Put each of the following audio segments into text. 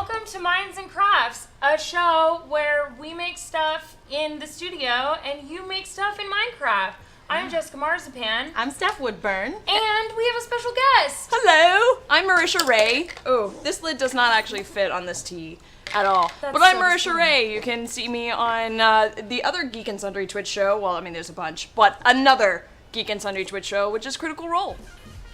welcome to Minds and Crafts, a show where we make stuff in the studio and you make stuff in Minecraft. I'm Jessica Marzipan. I'm Steph Woodburn. And we have a special guest. Hello, I'm Marisha Ray. Oh, this lid does not actually fit on this tea at all. But I'm Marisha Ray. You can see me on the other Geek and Sundry Twitch show. Well, I mean, there's a bunch, but another Geek and Sundry Twitch show, which is Critical Role.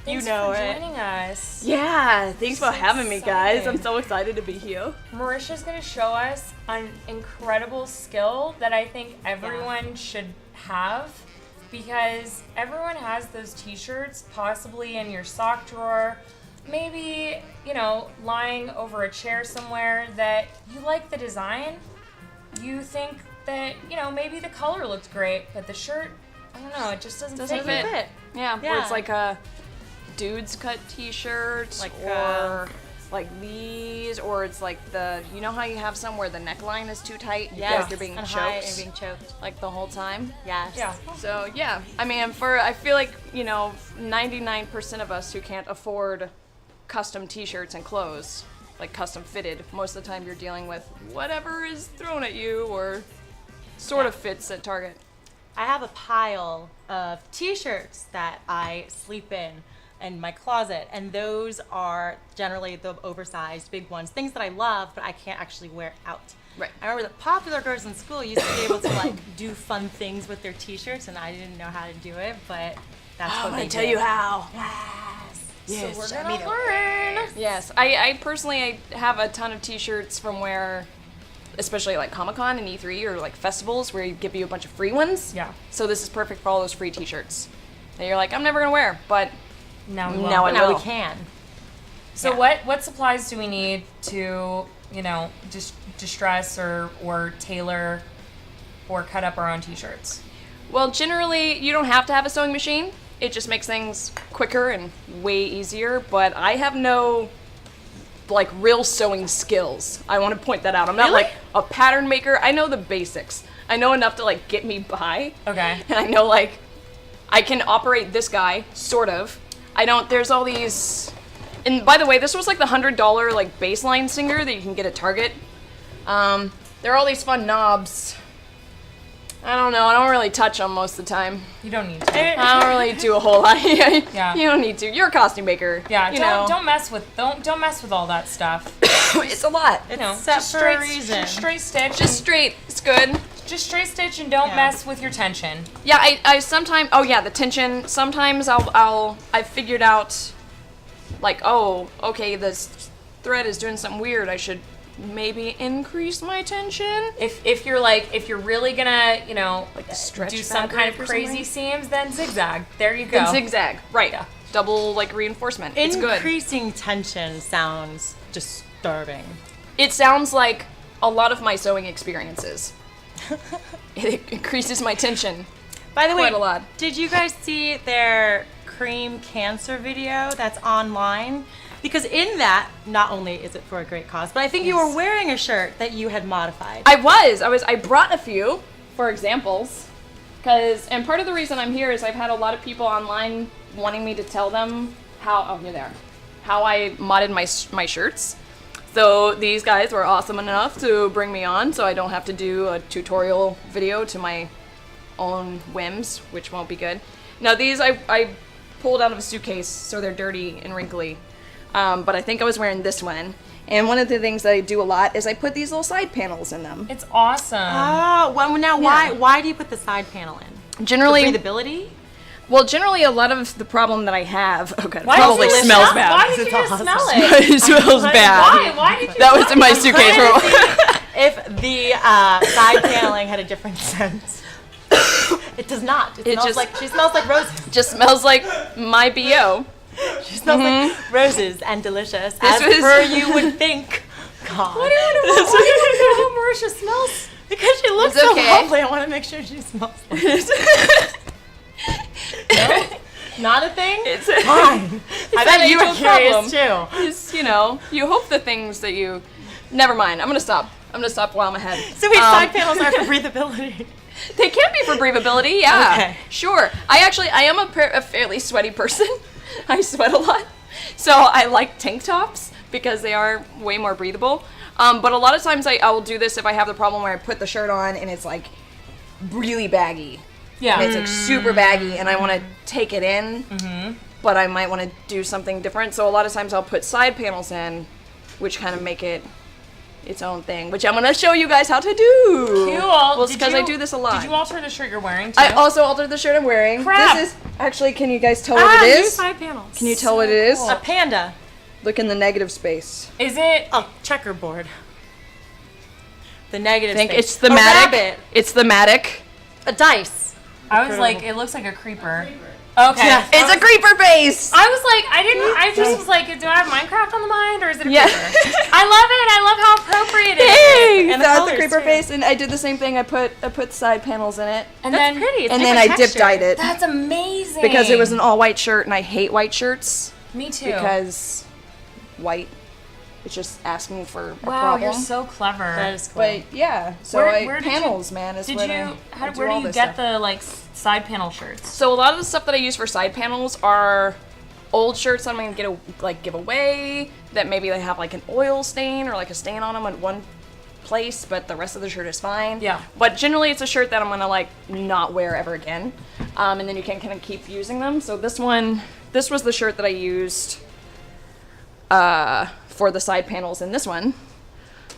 Thanks for joining us. Yeah, thanks for having me, guys. I'm so excited to be here. Marisha's going to show us an incredible skill that I think everyone should have, because everyone has those t-shirts possibly in your sock drawer, maybe, you know, lying over a chair somewhere that you like the design. You think that, you know, maybe the color looks great, but the shirt, I don't know, it just doesn't fit. Yeah, or it's like a dude's cut t-shirt, or like these, or it's like the, you know how you have some where the neckline is too tight because you're being choked like the whole time? Yes. Yeah. So yeah, I mean, I feel like, you know, 99% of us who can't afford custom t-shirts and clothes, like custom fitted, most of the time you're dealing with whatever is thrown at you or sort of fits at Target. I have a pile of t-shirts that I sleep in my closet, and those are generally the oversized big ones, things that I love but I can't actually wear out. Right. I remember that popular girls in school used to be able to like do fun things with their t-shirts, and I didn't know how to do it, but that's what they did. I'm gonna tell you how. Yes. So we're gonna learn. Yes, I personally have a ton of t-shirts from where, especially like Comic-Con and E3 or like festivals where you give you a bunch of free ones. Yeah. So this is perfect for all those free t-shirts that you're like, I'm never gonna wear, but Now we will. we can. So what supplies do we need to, you know, just distress or tailor or cut up our own t-shirts? Well, generally, you don't have to have a sewing machine. It just makes things quicker and way easier, but I have no, like, real sewing skills. I want to point that out. I'm not, like, a pattern maker. I know the basics. I know enough to, like, get me by. Okay. And I know, like, I can operate this guy, sort of. There's all these, and by the way, this was, like, the $100, like, baseline singer that you can get at Target. There are all these fun knobs. I don't know. I don't really touch them most of the time. You don't need to. I don't really do a whole lot. Yeah. You don't need to. You're a costume maker. Yeah. You know. Don't mess with all that stuff. It's a lot. You know, set just for straight a reason. Straight stitch. Just straight. It's good. Just straight stitch and don't mess with your tension. Yeah. I sometimes. Oh yeah, the tension. Sometimes I figured out, like, oh, okay, this thread is doing something weird. I should maybe increase my tension. If you're really gonna, you know, Like stretch do some kind of crazy seams, then zigzag. There you go. Then zigzag. Right. Yeah. Double like reinforcement. It's good. Increasing tension sounds disturbing. It sounds like a lot of my sewing experiences. It increases my tension. By the way, Quite a lot. did you guys see their cream cancer video that's online? Because in that, not only is it for a great cause, but I think you were wearing a shirt that you had modified. I brought a few for examples, and part of the reason I'm here is I've had a lot of people online wanting me to tell them how I modded my shirts. So these guys were awesome enough to bring me on, so I don't have to do a tutorial video to my own whims, which won't be good. Now these I pulled out of a suitcase, so they're dirty and wrinkly. But I think I was wearing this one. And one of the things that I do a lot is I put these little side panels in them. It's awesome. Oh, well now why do you put the side panel in? Generally, for breathability? Well, generally a lot of the problem that I have, it Why probably does it smells smell- bad. Why did you just smell it? It smells bad. Why did you? That was in my suitcase for a while. If the side paneling had a different scent. It does not. She smells like roses. Just smells like my BO. She smells like roses and delicious, per you would think. God. Why do you want to know how Marisha smells? Because she looks It's so okay. lovely. I want to make sure she smells like it. No? Not a thing? It's fine. I bet you were curious problem. too. It's, you know, you hope the things that you... Never mind. I'm going to stop. While I'm ahead. So wait, side panels are for breathability. They can be for breathability, yeah. Okay. Sure. I am a fairly sweaty person. I sweat a lot. So I like tank tops, because they are way more breathable. But a lot of times I will do this if I have the problem where I put the shirt on and it's like really baggy. Yeah. And it's like super baggy and I want to take it in, but I might want to do something different. So a lot of times I'll put side panels in, which kind of make it its own thing, which I'm going to show you guys how to do. Cool. Well, because I do this a lot. Did you alter the shirt you're wearing too? I also altered the shirt I'm wearing. Crap. This is, actually, can you guys tell what it New is? side panels. Can you tell what it is? A panda. Look in the negative space. Is it? A checkerboard. The negative I think space. it's the A matic. rabbit. It's the matic. A dice. I was like, it looks like a creeper. Okay. Yeah. It's a creeper face. I was like, I just was like, do I have Minecraft on the mind or is it a Yeah. creeper? I love it. I love how appropriate it is. Hey, And the that's the colors, creeper too. face, and I did the same thing. I put side panels in it, And That's then, pretty. It's and then I different dip texture. dyed it That's amazing. because it was an all white shirt, and I hate white shirts Me too. because white. It's just asking for a wow, problem. you're so clever. That is cool. But yeah, so Where did panels, man, is Did what you? I do Where all do you this get stuff. the like side panel shirts? So a lot of the stuff that I use for side panels are old shirts that I'm gonna give away that maybe they have like an oil stain or like a stain on them at one place, but the rest of the shirt is fine. Yeah. But generally, it's a shirt that I'm gonna like not wear ever again, and then you can kind of keep using them. So this was the shirt that I used for the side panels in this one.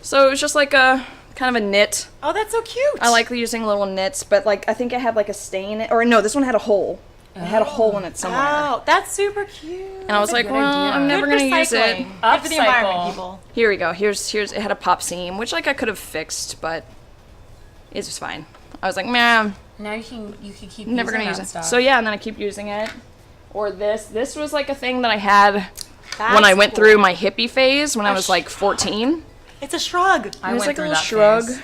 So it was just like a kind of a knit. Oh, that's so cute. I like using little knits, but like I think it had like a stain, or no, this one had a hole. It had a hole in it somewhere. Oh, that's super cute. And I was like, well, I'm never Good gonna for use it. cycling. Good for the environment, people. Here we go. Here's it had a pop seam, which like I could have fixed, but it's just fine. I was like, man, Now you can keep never using gonna use that it. stuff. So yeah, and then I keep using it. Or this was like a thing that I had when I That's went cool. through my hippie phase when I was like 14. It's a shrug. I It was went like a through little that shrug. phase.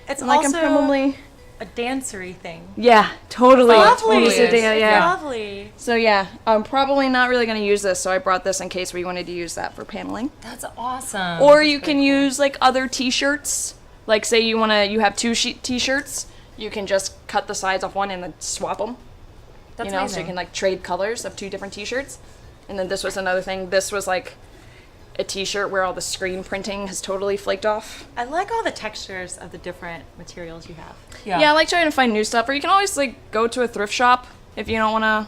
It's Like also I'm probably a dancery thing. yeah, totally. Lovely. Almost a day, It's yeah. lovely. So yeah, I'm probably not really gonna use this, so I brought this in case we wanted to use that for paneling. That's awesome. Or you can use like other t-shirts. Like say you have two t-shirts, you can just cut the sides off one and then swap them. That's So you amazing. can like trade colors of two different t-shirts. And then this was another thing. This was like a t-shirt where all the screen printing has totally flaked off. I like all the textures of the different materials you have. Yeah, I like trying to find new stuff. Or you can always like go to a thrift shop if you don't want to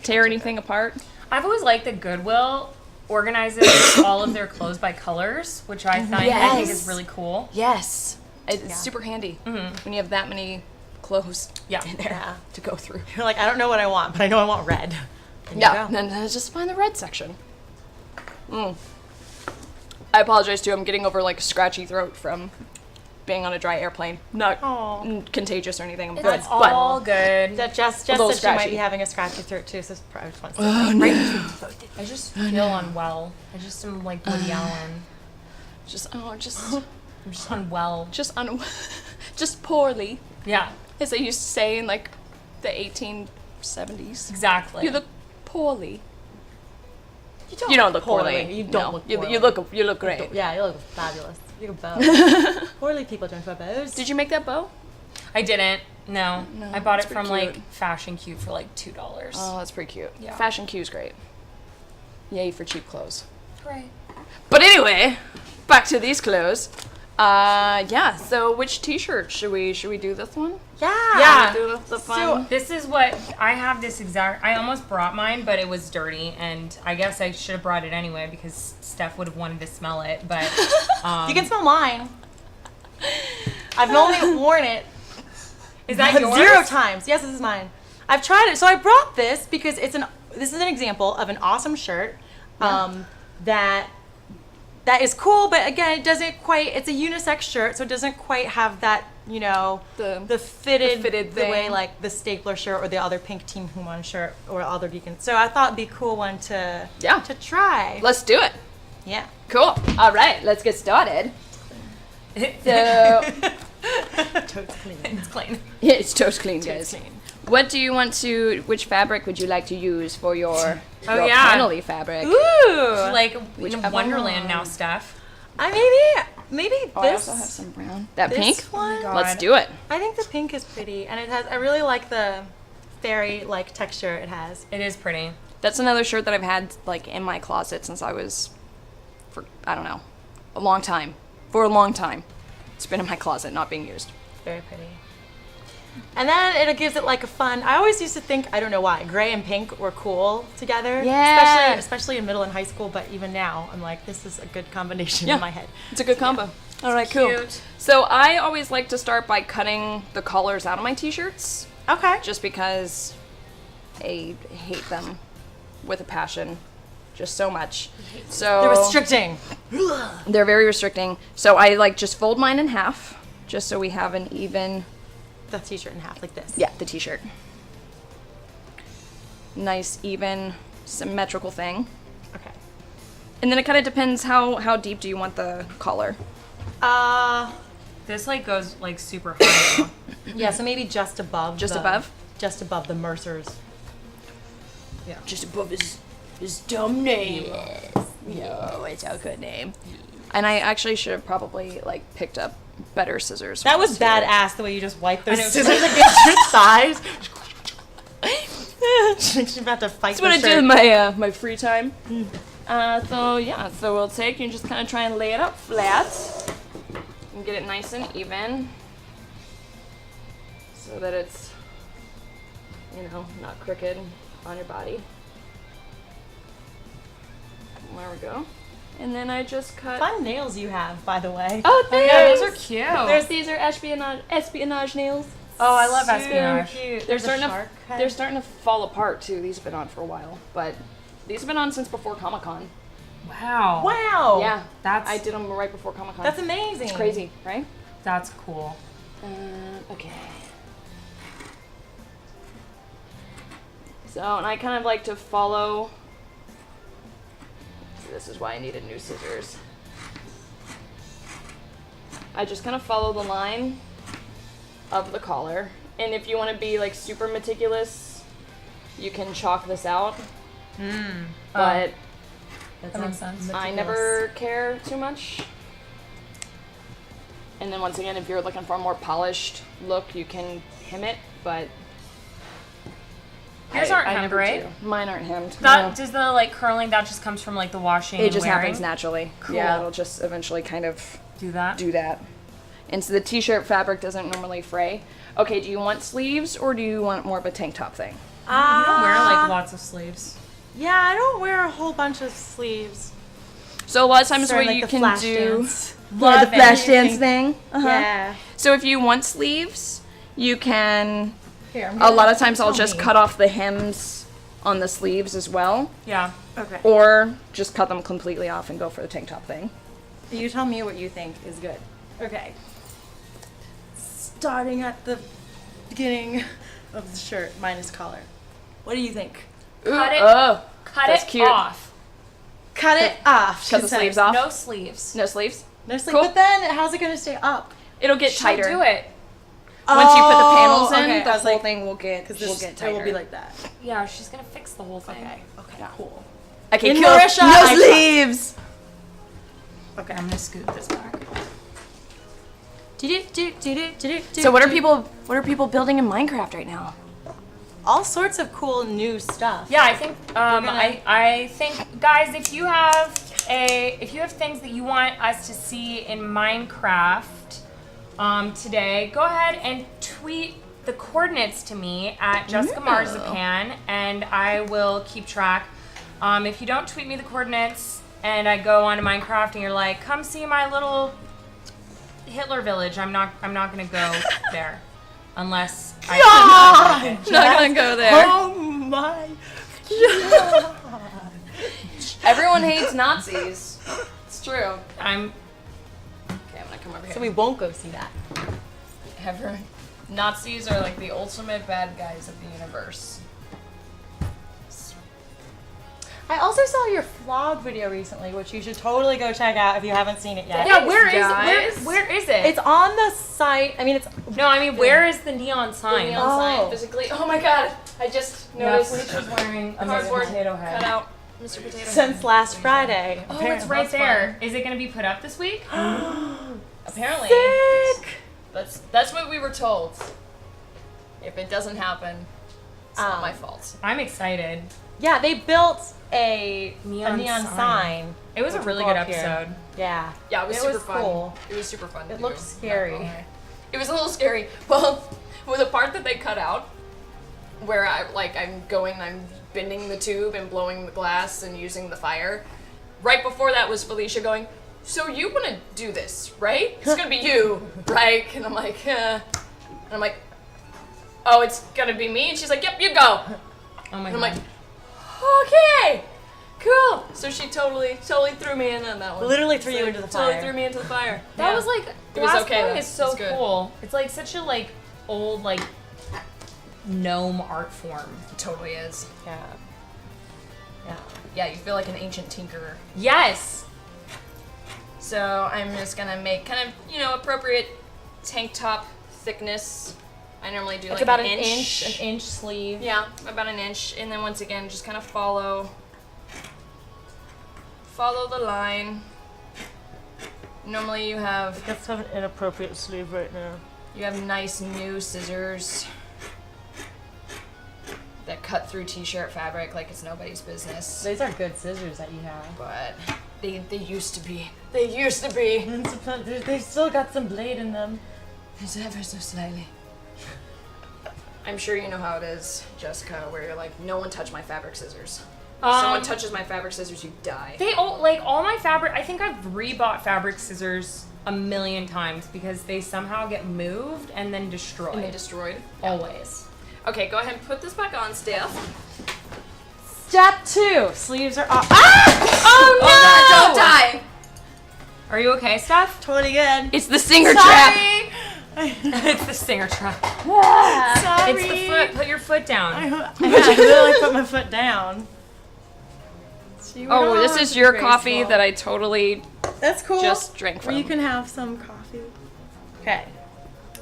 tear anything apart. I've always liked that Goodwill organizes all of their clothes by colors, which I think Yes. is really cool. Yes, it's super handy when you have that many clothes Yeah. in there Yeah. to go through. You're like, I don't know what I want, but I know I want red. There you Yeah, go. and then just find the red section. I apologize too. I'm getting over like a scratchy throat from being on a dry airplane. Not contagious or anything. I'm good. That's all good. That Jess little said she might scratchy. be having a scratchy throat too, so I just want to say I just feel unwell. I just am like Woody Allen. Just I'm just unwell. just poorly, Yeah, as they used to say in like the 1870s. exactly. You look poorly. You don't look poorly. You don't No, look you, poorly. you look great. Yeah, you look fabulous. You look bow. Poorly people don't wear bows. Did you make that bow? I didn't. No. I bought it it's from pretty like cute. Fashion Cute for like $2. Oh, that's pretty cute. Yeah. Fashion Q's great. Yay for cheap clothes. Right. But anyway, back to these clothes. Yeah. So which T-shirt should we do this one? Yeah. Do the fun. This is what I have. This exact. I almost brought mine, but it was dirty, and I guess I should have brought it anyway because Steph would have wanted to smell it. But You can smell mine. I've only worn it is that yours? 0 times. Yes, this is mine. I've tried it. So I brought this because this is an example of an awesome shirt that is cool, but again, it doesn't quite, it's a unisex shirt, so it doesn't quite have that, the fitted the way thing. like the stapler shirt or the other pink Team Human shirt or other Deacon. So I thought it'd be a cool one to try. Let's do it. Yeah. Cool. All right. Let's get started. So Totes clean. It's clean. yeah, it's toast clean, guys. What do you want to? Which fabric would you like to use for your Oh, yeah. panel-y fabric? Ooh. Like Whichever in Wonderland one. now, Steph. Maybe Oh, I this. also have some brown. That this pink. one. God. Let's do it. I think the pink is pretty, and I really like the fairy like texture it has. It is pretty. That's another shirt that I've had like in my closet since I was for, I don't know, a long time. For a long time. It's been in my closet, not being used. Very pretty. And then it gives it like a fun, I always used to think, I don't know why, gray and pink were cool together. Yeah. Especially in middle and high school, but even now, I'm like, this is a good combination Yeah. in my head. It's a good combo. All right, cool. Cute. So I always like to start by cutting the collars out of my t-shirts, Okay. just because I hate them with a passion, just so much. So They're restricting. They're very restricting. So I like just fold mine in half, just so we have an even. The t-shirt in half, like this. Yeah, the t-shirt. Nice, even, symmetrical thing. Okay. And then it kind of depends how deep do you want the collar. This like goes like super high. Yeah, so maybe just above. Just above? Just above the Mercer's. Yeah. Just above his dumb name. Yo, it's a good name. And I actually should have probably like picked up better scissors. That was too. badass the way you just wiped those I know. scissors against your thighs. She's about to fight. That's what I the do in shirt. my free time. So we'll take and just kind of try and lay it up flat and get it nice and even, so that it's, not crooked on your body. There we go. And then I just cut. Fun nails you have, by the way. Oh, thanks. Yeah, those are cute. These are espionage nails. Oh, I love Super espionage. cute. They're There's a starting shark to head. they're starting to fall apart too. These have been on for a while, but these have been on since before Comic-Con. Wow. Wow. Yeah, That's I did them right before Comic-Con. That's amazing. It's crazy, right? That's cool. Okay. So, and I kind of like to follow. This is why I needed new scissors. I just kind of follow the line of the collar. And if you want to be like super meticulous, you can chalk this out. But That makes sense. I never care too much. And then once again, if you're looking for a more polished look, you can hem it, but Yours aren't hemmed, never right? do. Mine aren't hemmed. That no. does the like curling that just comes from like the washing It and just wearing? happens naturally. Cool. Yeah, it'll just eventually kind of Do that. do that. And so the t-shirt fabric doesn't normally fray. Okay, do you want sleeves or do you want more of a tank top thing? You don't wear like lots of sleeves. Yeah, I don't wear a whole bunch of sleeves. So a lot of times Sorry, what like you the can flash do, dance. yeah, the Love it. flash dance thing. Yeah. So if you want sleeves, you can. Here, I'm A gonna- lot of times I'll tell just me. cut off the hems on the sleeves as well, Yeah. Okay. or just cut them completely off and go for the tank top thing. You tell me what you think is good. Okay. Starting at the beginning of the shirt, minus collar. What do you think? Cut it. Oh, Cut that's it cute. off. Cut it off. Cut she the says. sleeves off. No sleeves. No sleeves. No sleeve. Cool. But then, how's it going to stay up? It'll get She'll tighter. do it. Once you put the panels in, okay. the I was whole like, thing will get because will this get it tighter. will be like that. Yeah, she's gonna fix the whole thing. Okay, cool. Okay, In cool. Marisha, no I trust. sleeves. Okay, I'm gonna scoot this back. So what are people building in Minecraft right now? All sorts of cool new stuff. Yeah, I think gonna- I think guys, if you have things that you want us to see in Minecraft today, go ahead and tweet the coordinates to me at Jessica Marzipan, and I will keep track. If you don't tweet me the coordinates and I go onto Minecraft and you're like, come see my little Hitler village, I'm not gonna go there unless I Not gonna go there. Oh my. Everyone hates Nazis. It's true. I'm Okay, I'm gonna come over here. So we won't go see that. Nazis are like the ultimate bad guys of the universe. I also saw your vlog video recently, which you should totally go check out if you haven't seen it yet. yeah. Where is guys. it? Where is it? It's on the site. I mean, it's No, I mean, where is the neon sign? Neon sign physically. Oh my god! I just Yeah, noticed Felicia's wearing a cardboard potato head. cut out Mr. Potato Head. since last Friday. Oh, it's right there. Is it going to be put up this week? Apparently. Sick. That's what we were told. If it doesn't happen, It's not my fault. I'm excited. Yeah, they built a Neon neon sign. sign. It was a Which really will good go up here. episode. Yeah. Yeah, it was It super was fun. cool. It was super fun. It to looked do. scary. It was a little scary. Well, with the part that they cut out, where I'm bending the tube and blowing the glass and using the fire. Right before that was Felicia going, "So you want to do this, right? It's gonna be you, right?" And I'm like, And I'm like, "Oh, it's gonna be me." And she's like, "Yep, you go." Oh my And I'm god. like, "Okay, cool." So she totally threw me in on that one. Literally threw you into the Totally fire. threw me into the fire. That Yeah. was like It was Glass okay, Point though. is so It's good. cool. It's like such a like old like gnome art form. It totally is. Yeah. Yeah. Yeah, you feel like an ancient tinkerer. Yes. So I'm just gonna make kind of, appropriate tank top thickness. I normally do It's like about an an inch. inch sleeve. Yeah, about an inch. And then once again, just kind of follow the line. Normally you have That's an inappropriate sleeve right now. nice new scissors that cut through t-shirt fabric like it's nobody's business. These are good scissors that you have. But they used to be. They used to be. They still got some blade in them. It's ever so slightly. I'm sure you know how it is, Jessica, where you're like, "No one touch my fabric scissors. If someone touches my fabric scissors, you die." They all my fabric. I think I've rebought fabric scissors a million times because they somehow get moved and then destroyed. And they destroyed. Always. Okay, go ahead and put this back on, Steph. Step 2. Sleeves are off. Oh no! God, don't die! Are you okay, Steph? Totally good. It's the singer trap. It's the singer trap. Sorry. It's the foot. Put your foot down. I literally put my foot down. Oh, this is your coffee that I totally That's cool. just drank from. You can have some coffee. Okay.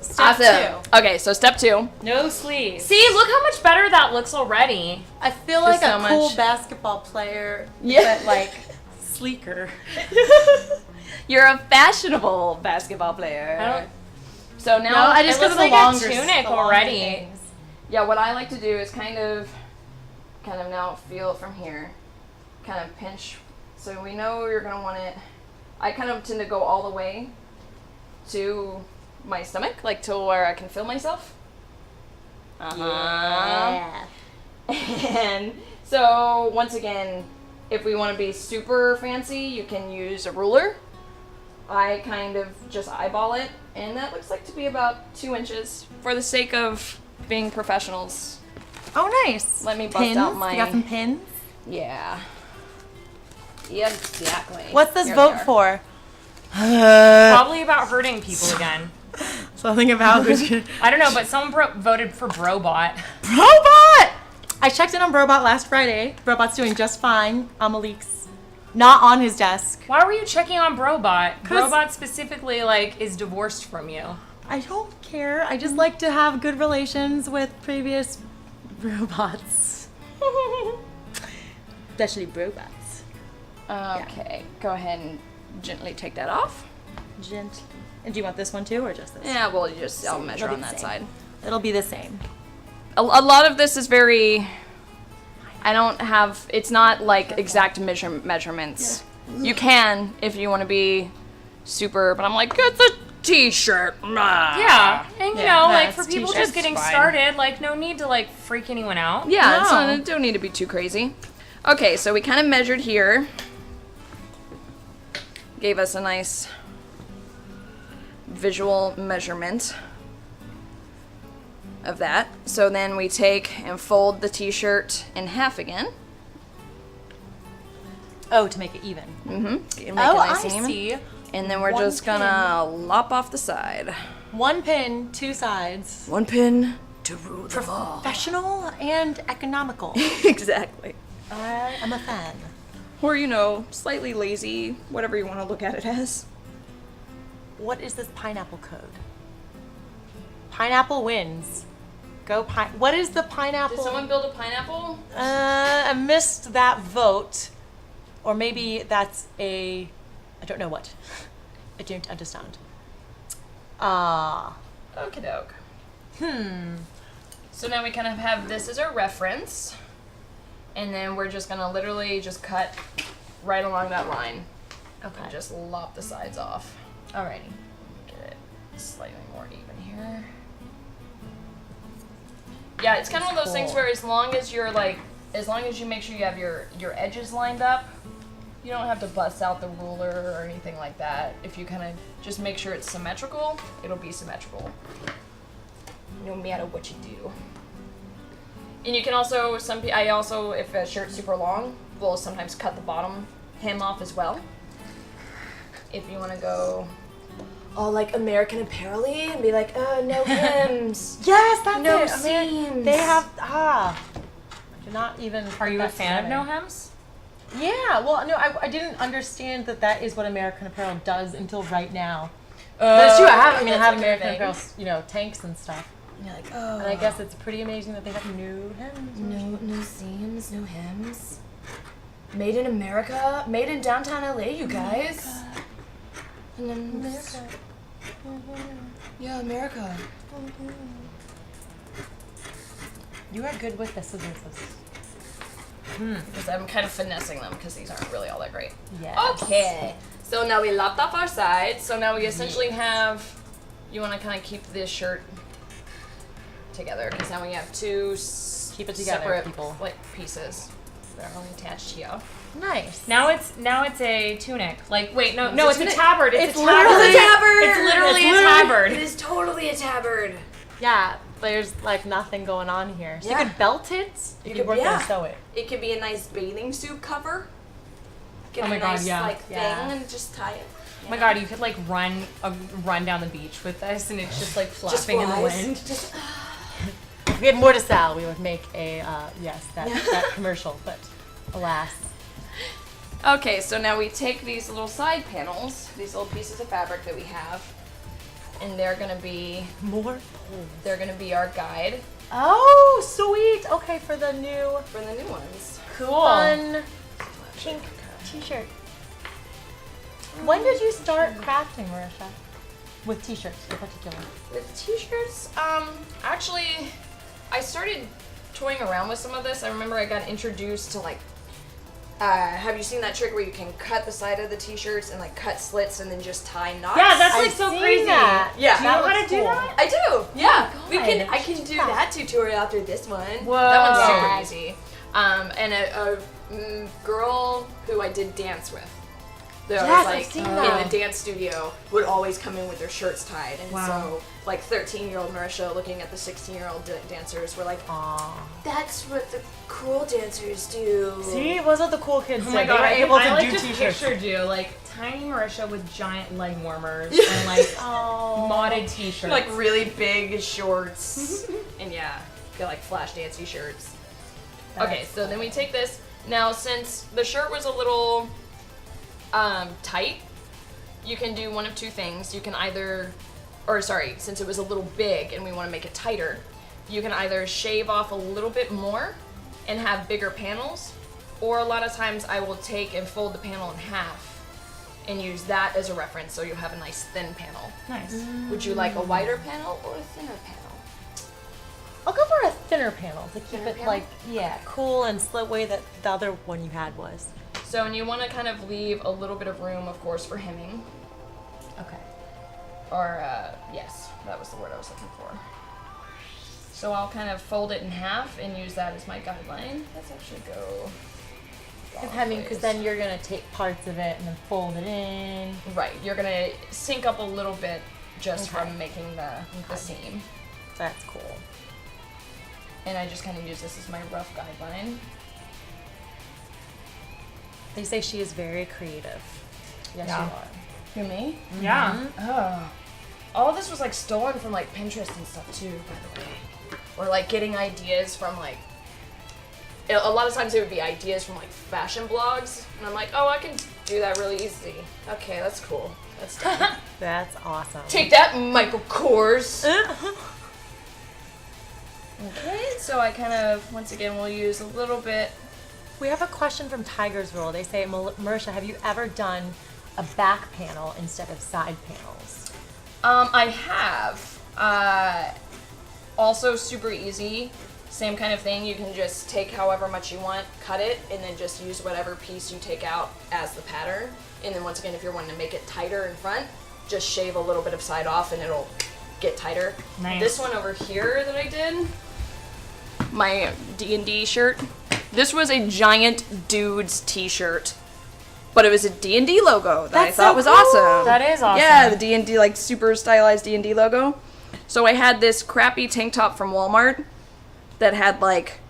Step Awesome. 2. Okay, so step 2. No sleeves. See, look how much better that looks already. I feel like Just a so cool much. basketball player, Yeah. but like sleeker. You're a fashionable basketball player. So now, No, I just It looks got the like a longer tunic the longer already. things. yeah, what I like to do is kind of now feel it from here, kind of pinch. So we know you're gonna want it. I kind of tend to go all the way to my stomach, like to where I can feel myself. Yeah. And so once again, if we want to be super fancy, you can use a ruler. I kind of just eyeball it, and that looks like to be about 2 inches for the sake of being professionals. Oh, nice. Let me bust pins? out my- You got some pins? Yeah. Yeah, exactly. What's this Here vote they are. for? Probably about hurting people again. Something about I don't know, but someone voted for Brobot. Brobot! I checked in on Brobot last Friday. Brobot's doing just fine. Malik's not on his desk. Why were you checking on Brobot? 'Cause- Brobot specifically, is divorced from you. I don't care. I just like to have good relations with previous robots. Especially robots. Okay, go ahead and gently take that off. Gently. And do you want this one too, or just this? Yeah, well, I'll measure it'll on be the that same. side. It'll be the same. A lot of this is very. I don't have. It's not like exact measurements. You can if you want to be super, but I'm like, it's a t-shirt. Yeah, and Yeah, for it's people t-shirts, just getting fine. started, no need to freak anyone out. Yeah, it's No. not, it don't need to be too crazy. Okay, so we kind of measured here. Gave us a nice visual measurement of that. So then we take and fold the t-shirt in half again. Oh, to make it even. Make it Oh, nice I and even. see. And then we're One just gonna lop off the side. One pin, 2 sides. One pin to rule them all. Professional and economical. Exactly. I am a fan. Or, slightly lazy, whatever you want to look at it as. What is this pineapple code? Pineapple wins. Go pine. What is the pineapple? Did someone build a pineapple? I missed that vote. Or maybe that's I don't know what. I don't understand. Okie doke. So now we kind of have this as our reference. And then we're just gonna literally just cut right along that line. Okay. And just lop the sides off. Alrighty. Get it slightly more even here. Yeah, it's kind of one of those things where as long as you're like, as long as you make sure you have your edges lined up, you don't have to bust out the ruler or anything like that. If you kind of just make sure it's symmetrical, it'll be symmetrical. No matter what you do. And you can also, I also, if a shirt's super long, will sometimes cut the bottom hem off as well. If you want to go all like American Apparel-y and be like, oh, no hems. Yes, that's No it. seams. They have, I did not even. Are you a fan of no hems? Yeah, well, no, I didn't understand that is what American Apparel does until right now. But it's true, I have that's American thing. Apparel, tanks and stuff. And you're like, oh. And I guess it's pretty amazing that they have no hems. No seams, no hems. Made in America, made in downtown LA, you guys. And then America. Yeah, America. You are good with the scissors. Because I'm kind of finessing them because these aren't really all that great. Yes. Okay. So now we lopped off our sides. So now we essentially have, you want to kind of keep this shirt together because now we have two Keep it together, separate people. like pieces that are only attached here. Nice. Now it's a tunic. Like wait, no, It's it's a a tabard. It's a literally tabard. a It's literally a It tabard. is totally a tabard. Yeah, there's like nothing going on here. So Yeah. you could belt it if you weren't gonna sew it. It could be a nice bathing suit cover. Get Oh my a God, nice yeah. like Yeah. thing and just tie it. Oh my God, you could like run down the beach with this, and it's just like Just flapping in the flies. wind. Just, If we had more to sell, we would make a that commercial. But alas, Okay, so now we take these little side panels, these little pieces of fabric that we have, and they're gonna be our guide oh sweet. Okay, for the new for the new ones. Cool. fun pink T-shirt. When did you start crafting, Marisha? With T-shirts in particular. With t-shirts, actually, I started toying around with some of this. I remember I got introduced to like, have you seen that trick where you can cut the side of the t-shirts and like cut slits and then just tie knots? Yeah, that's like I've so seen crazy. that. Yeah. Do you know That how to looks do cool. that? I do. Yeah, God. I can do that tutorial after this one. Whoa. That one's Yeah. super easy. And a girl who I did dance with. That Yes, was I've like seen in that. the dance studio would always come in with their shirts tied, and Wow. so like 13-year-old Marisha looking at the 16-year-old dancers were like, Aww. "That's what the cool dancers do." See, it wasn't the cool kids. Oh my did. God, They were able I to like do just T-shirts. pictured you like tiny Marisha with giant leg warmers and like Oh. modded T-shirts. Like really big shorts, and yeah, got like flash dancey shirts. Okay, so then we take this. Now, since the shirt was a little tight, you can do one of two things. You can either, since it was a little big and we want to make it tighter, you can either shave off a little bit more and have bigger panels, or a lot of times I will take and fold the panel in half and use that as a reference so you'll have a nice thin panel. nice. Would you like a wider panel or a thinner panel? I'll go for a thinner panel to keep Thinner it panel? cool and slit way that the other one you had was. So, and you want to kind of leave a little bit of room, of course, for hemming. Okay. Or, yes, that was the word I was looking for. So I'll kind of fold it in half and use that as my guideline. Let's actually go. Because then you're gonna take parts of it and then fold it in. Right, you're gonna sink up a little bit just Okay. from making the seam. That's cool. And I just kind of use this as my rough guideline. They say she is very creative. Yes, Yeah. you are. Who, me? Yeah. Oh. All this was like stolen from like Pinterest and stuff too, by the way. Or like getting ideas from like, a lot of times it would be ideas from like fashion blogs. And I'm like, oh, I can do that really easy. Okay, that's cool. That's done. That's awesome. Take that, Michael Kors. Okay, so I kind of, once again, we'll use a little bit. We have a question from Tiger's Rule. They say, Marisha, have you ever done a back panel instead of side panels? I have. Also super easy. Same kind of thing. You can just take however much you want, cut it, and then just use whatever piece you take out as the pattern. And then once again, if you're wanting to make it tighter in front, just shave a little bit of side off and it'll get tighter. Nice. This one over here that I did, my D&D shirt. This was a giant dude's t-shirt, but it was a D&D logo that I thought was awesome. That is awesome. Yeah, the D&D, like super stylized D&D logo. So I had this crappy tank top from Walmart that had like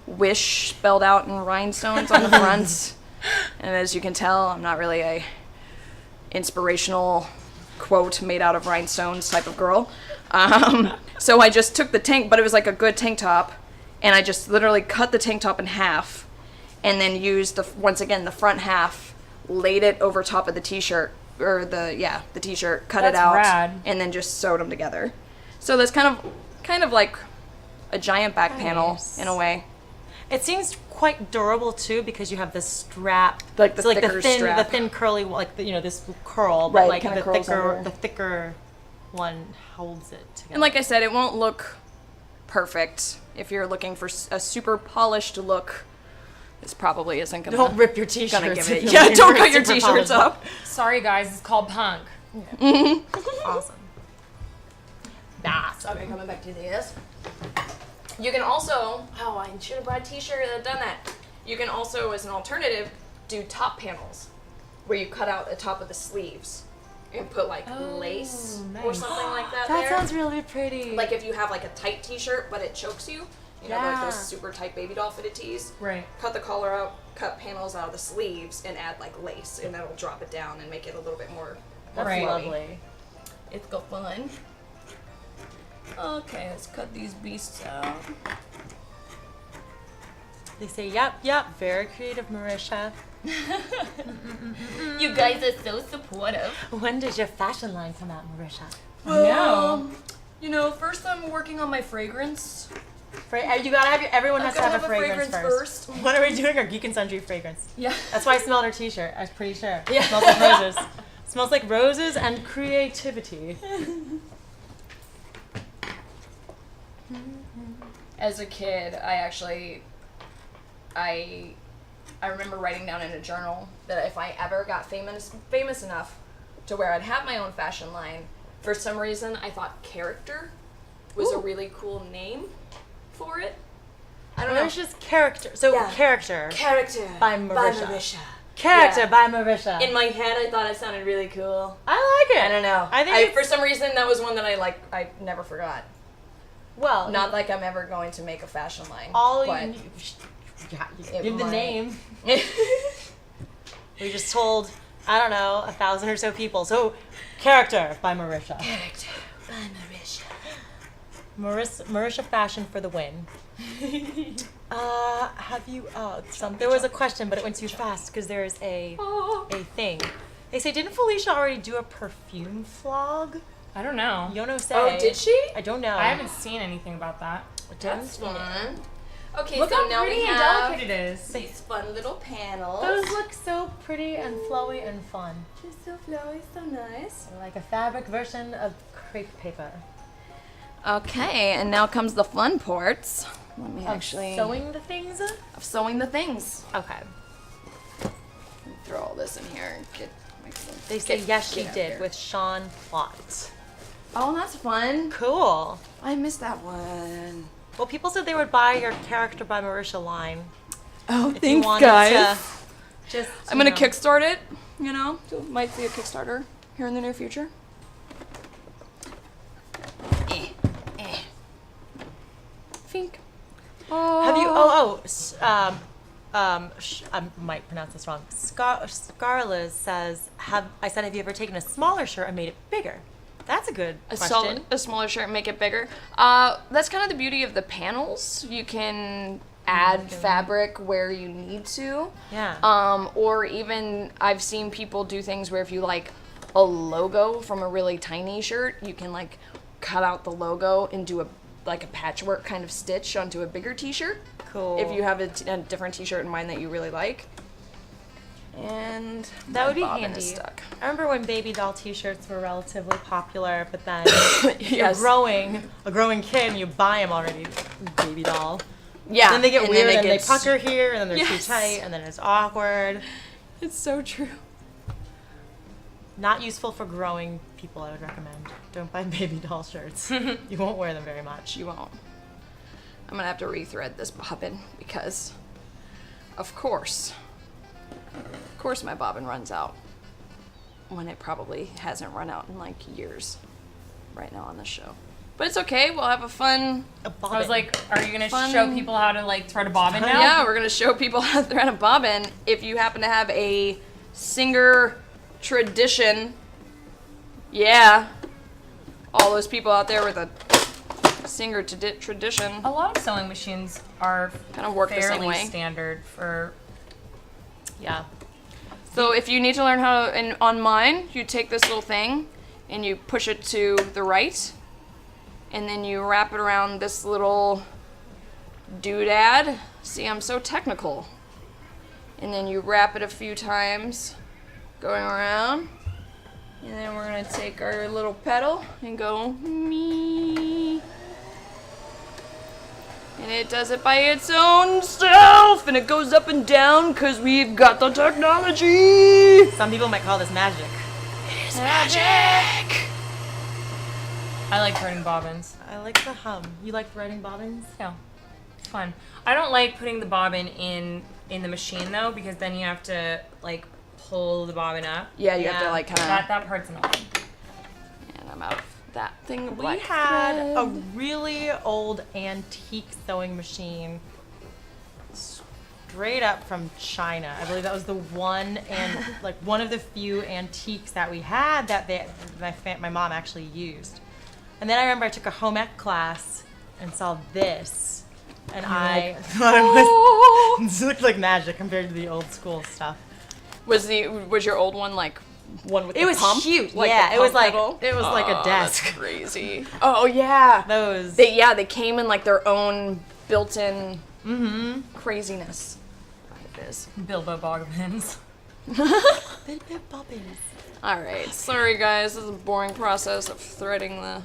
Wish spelled out in rhinestones on the front. And as you can tell, I'm not really a inspirational quote made out of rhinestones type of girl. So I just took the tank, but it was like a good tank top, and I just literally cut the tank top in half and then used once again the front half, laid it over top of the t-shirt, or the t-shirt, cut it out, rad. and then just sewed them together. So that's kind of like a giant back panel in a way. It seems quite durable too because you have this strap, Like the so thicker strap. the thin curly, like this curl, Right, but like kinda the curls over. thicker one holds it together. And like I said, it won't look perfect. If you're looking for a super polished look, this probably isn't gonna. Don't rip your t-shirts. Gonna give if it. you're Yeah, looking don't for cut your super t-shirts polished up. Sorry, guys. It's called punk. Awesome. That's Okay, coming back to this. You can also, I should have brought a t-shirt and done that. You can also, as an alternative, do top panels, where you cut out the top of the sleeves and put like lace or nice. something like that That there. sounds really pretty. Like if you have like a tight t-shirt, but it chokes you, you know, like Yeah. those super tight baby doll fitted tees. Right. Cut the collar out, cut panels out of the sleeves, and add like lace, and that'll drop it down and make it a little bit more That's Right. flowy. lovely. It's got fun. Okay, let's cut these beasts out. They say, yep, very creative, Marisha. You guys are so supportive. When does your fashion line come out, Marisha? No. You know, first I'm working on my fragrance. You gotta have everyone has I've to gotta have a fragrance first. first. When are we doing our Geek and Sundry fragrance? Yeah. That's why I smelled her t-shirt. I was pretty sure. Yeah. It smells like roses. Smells like roses and creativity. As a kid, I remember writing down in a journal that if I ever got famous enough to where I'd have my own fashion line, for some reason I thought character was a really cool name for it. I don't know. Marisha's character. So Yeah. character. Character By Marisha. Marisha. Character Yeah. by Marisha. In my head, I thought it sounded really cool. I like it. I don't know. I think for some reason that was one that I never forgot. well, Not like I'm ever going to make a fashion line. all but you need. Yeah, it give the might. name. We just told, I don't know, 1,000 or so people. So, character by Marisha. Character by Marisha. Marisha fashion for the win. Have you? There was a question, but it went too fast because there is a thing. They say, didn't Felicia already do a perfume vlog? I don't know. Yono say. Oh, did she? I don't know. I haven't seen anything about that. That's fun. Okay, Look so how now pretty we and have delicate it is. these fun little panels. Those look so pretty and flowy and fun. Just so flowy, so nice. They're like a fabric version of crepe paper. Okay, and now comes the fun parts. Let me actually Sewing the things? of sewing the things. Okay. Throw all this in here and get. They say yes, she get out did there. with Sean Plott. Oh, that's fun. Cool. I missed that one. Well, people said they would buy your Character by Marisha line. Oh, If you thanks, wanted guys. to just, I'm gonna kickstart it. You know, so might see a Kickstarter here in the near future. Think. Have you? I might pronounce this wrong. Scarla says, have you ever taken a smaller shirt and made it bigger? That's a good question. A smaller shirt and make it bigger. That's kind of the beauty of the panels. You can add fabric where you need to. Yeah. Or even I've seen people do things where if you like a logo from a really tiny shirt, you can like cut out the logo and do a patchwork kind of stitch onto a bigger t-shirt. Cool. If you have a different t-shirt in mind that you really like. And That would be bobbin handy. is stuck. I remember when baby doll t-shirts were relatively popular, but then Yes. you're a growing kid, and you buy them already, baby doll. Yeah. Then they get and weird, then and they get pucker here, and then they're Yes. too tight, and then it's awkward. It's so true. Not useful for growing people, I would recommend. Don't buy baby doll shirts. You won't wear them very much. You won't. I'm gonna have to rethread this bobbin because, of course, my bobbin runs out when it probably hasn't run out in like years right now on the show. But it's okay. We'll have a fun. I was like, are you gonna Fun. show people how to like thread a bobbin now? Yeah, we're gonna show people how to thread a bobbin. If you happen to have a Singer tradition, yeah, all those people out there with a Singer tradition A lot of sewing machines are kind of work the same fairly way. standard for. Yeah. So if you need to learn how to, and on mine, you take this little thing and you push it to the right, and then you wrap it around this little doodad. See, I'm so technical. And then you wrap it a few times, going around. And then we're gonna take our little pedal and go me. And it does it by its own self, and it goes up and down because we've got the technology. Some people might call this magic. It's magic. I like threading bobbins. I like the hum. You like threading bobbins? Yeah, it's fun. I don't like putting the bobbin in the machine though, because then you have to like pull the bobbin up. Yeah, you have Yeah. to like kind That part's annoying. of. And I'm out of that thing. Of We black had thread. a really old antique sewing machine straight up from China. I believe that was the one and like one of the few antiques that we had that my mom actually used. And then I remember I took a home ec class and saw this, and I thought it was it looked like magic compared to the old school stuff. Was your old one like one with It the was pump? huge. Like Yeah, the it was pump like pedal? it was like a desk. That's crazy. Oh yeah. Those. They came in like their own built-in craziness. It is. Bilbo bobbins. bobbins. All right. Sorry guys, this is a boring process of threading the.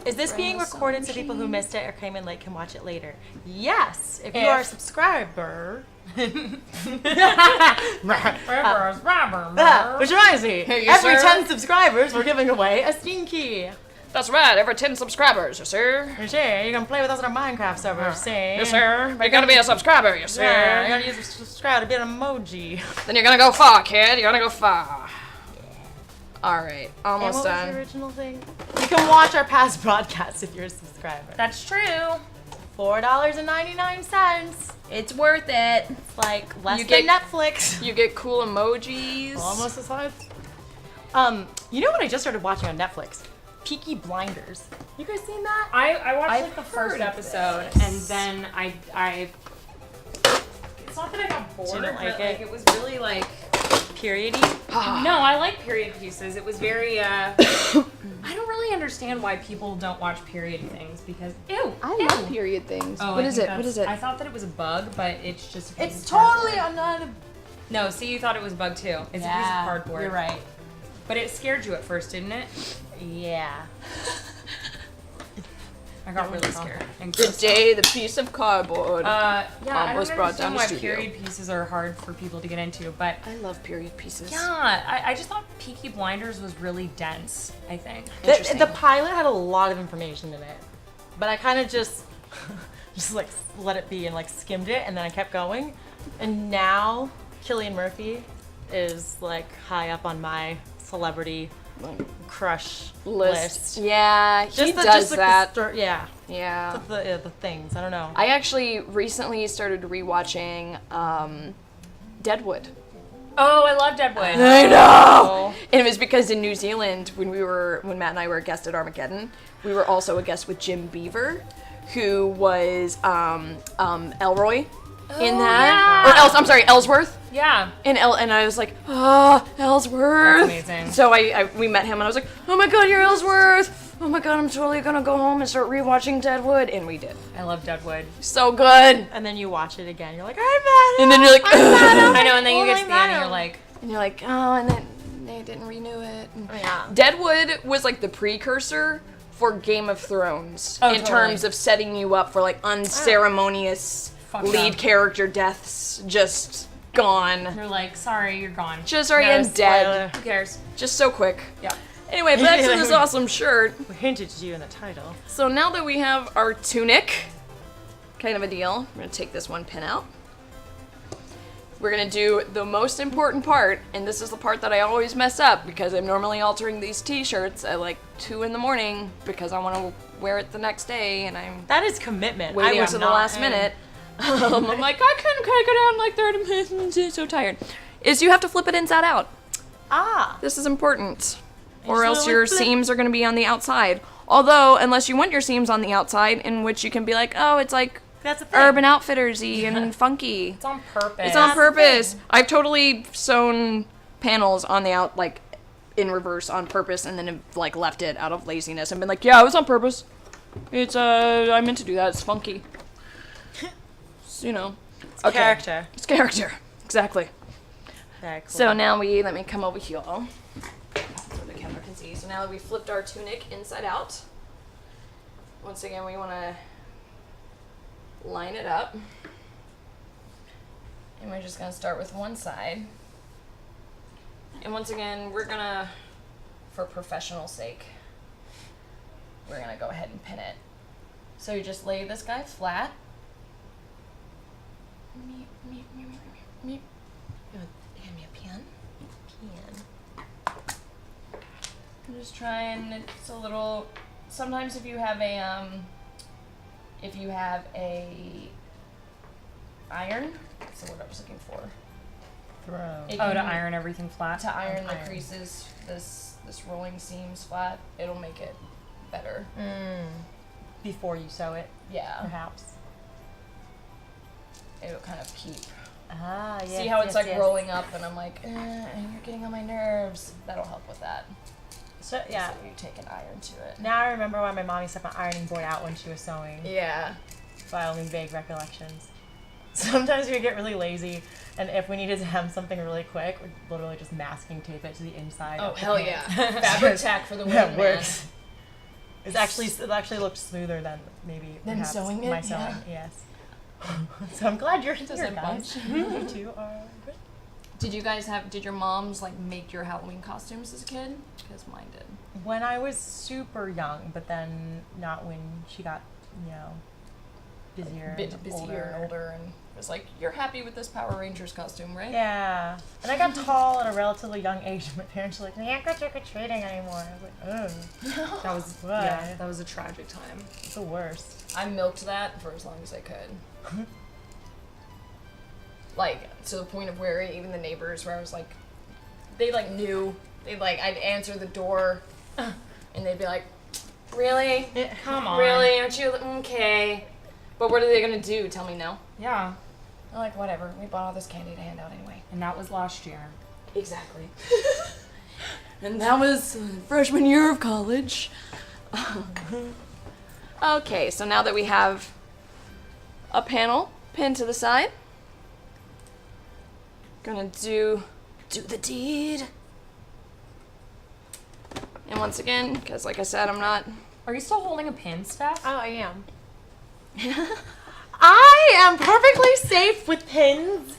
Is this being Threading the recorded so sewing people who machine. missed it or came in late can watch it later? Yes, if you If. are a subscriber. Which Which reminds me, you, every sir. 10 subscribers we're giving away a Steam key. That's right. Every 10 subscribers, yes sir. For sure, you can play with us on our Minecraft server, see? Yes sir. But you gotta be a subscriber, yes Yeah, you sir. gotta use subscribe to be an emoji. Then you're gonna go far, kid. You're gonna go far. All right. And Almost what was the done. original thing? You can watch our past broadcasts if you're a subscriber. That's true. $4.99. It's worth it. It's like less You than get- Netflix. You get cool emojis. Almost as high. You know what I just started watching on Netflix? Peaky Blinders. You guys seen that? I watched I've like the first heard of episode, this. and then I. It's not that I got bored, Didn't like but it? like it was really like. Periody. No, I like period pieces. It was very. I don't really understand why people don't watch period things because ew. I ew. love period things. Oh, What I is think it? What that's- is it? I thought that it was a bug, but it's just. A piece It's of cardboard. totally I'm not a No, see, you thought it was a bug too. It's a piece of cardboard. You're right. But it scared you at first, didn't it? Yeah. I got really scared. And The day the piece of cardboard. yeah, I was don't brought down understand to why studio. period pieces are hard for people to get into, but I love period pieces. yeah, I just thought Peaky Blinders was really dense, I think. Interesting. The pilot had a lot of information in it, but I kind of just like let it be and like skimmed it, and then I kept going. And now Cillian Murphy is like high up on my celebrity crush list. Yeah, he Just the, does just like that. yeah, Yeah. the things. I don't know. I actually recently started rewatching Deadwood. Oh, I love Deadwood. I know. And it was because in New Zealand, when Matt and I were a guest at Armageddon, we were also a guest with Jim Beaver, who was Elroy in that, yeah. or I'm sorry, Ellsworth. Yeah. And I was like, oh, Ellsworth. That's amazing. So we met him and I was like, oh my god, you're Ellsworth. oh my god, I'm totally gonna go home and start rewatching Deadwood, and we did. I love Deadwood. So good. And then you watch it again. You're like, I'm mad. And then you're like, I know, and then you get to the end and you're like, and you're like, oh, and then they didn't renew it. Yeah. Deadwood was like the precursor for Game of Thrones in terms of setting you up for like unceremonious lead character deaths. Just gone. you're like, sorry, you're gone. Just already and dead. Who cares? Just so quick. Yeah. Anyway, back to this awesome shirt. We hinted to you in the title. So now that we have our tunic, kind of a deal, I'm gonna take this one pin out. We're gonna do the most important part, and this is the part that I always mess up because I'm normally altering these t-shirts at like 2 in the morning because I wanna wear it the next day and I'm That is commitment. waiting I to am the not- last minute. I'm like, I couldn't go down like 30 minutes, I'm so tired. Is you have to flip it inside out. Ah. This is important. Or just else wanna, your like, flip. seams are gonna be on the outside. Although, unless you want your seams on the outside, in which you can be like, oh, it's like That's a thing. Urban Outfitters-y and funky. It's on purpose. It's on purpose. I've totally sewn panels on the out, like, in reverse on purpose, and then like left it out of laziness and been like, yeah, it was on purpose. It's, I meant to do that. It's funky. So, you know. It's character. It's character. Exactly. Very cool. So now let me come over here. So the camera can see. So now that we flipped our tunic inside out, once again, we want to line it up. And we're just going to start with one side. And once again, we're going to, for professional sake, we're going to go ahead and pin it. So you just lay this guy flat. Meep. Hand me a pen. I'm just trying. It's a little. Sometimes if you have a iron. That's the word I was looking for. Throw. to iron everything flat. To iron the creases, this rolling seams flat. It'll make it better. Before you sew it, Yeah. perhaps. It'll kind of keep. Ah, yes. See how it's yes, like yes. rolling up, and I'm like, you're getting on my nerves. That'll help with that. So, yeah. So you take an iron to it. Now I remember why my mom used to have my ironing board out when she was sewing. Yeah. By only vague recollections. Sometimes we get really lazy, and if we needed to hem something really quick, we're literally just masking tape it to the inside. Oh of the hell pants. yeah! Fabric tack for the win, That man. works. It actually looked smoother than maybe Than perhaps sewing it? my sewing. Yeah. Yes. So I'm glad you're here, Doesn't guys. bunch. You two are good. Did your moms like make your Halloween costumes as a kid? Because mine did. When I was super young, but then not when she got, busier, Busier and older, and it was like, you're happy with this Power Rangers costume, right? Yeah. And I got tall at a relatively young age. My parents were like, "We can't go trick-or-treating anymore." I was like, "Oh." That was Why? that was a tragic time. It's the worst. I milked that for as long as I could. Like, to the point of where even the neighbors, where I was like, they like knew. I'd answer the door, and they'd be like, really? Come on. Really? Aren't you? Okay. But what are they gonna do? Tell me no? Yeah. I'm like, whatever. We bought all this candy to hand out anyway. And that was last year. Exactly. And that was freshman year of college. Okay, so now that we have a panel pinned to the side, gonna do the deed. And once again, because like I said, I'm not. Are you still holding a pin, Steph? Oh, I am. I am perfectly safe with pins,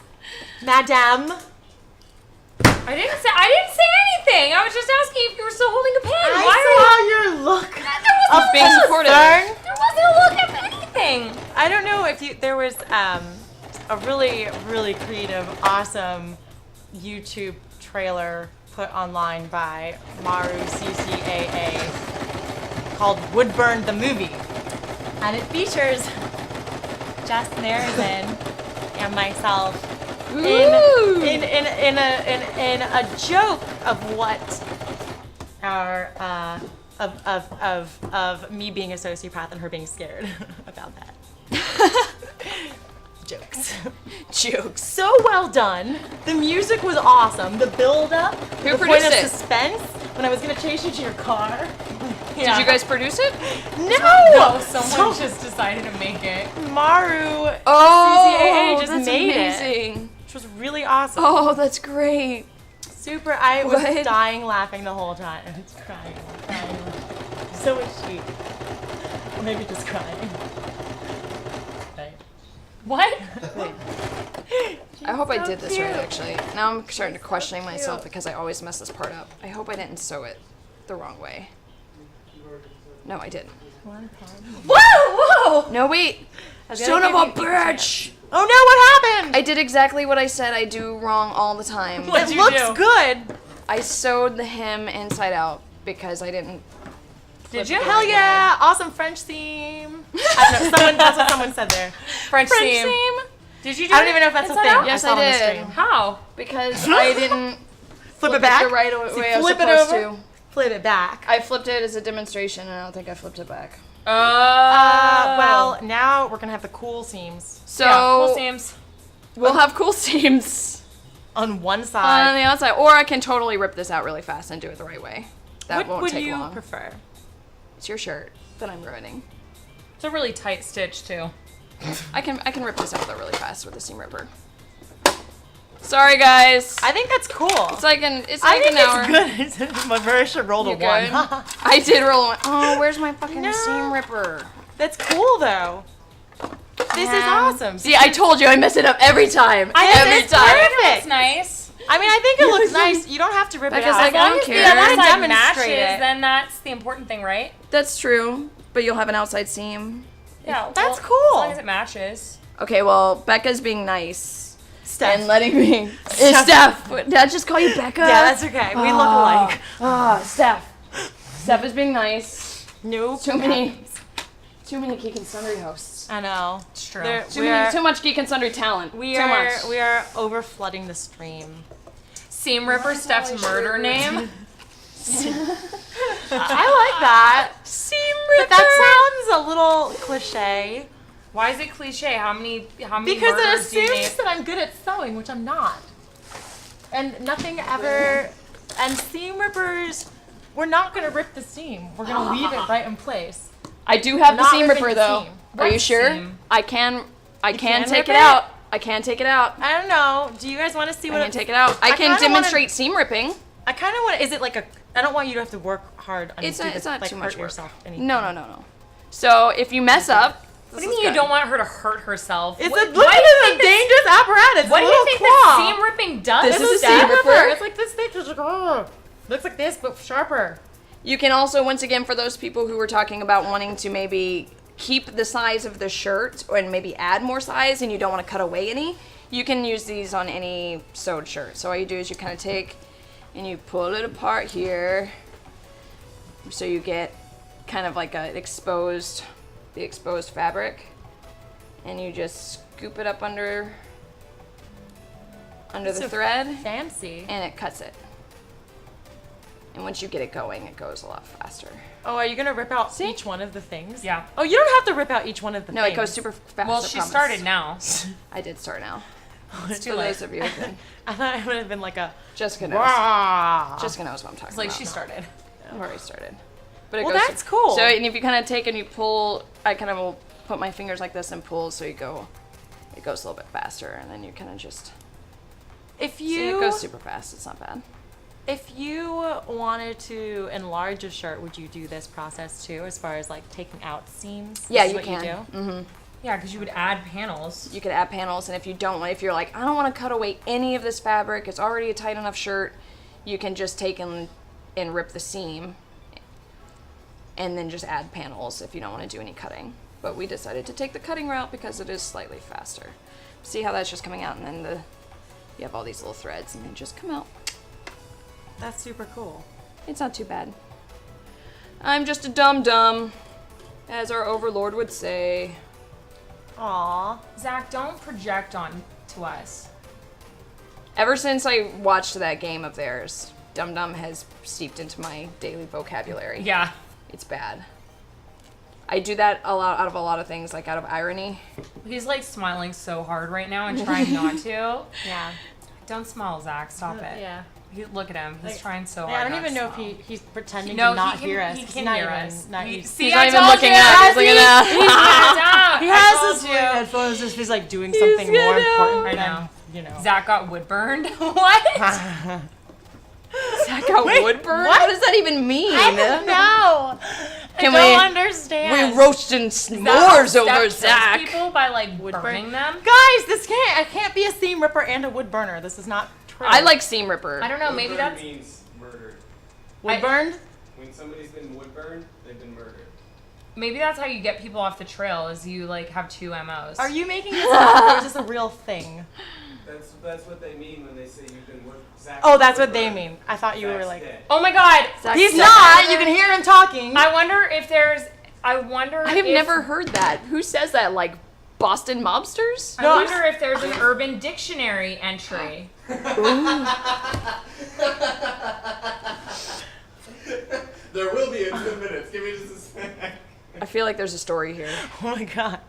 madame. I didn't say anything. I was just asking if you were still holding a pin. I saw your look There of being supportive. concern. wasn't a look at anything. I don't know if there was a really, really creative, awesome YouTube trailer put online by Maru CCAA called Woodburn the Movie. And it features Jess Narrison and myself in a joke of what our of me being a sociopath and her being scared about that. Jokes. So well done. The music was awesome. The build up. Who the point produced of it? suspense when I was gonna chase you to your car. Yeah. Did you guys produce it? No, someone just decided to make it. Maru Oh, CCAA just that's made amazing. it, which was really awesome. Oh, that's great. Super. I was What? dying laughing the whole time. I was crying. So was she. Or maybe just crying. Right. What? I hope I did this cute. right, actually. Now I'm starting to questioning myself because I always mess this part up. I hope I didn't sew it the wrong way. No, I didn't. Whoa, whoa! No, wait. Son of a bitch! Oh no, what happened? I did exactly what I said I do wrong all the time. What'd It you looks do? good. I sewed the hem inside out because I didn't. Did you? Hell yeah! Awesome French theme. I don't know. That's what someone said there. French French seam. theme. Did you do I don't it even know if that's a inside thing. out? Yes, saw it on I the did. stream. How? Because I didn't Flip it back. the right So way I was flip it supposed over. to. Flip it back. I flipped it as a demonstration, and I don't think I flipped it back. Well, now we're gonna have the cool seams So yeah, cool seams. we'll have cool seams on one on side. the outside, or I can totally rip this out really fast and do it the right way. That What won't would take you long. prefer? It's your shirt that I'm ruining. It's a really tight stitch too. I can rip this out though really fast with a seam ripper. Sorry guys. I think that's cool. It's like an I think hour. it's good. Marisha rolled a You one. good? I did roll one. Oh, where's my fucking No. seam ripper? That's cool though. This is awesome. See, I told you I mess it up every time. I think every it's time. perfect. It's nice. I mean, I think it looks nice. You don't have to rip it Because, out. like, I don't As long care. as the I wanna outside demonstrate matches, it. then that's the important thing, right? That's true, but you'll have an outside seam. Yeah. That's As cool. long as it matches. Okay, well, Becca's being nice Steph. and letting me. Steph. Did I just call you Becca? Yeah, that's okay. We look alike. Steph. Steph is being nice. Nope. Too many Geek and Sundry hosts. I know. It's true. Too much Geek and Sundry talent. We too are much. we are over flooding the stream. Seam Ripper Steph's murder name. I like that. Seam But that sounds a little cliche. Why is it cliche? How many Because it murders do you assumes name? that I'm good at sewing, which I'm not. And nothing ever. And seam rippers, we're not gonna rip the seam. We're gonna leave it right in place. I do have the Not seam ripping ripper the though. seam. Are you What sure? seam? I can can take rip it it? out. I can take it out. I don't know. Do you guys want to see I what can it, take it out. I can kinda demonstrate seam ripping. I kind of want. Is it like a? I don't want you to have to work hard. On It's do not, this, it's not like, too hurt much work. yourself. Anything. No. So if you mess up, What do you mean you don't want her to hurt herself? It's What- a look why at do you this think dangerous apparatus. What do you think that seam ripping does? This is a Steph? seam ripper. It's like this thing. It's like, oh, looks like this, but sharper. you can also, once again, for those people who were talking about wanting to maybe keep the size of the shirt and maybe add more size and you don't want to cut away any, you can use these on any sewed shirt. So all you do is you kind of take and you pull it apart here so you get kind of like the exposed fabric, and you just scoop it up under the So thread Fancy. and it cuts it. And once you get it going, it goes a lot faster. Oh, are you gonna rip out each one of the things? Yeah. Oh, you don't have to rip out each one of the No, things. it goes super fast. Well, I she promise. started now. I did start now. It's too For late. those of you who can. I thought it would have been like a. Jessica knows. Rah. Jessica knows what I'm talking It's like about. she started. I've already started. But it Well, goes that's cool. So and if you kind of take and you pull, I kind of will put my fingers like this and pull, so it goes a little bit faster, and then you kind of just. If See, it you goes super fast. It's not bad. if you wanted to enlarge a shirt, would you do this process too, as far as like taking out seams? Yeah, This is you what can. do? Mm-hmm. Yeah, because you would add panels. You could add panels, and if you don't want, if you're like, I don't want to cut away any of this fabric, it's already a tight enough shirt, you can just take and rip the seam, and then just add panels if you don't want to do any cutting. But we decided to take the cutting route because it is slightly faster. See how that's just coming out, and then you have all these little threads, and they just come out. That's super cool. It's not too bad. I'm just a dum-dum, as our overlord would say. Aww. Zach, don't project on to us. Ever since I watched that game of theirs, dum-dum has seeped into my daily vocabulary. Yeah. It's bad. I do that a lot out of a lot of things, like out of irony. He's like smiling so hard right now and trying not to. Yeah. Don't smile, Zach. Stop it. Yeah. Look at him. He's trying so hard. I don't not even to know smile. if he's pretending No, to not he can, hear us. He He's can not hear even, us. Not He, even. see, He's I not even told looking you. up. He's looking up. He's hands out. He I has told his you. headphones if he's like doing something more important I than, know. you know. Zach got wood burned. What? Zach got wood burned? What does that even mean? I don't know. Can I we- don't understand. We're roasting s'mores over Zach. People by like Wood burning burn. them. Guys, I can't be a seam ripper and a wood burner. This is not true. I like seam ripper. I don't know. Maybe Wood that's. burn means murdered. wood burned. When somebody's been wood burned, they've been murdered. Maybe that's how you get people off the trail. Is you like have 2 MOs. Are you making this up or is this a real thing? That's what they mean when they say you've been wood. Zach Oh, that's wood what they burned. mean. I thought you were Zach's like. dead. Oh my God. Zach's He's dead. not. You can hear him talking. I wonder if there's. I wonder. I have if, never heard that. Who says that? Like Boston mobsters? I wonder if there's an Urban Dictionary entry. There will be in 10 minutes. Give me just a second. I feel like there's a story here. Oh my god.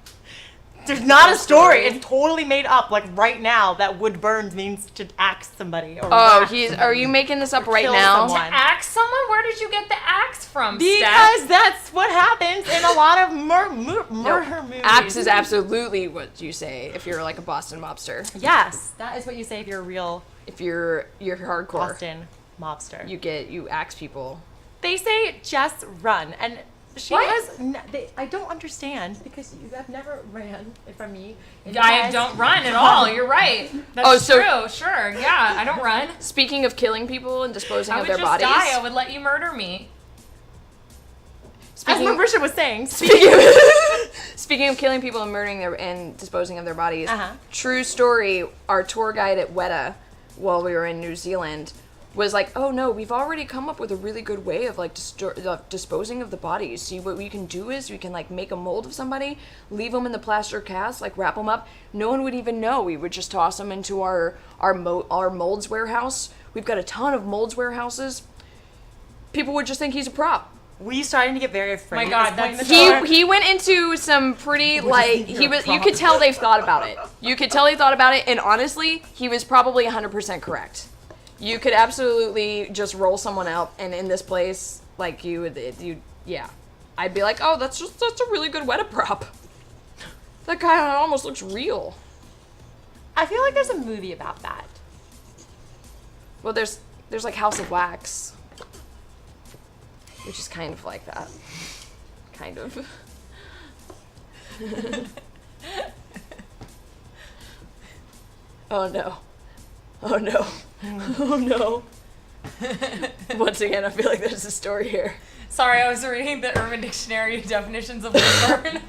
There's not a story. It's totally made up. Like right now, that wood burns means to axe somebody. Or Oh, whack are you making this up right kill now? someone. Axe someone? Where did you get the axe from, Because Steph? that's what happens in a lot of murder No, movies. axe is absolutely what you say if you're like a Boston mobster. Yes, that is what you say if you're a real If you're hardcore, Boston mobster. you axe people. They say just run, and she What? has. I don't understand because you have never ran from me. And you I guys- don't run at all. You're right. That's Oh, so- true. Sure. Yeah, I don't run. Speaking of killing people and disposing I of would their just bodies. die. I would let you murder me. As Speaking Marisha was saying, Speaking of killing people and murdering and disposing of their bodies, Uh-huh. true story. Our tour guide at Weta, while we were in New Zealand, was like, "Oh no, we've already come up with a really good way of like disposing of the bodies. See, what we can do is we can like make a mold of somebody, leave them in the plaster cast, like wrap them up. No one would even know. We would just toss them into our molds warehouse. We've got a ton of molds warehouses. People would just think he's a prop." we starting to get very afraid. My God, at this point in the that's- tour. He went into some pretty like you could tell they've thought about it. You could tell he thought about it, and honestly, he was probably 100% correct. You could absolutely just roll someone out, and in this place, like yeah, I'd be like, oh, that's a really good Weta prop. That guy almost looks real. I feel like there's a movie about that. Well, there's like House of Wax, which is kind of like that, kind of. Oh no. Oh no. Oh no. Once again, I feel like there's a story here. Sorry, I was reading the Urban Dictionary definitions of wood burn,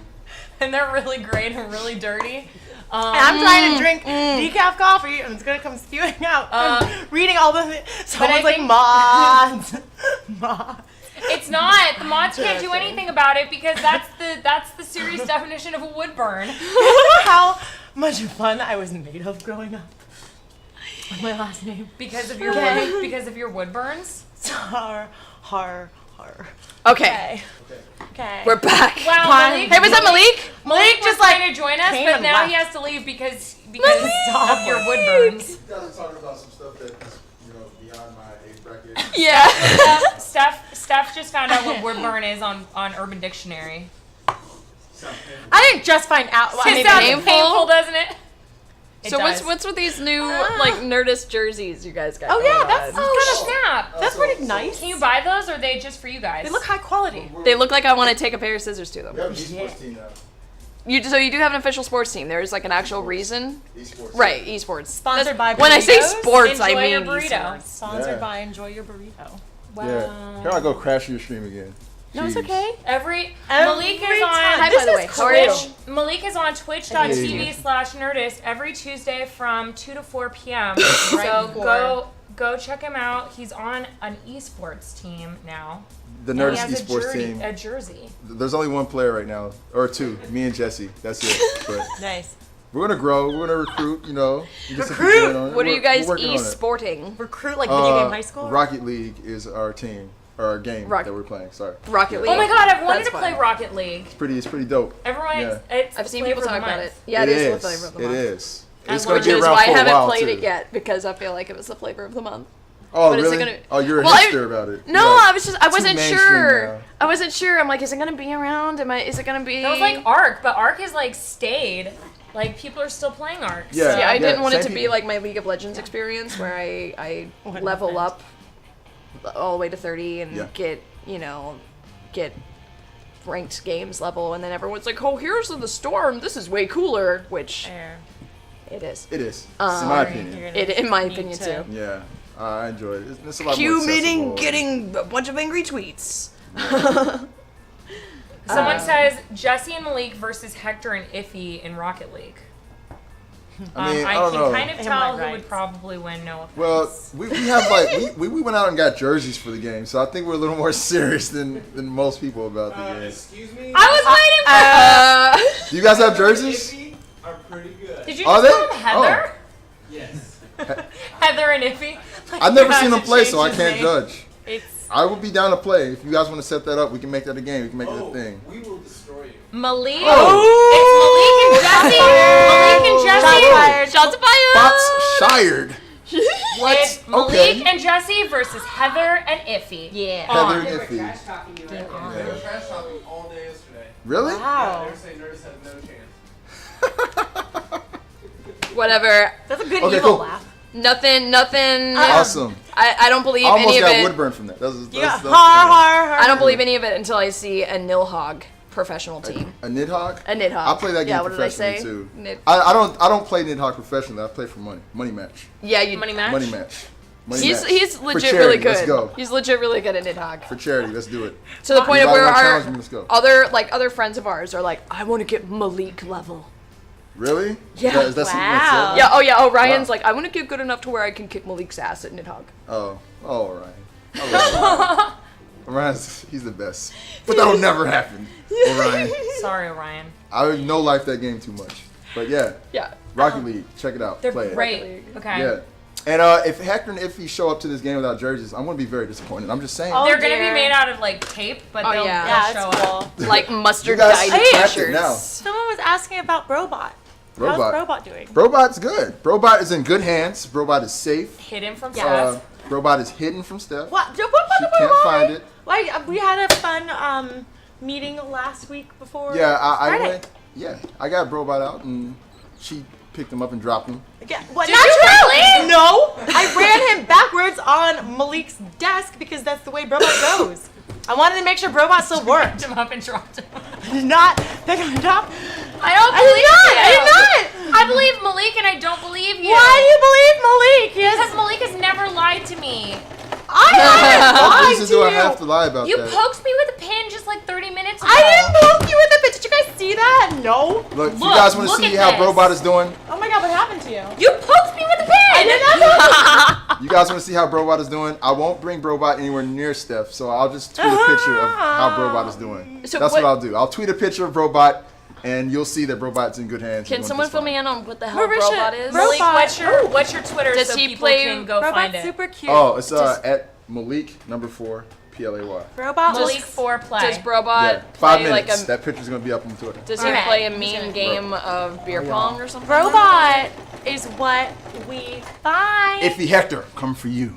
and they're really great and really dirty. And I'm trying to drink decaf coffee, and it's gonna come spewing out. I'm reading all the. Someone's like think- moths. Moths. It's not. The mods can't do anything about it because that's the serious definition of a wood burn. How much fun I was made of growing up. My last name. Because of your wood burns. Har. Okay, Okay. we're back. Wow, Fine. Malik, Hey, what's up, Malik? Malik was just, like, trying to join us, came but and now he left. has to leave because Malik! of your wood burns. You guys are talking about some stuff that's, beyond my age bracket. Yeah. Steph just found out what wood burn is on Urban Dictionary. I didn't just find out. Well, I It mean, sounds painful? painful, doesn't it? It So does. what's with these new like Nerdist jerseys you guys got? Oh yeah, going that's on? Oh snap! that's pretty nice. Can you buy those, or are they just for you guys? They look high quality. They look like I want to take a pair of scissors to them. We have an esports team now. So you do have an official sports team. There is like an actual reason, Esports. right? Esports. Sponsored by When I say burritos? sports, I Enjoy mean your burrito. esports. Sponsored Yeah. by Enjoy Your Burrito. Wow. Yeah. Here I go crash your stream again. No, it's Jeez. okay. Malik Every is time. on. Hi, This by the is way. How are you? Twitch. Malik is on Hey. twitch.tv/Nerdist every Tuesday from 2 to 4 p.m. So go check him out. He's on an esports team now. The And he Nerdist has esports team. a jersey. There's only one player right now, or two. Me and Jesse. That's it. But Nice. we're gonna grow. We're gonna recruit. Get some people Recruit? in on it. What are you guys We're working on it. e-sporting? Recruit like video game high school. Rocket League is our team, or our game Rock- that we're playing. Sorry. Rocket League. Oh my god, I've wanted That's to play fun. Rocket League. It's pretty dope. Everyone, Yeah. it's I've the seen people flavor of talk the about it. month. Yeah, it is the flavor of the month. It is. I It's love gonna it. be Which is around why I for a haven't while played too. it yet because I feel like it was the flavor of the month. Oh, But is it really? gonna- Oh, you're a Well, hipster about it. No, Yeah. I wasn't mainstream sure. now. I wasn't sure. I'm like, is it gonna be around? Is it gonna be? That was like Ark, but Ark has like stayed. Like people are still playing Ark. Yeah. Yeah, I didn't want it to same be people. like my League of Legends experience where I level up all the way to 30 and Yeah. get ranked games level, and then everyone's like, oh, here's the storm. This is way cooler, which it is. It is. In my opinion. In my opinion too. Yeah. I enjoy it. It's a lot more Human accessible. getting a bunch of angry tweets. Someone says Jesse and Malik versus Hector and Iffy in Rocket League. I mean, I I don't can know. kind of Am tell I who right? would probably win. No offense. Well, we have like we went out and got jerseys for the game, so I think we're a little more serious than most people about the game. Excuse me? I was waiting for. Do you guys have jerseys? Iffy are pretty good. Did you Are just they? call him Heather? Yes. Heather and Iffy. Like, I've never you seen guys them play, should so I change can't his name. judge. It's I would be down to play. If you guys want to set that up, we can make that a game. We can make it a thing. We will destroy you. Malik. Oh. It's Malik and Jesse. Shots fired. Bots shired. What? It's Malik Okay. and Jesse versus Heather and Iffy. Yeah. Heather On. and Iffy. Trash talking you right now. They were trash talking all day yesterday. Really? Yeah, they were saying Nurse had no chance. Whatever. That's a good Okay, evil cool. laugh. Nothing. Awesome. I don't believe I almost any of got it. woodburn from that. That's You got har. I don't believe any of it until I see a Nilhogg professional team. A Nidhogg? A Nidhogg. I play that game Yeah, what did I professionally say? too. Nid- I don't play Nidhogg professionally. I play for money. Money match. Yeah, you. Money match. Money match. Money He's match. he's For legit charity, really good. Let's go. He's legit really good at Nidhogg. For charity, let's do it. To the point of Anybody where wanna our challenge me? Let's go. other friends of ours are like, I want to get Malik level. Really? Yeah. Is that something Wow. that's Yeah. Oh yeah. Oh, Ryan's Wow. like, I want to get good enough to where I can kick Malik's ass at Nidhogg. Oh, Ryan. I love Ryan. He's the best. But that'll never happen. Orion. Sorry, Orion. I no life that game too much. But yeah, Yeah. Rocket League, check it out. They're Play great. it. Okay. Yeah. And if Hector and Iffy show up to this game without jerseys, I'm gonna be very disappointed. I'm just saying. Oh, They're gonna dear. be made out of like tape, but Oh, they'll, yeah. Yeah, they'll it's show cool. up. Like mustard You guys dyed cracked it t-shirts. now. Someone was asking about Brobot. Robot. How's Brobot doing? Brobot's good. Brobot is in good hands. Brobot is safe. Hidden from Yeah. Steph. Brobot is hidden from Steph. What? She can't find it. Why? We had a fun meeting last week before. Yeah, I Friday. went. Yeah, I got Brobot out and she picked him up and dropped him. Yeah, what? Did you really? No, I ran him backwards on Malik's desk because that's the way Brobot goes. I wanted to make sure Brobot still worked. Picked him up and dropped him. I did not pick him up. I don't I believe did not. you. I did not. I believe Malik and I don't believe you. Why do you believe Malik? He Because has, Malik has never lied to me. I What haven't lied reason to do I you. have to lie about You that? poked me with a pin just like 30 minutes ago. I didn't poke you with a bitch. Did you guys see that? No. Look, if you Look, guys want to look see at how this. Brobot is doing, Oh my god, what happened to you? You poked me with a pin. I did not. you guys want to see how Brobot is doing, I won't bring Brobot anywhere near Steph, so I'll just tweet a picture of how Brobot is doing. So That's what- what I'll do. I'll tweet a picture of Brobot, and you'll see that Brobot's in good hands. Can someone fill me in on what the hell Marisha, Brobot is? Bro- Malik, Robot. what's your Twitter Does so he people play can go find Brobot's it? super cute. Oh, it's at Malik #4 PLAY. Brobot Malik looks 4 play. Does Brobot Yeah, 5 play like minutes. a? That picture's gonna be up on Twitter. Does he Okay. play a mean game of beer pong or something? Brobot is what we find. Iffy Hector, come for you.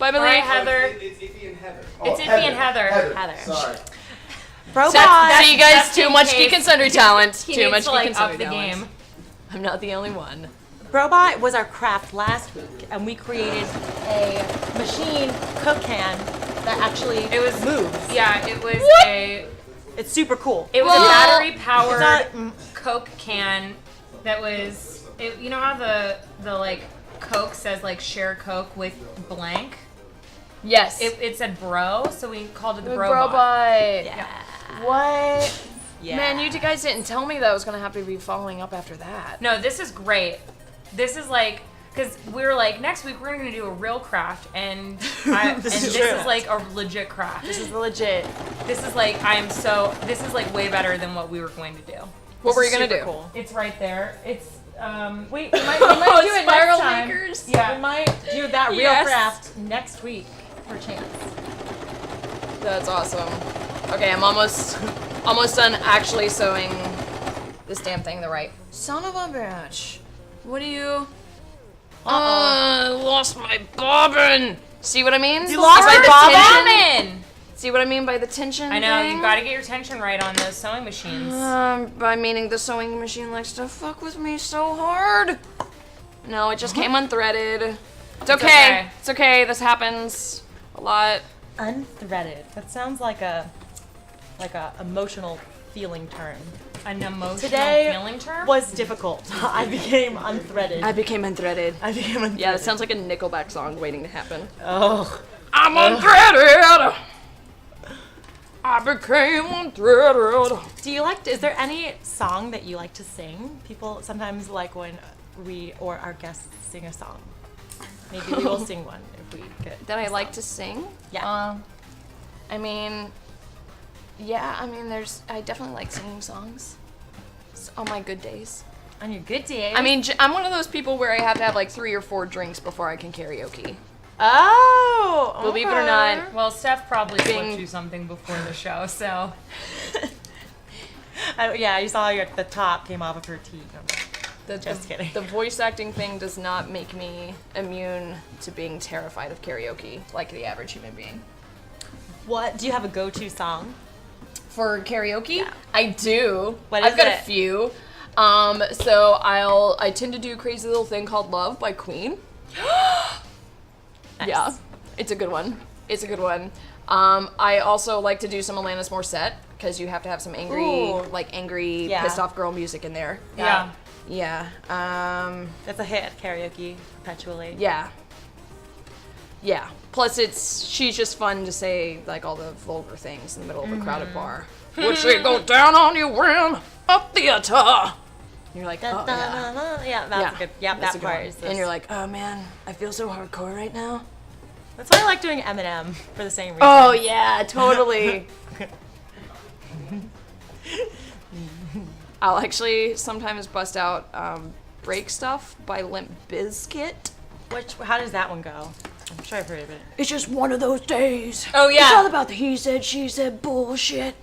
Bye, All right, Malik. Heather. It's Iffy and Heather. It's Iffy and Heather. Heather. Sorry. Brobot. That's- See, you guys, that's too in much case geek and sundry talent. He Too needs much to geek like and up sundry the talent. game. I'm not the only one. Brobot was our craft last week, and we created a machine Coke can that actually It was moves. Yeah, it was a It's super cool. it was Well, a battery powered It's not- Coke can that was you know how the like Coke says like share Coke with blank? Yes. It said bro, so we called it the Brobot. Brobot. Yeah. What? Yeah. Man, you guys didn't tell me that I was gonna have to be following up after that. No, this is great. This is like because we were like next week we're gonna do a real craft and This is this true. is like a legit craft. This is legit. This is like this is like way better than what we were going to do. What were you This gonna is super do? Cool. It's right there. It's We might do it Spiral next time. makers? Yeah. We might do that real Yes. craft next week for chance. That's awesome. Okay, I'm almost done actually sewing this damn thing the right. Son of a bitch. What do you? I lost my bobbin. See what I mean? You lost By your the bobbin? tension. See what I mean by the tension I know, thing? you gotta get your tension right on those sewing machines. By meaning the sewing machine likes to fuck with me so hard. No, it just came unthreaded. It's okay. It's okay. This happens a lot. Unthreaded. That sounds like a emotional feeling term. An emotional Today feeling term? was difficult. I became unthreaded. I became unthreaded. unthreaded. Yeah, that sounds like a Nickelback song waiting to happen. Oh. I'm unthreaded. I became unthreaded. Do you like? Is there any song that you like to sing? People sometimes like when we or our guests sing a song. Maybe we will sing one if we get. That I like to sing? Yeah. I mean, yeah, I definitely like singing songs on my good days. On your good days. I mean, I'm one of those people where I have to have like 3 or 4 drinks before I can karaoke. Oh. Believe it or not. Well, Steph probably Bing. slipped you something before the show, so. Yeah, you saw the top came off of her teeth. Just kidding. The voice acting thing does not make me immune to being terrified of karaoke like the average human being. What? Do you have a go-to song? For karaoke? I do. What I've is got it? a few. So I tend to do Crazy Little Thing Called Love by Queen. Nice. Yeah, it's a good one. It's a good one. I also like to do some Alanis Morissette because you have to have some angry, Ooh. Yeah. pissed off girl music in there. Yeah. Yeah. That's a hit karaoke perpetually. Yeah. Yeah. Plus, she's just fun to say like all the vulgar things in the middle of a crowded bar. Would she go down on you when a theater? And you're like, oh yeah. Yeah, that's a good. Yeah, That's that a good part one. is. And you're like, oh man, I feel so hardcore right now. That's why I like doing Eminem for the same reason. Oh yeah, totally. I'll actually sometimes bust out Break Stuff by Limp Bizkit. How does that one go? I'm sure I've heard of it. It's just one of those days. Oh, yeah. It's all about the he said, she said bullshit.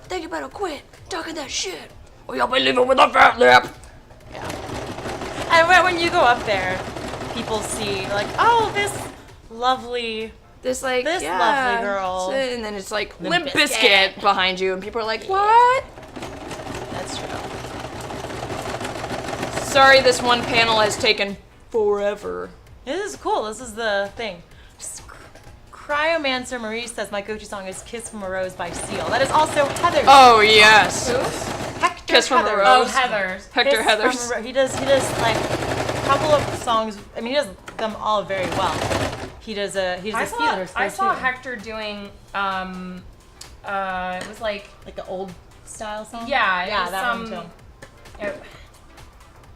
Think you better quit talking that shit, or you'll be leaving with a fat lip. And when you go up there, people see like, oh, this lovely. This lovely girl. And then it's like Limp Bizkit. Bizkit behind you, and people are like, what? That's true. Sorry, this one panel has taken forever. This is cool. This is the thing. Cryomancer Marie says my go-to song is "Kiss from a Rose" by Seal. That is also Heather's. Oh yes. Hector Kiss from a Heather's. Oh, Rose. Heather's. Hector Kiss Heathers. from a He does like a couple of songs. I mean, he does them all very well. He's a Steelers I saw too. Hector doing, it was like the old style song. Yeah, it was that one some- too. it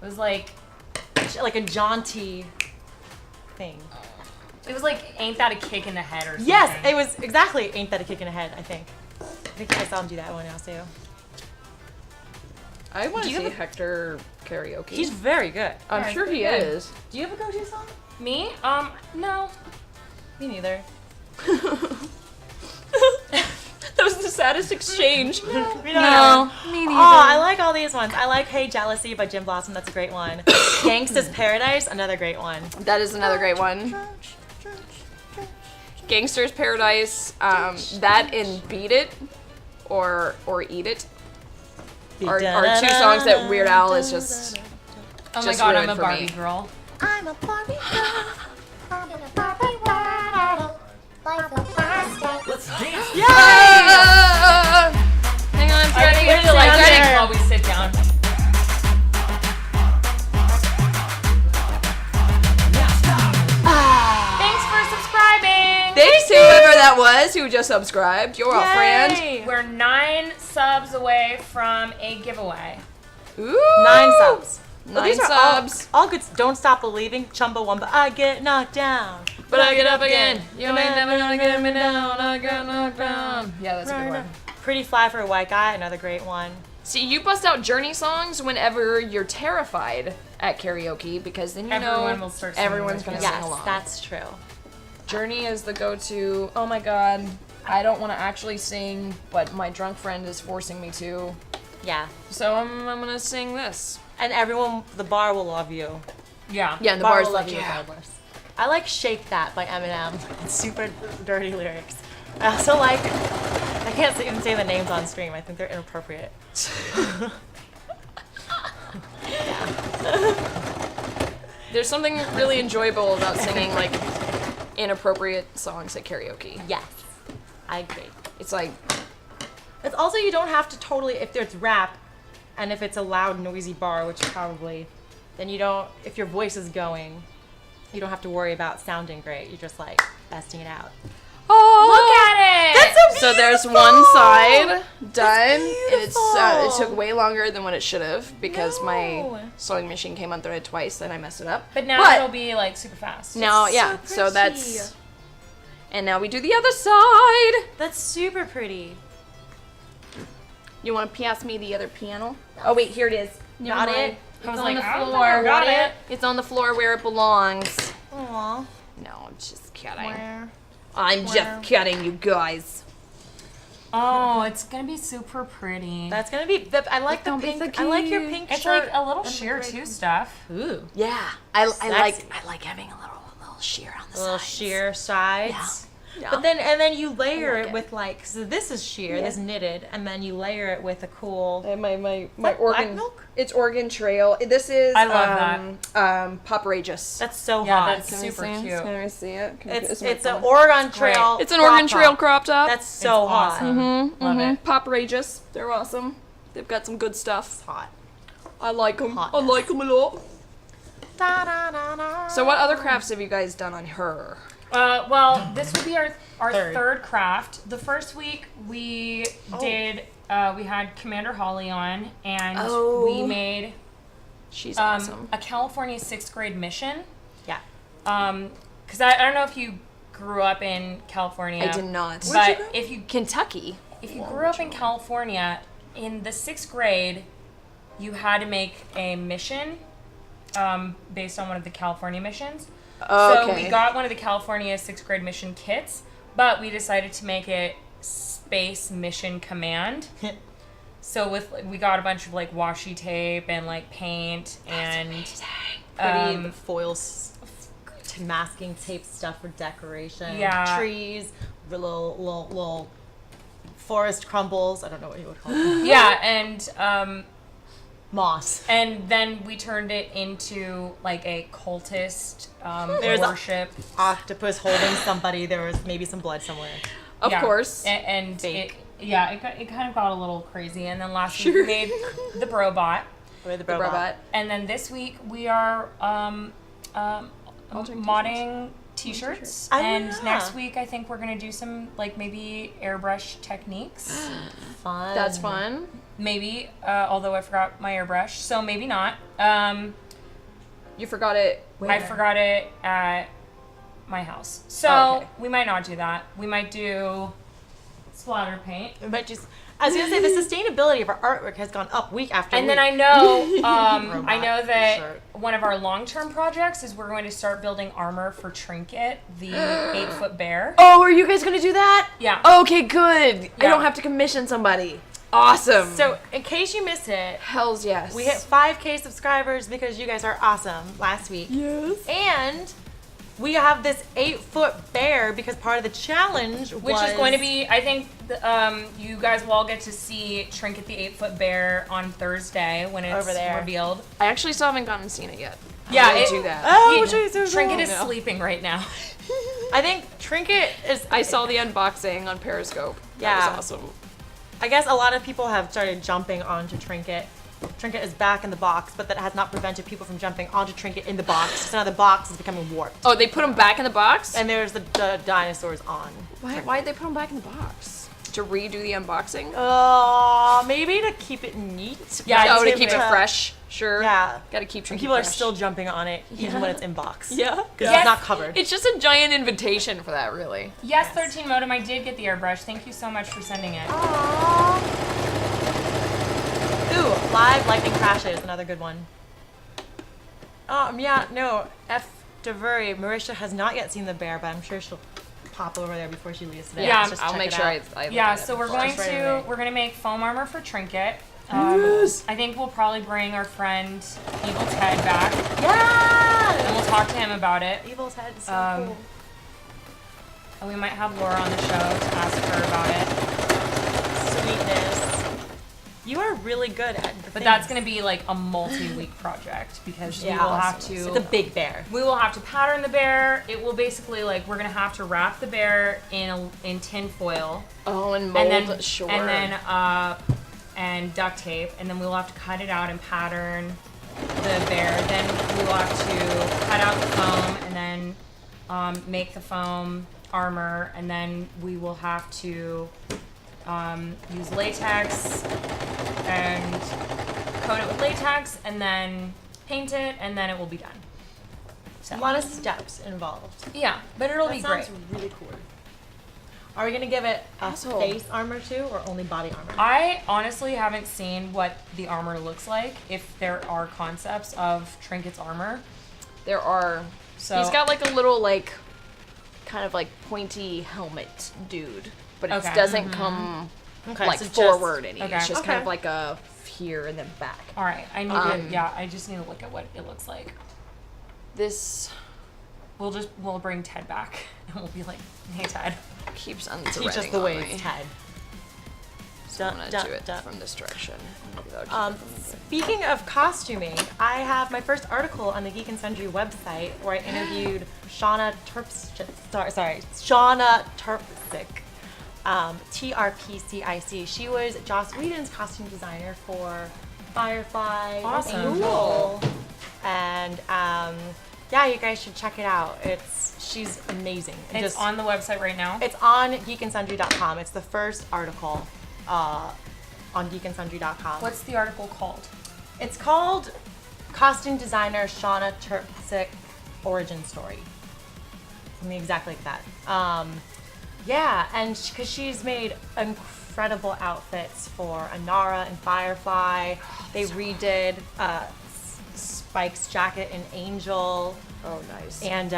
was like Like a jaunty thing. it was like ain't that a kick in the head or something. Yes, it was exactly "Ain't That a Kick in the Head." I think I saw him do that one also. I want to Do you see have a- Hector karaoke. He's very good. I'm Yeah, sure he's he pretty good. is. Do you have a go-to song? Me? No. Me neither. That was the saddest exchange. Me No, neither. me neither. Oh, I like all these ones. I like "Hey Jealousy" by Jim Blossom. That's a great one. "Gangsta's Paradise," another great one. That is another great one. Gangster's Paradise, that and Beat It, or Eat It, are 2 songs that Weird Al is just. Oh my Just god, I'm ruined a for Barbie me. girl. I'm a Barbie girl. Hang on, I Freddie. think we have to like sing while we sit down. Thanks for subscribing. Thanks to whoever that was who just subscribed. You're our friend. We're 9 subs away from a giveaway. Ooh. 9 subs. 9 These are subs. all good. Don't Stop Believing, Chumbawamba, I Get Knocked Down. But I get up again. You ain't never gonna get me down. I got knocked down. Yeah, that's a good one. Pretty Fly for a White Guy, another great one. See, you bust out Journey songs whenever you're terrified at karaoke because then you Everyone know will start singing everyone's with gonna you. sing Yes, along. that's true. Journey is the go-to. Oh my god, I don't want to actually sing, but my drunk friend is forcing me to. Yeah. So I'm gonna sing this. And everyone, the bar will love you. Yeah. Yeah, and the Bar bar's will like, love you yeah, regardless. I like Shake That by Eminem. It's super dirty lyrics. I also like, I can't even say the names on stream. I think they're inappropriate. There's something really enjoyable about singing like inappropriate songs at karaoke. Yes, I agree. It's like, It's also, you don't have to totally, if it's rap and if it's a loud, noisy bar, which probably, then you don't, if your voice is going, you don't have to worry about sounding great. You're just like besting it out. Look at it! That's so there's one side done, and beautiful. it took way longer than what it should have because my No. sewing machine came unthreaded twice and I messed it up. But now it'll be like super fast. Now, It's yeah, so so that's, pretty. and now we do the other side. That's super pretty. You want to pass me the other piano? Oh wait, here it is. Got it? I was on like, the I floor. got it. It's on the floor where it belongs. Aww. No, I'm just kidding. Where? I'm just kidding, you guys. Oh, it's gonna be super pretty. That's gonna be, I like the Don't be pink, so I like your cute. pink It's shirt. like a little sheer too stuff. Ooh. Yeah, I Sexy. like having a little sheer on the A little sides. sheer sides. Yeah. But then, and then you layer I like it it. with like, so this is sheer, Yeah. this knitted, and then you layer it with a cool, And my that Oregon black milk? It's Oregon Trail. This is I love Paparazes. that's so Yeah, hot. that's super cute. Can I see it? Can I put this in It's my an phone? Oregon Trail. It's an crop Oregon Trail top. crop top. That's so It's hot. awesome. Love it. Paparazes. They're awesome. They've got some good stuff. Hot. I like them. I Hotness. like them a lot. Da, da, da, da. So what other crafts have you guys done on her? Well, this would be our Third. third craft. The first week we did, we had Commander Holly on, and Oh. we made She's awesome. a California 6th grade mission. Yeah. Because I don't know if you grew up in California. I did not. But if you Kentucky. grew up in California, in the 6th grade, you had to make a mission based on one of the California missions. So we got one of the California 6th grade mission kits, but we decided to make it Space Mission Command. So we got a bunch of like washi tape and like paint and Pretty foils, masking tape stuff for decoration. Yeah. Trees, little forest crumbles. I don't know what you would call them. yeah, and Moss. and then we turned it into like a cultist There's a- worship. Octopus holding somebody. There was maybe some blood somewhere. Of Yeah. course. And it, Fake. it kind of got a little crazy. And then last week we made the Brobot. With the The robot. robot. And then this week we are modding t-shirts. Oh, And yeah. next week I think we're gonna do some like maybe airbrush techniques. Fun. That's fun. Maybe, although I forgot my airbrush, so maybe not. You forgot it. I forgot it at my house, so Oh, okay. we might not do that. We might do splatter paint. But just, I was gonna say, the sustainability of our artwork has gone up week after And week. then I know, Robot I know that shirt. one of our long-term projects is we're going to start building armor for Trinket, the 8-foot bear. Oh, are you guys gonna do that? Yeah. Okay, good. I Yeah. don't have to commission somebody. Awesome. So, in case you missed it, Hells yes. we hit 5K subscribers because you guys are awesome last week. Yes. And we have this 8-foot bear because part of the challenge Which is going to be, I think, you guys will all get to see Trinket the 8-foot bear on Thursday when it's Over there. revealed. I actually still haven't gone and seen it yet. Yeah, I it- do that. Oh, He- jeez, so Trinket cool. is sleeping right now. I think Trinket is. I saw the unboxing on Periscope. Yeah. That was awesome. I guess a lot of people have started jumping onto Trinket. Trinket is back in the box, but that has not prevented people from jumping onto Trinket in the box. So now the box is becoming warped. Oh, they put them back in the box? And there's the dinosaurs on. Why'd they put them back in the box? To redo the unboxing? Maybe to keep it neat. Yeah, Oh, to to keep it fresh. Sure. Yeah. Gotta keep And Trinket people are fresh. still jumping on it even when it's in box. Yeah. Because Yes. it's not covered. It's just a giant invitation for that, really. Yes, 13 Modem, I did get the airbrush. Thank you so much for sending it. Ooh, live lightning crashes, another good one. Yeah, no, F. DeVury, Marisha has not yet seen the bear, but I'm sure she'll pop over there before she leaves today. Yeah, Let's just I'll check make it sure out. I look Yeah, at it so we're before. going It's right to away. we're gonna make foam armor for Trinket. Yes. I think we'll probably bring our friend Evil Ted back, Yeah! and we'll talk talk to him about it. Evil's head is so cool. And we might have Laura on the show to ask her about it. Sweetness. You are really good at the But that's going to be like a multi-week project because we will have to. It's a big bear. We will have to pattern the bear. It will basically like we're going to have to wrap the bear in tin foil. Oh, and mold, And then sure. and duct tape, and then we will have to cut it out and pattern the bear. Then we will have to cut out the foam and then make the foam armor, and then we will have to use latex and coat it with latex, and then paint it, and then it will be done. So A lot of steps involved. yeah, but it'll be That great. sounds really cool. Are we gonna give it a Asshole. face armor too, or only body armor? I honestly haven't seen what the armor looks like, if there are concepts of Trinket's armor. There are. So He's got like a little like, kind of like pointy helmet dude, but it Okay. doesn't come Okay, like so just- forward any. okay. It's just kind of Okay. like a here and then back. all right, I need to. Yeah, I just need to look at what it looks like. This We'll bring Ted back, and we'll be like, hey Ted. keeps unthreading Teach us the on ways, me. Ted. So I'm gonna do it from this direction. Maybe that'll keep it from moving. Speaking of costuming, I have my first article on the Geek and Sundry website where I interviewed Shauna Terpsic, TRPCIC. She was Joss Whedon's costume designer for Firefly, Awesome. Angel, and yeah, you guys should check it out. She's amazing. It's on the website right now. It's on geekandsundry.com. It's the first article on geekandsundry.com. What's the article called? It's called Costume Designer Shauna Terpsic Origin Story. Something exactly like that. Yeah, and because she's made incredible outfits for Anara and Firefly. They redid Spike's jacket in Angel. Oh, nice. And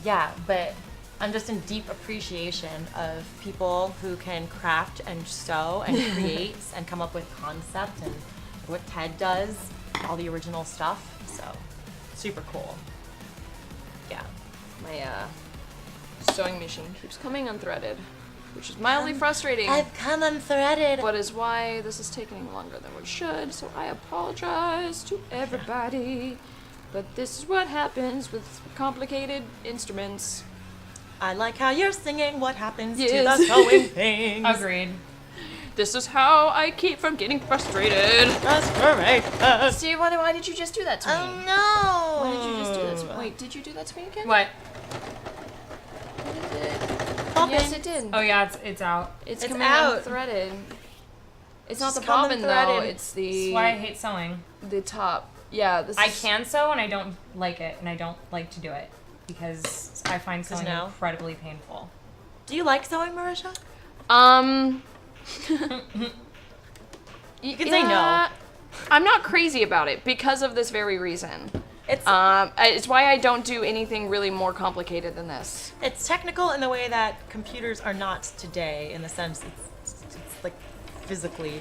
yeah, but I'm just in deep appreciation of people who can craft and sew and create and come up with concept, and what Ted does, all the original stuff. So super cool. Yeah. My sewing machine keeps coming unthreaded, which is mildly frustrating. come unthreaded. But is why this is taking longer than it should, so I apologize to everybody. But this is what happens with complicated instruments. I like how you're singing what happens to Yes. the sewing things. Agreed. This is how I keep from getting frustrated. Frustrated. Steve, why did you just do that to me? Oh no. Why did you just do that to me? Wait, did you do that to me again? What? Yes, it did. Oh yeah, it's out. It's It's coming out. unthreaded. It's not Just the come bobbin though, unthreaded. it's That's why I hate sewing. the top. Yeah, this I is can sew, and I don't like it, and I don't like to do it because I find sewing no? incredibly painful. Do you like sewing, Marisha? You can say no. I'm not crazy about it because of this very reason. It's It's why I don't do anything really more complicated than this. It's technical in the way that computers are not today, in the sense it's like physically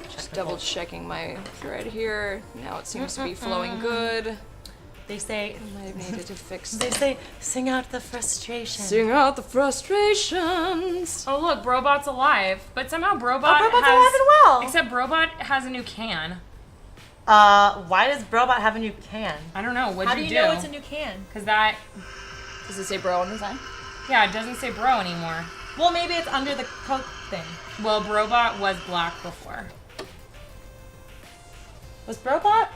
Just technical. double checking my thread here. Now it seems to be flowing good. They say, Might have needed to fix. they say, sing out the frustration. Sing out the frustrations. Oh look, Brobot's alive, but somehow Brobot Brobot's has alive and well. Except Brobot has a new can. Why does Brobot have a new can? I don't know. What'd How you do do? you know it's a new can? Because that, Does it say bro on the sign? yeah, it doesn't say bro anymore. Well, maybe it's under the Coke thing. Well, Brobot was black before. Was Brobot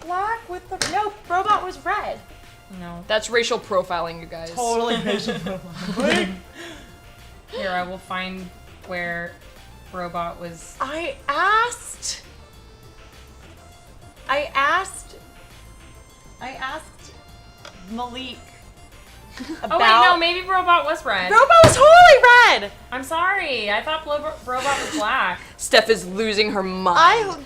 black with the... No, Brobot was red. No. That's racial profiling, you guys. Totally racial profile. Here, I will find where Brobot was. I asked Malik about... Oh wait, no, maybe Brobot was red. Brobot was totally red! I'm sorry. I thought Brobot was black. Steph is losing her mind.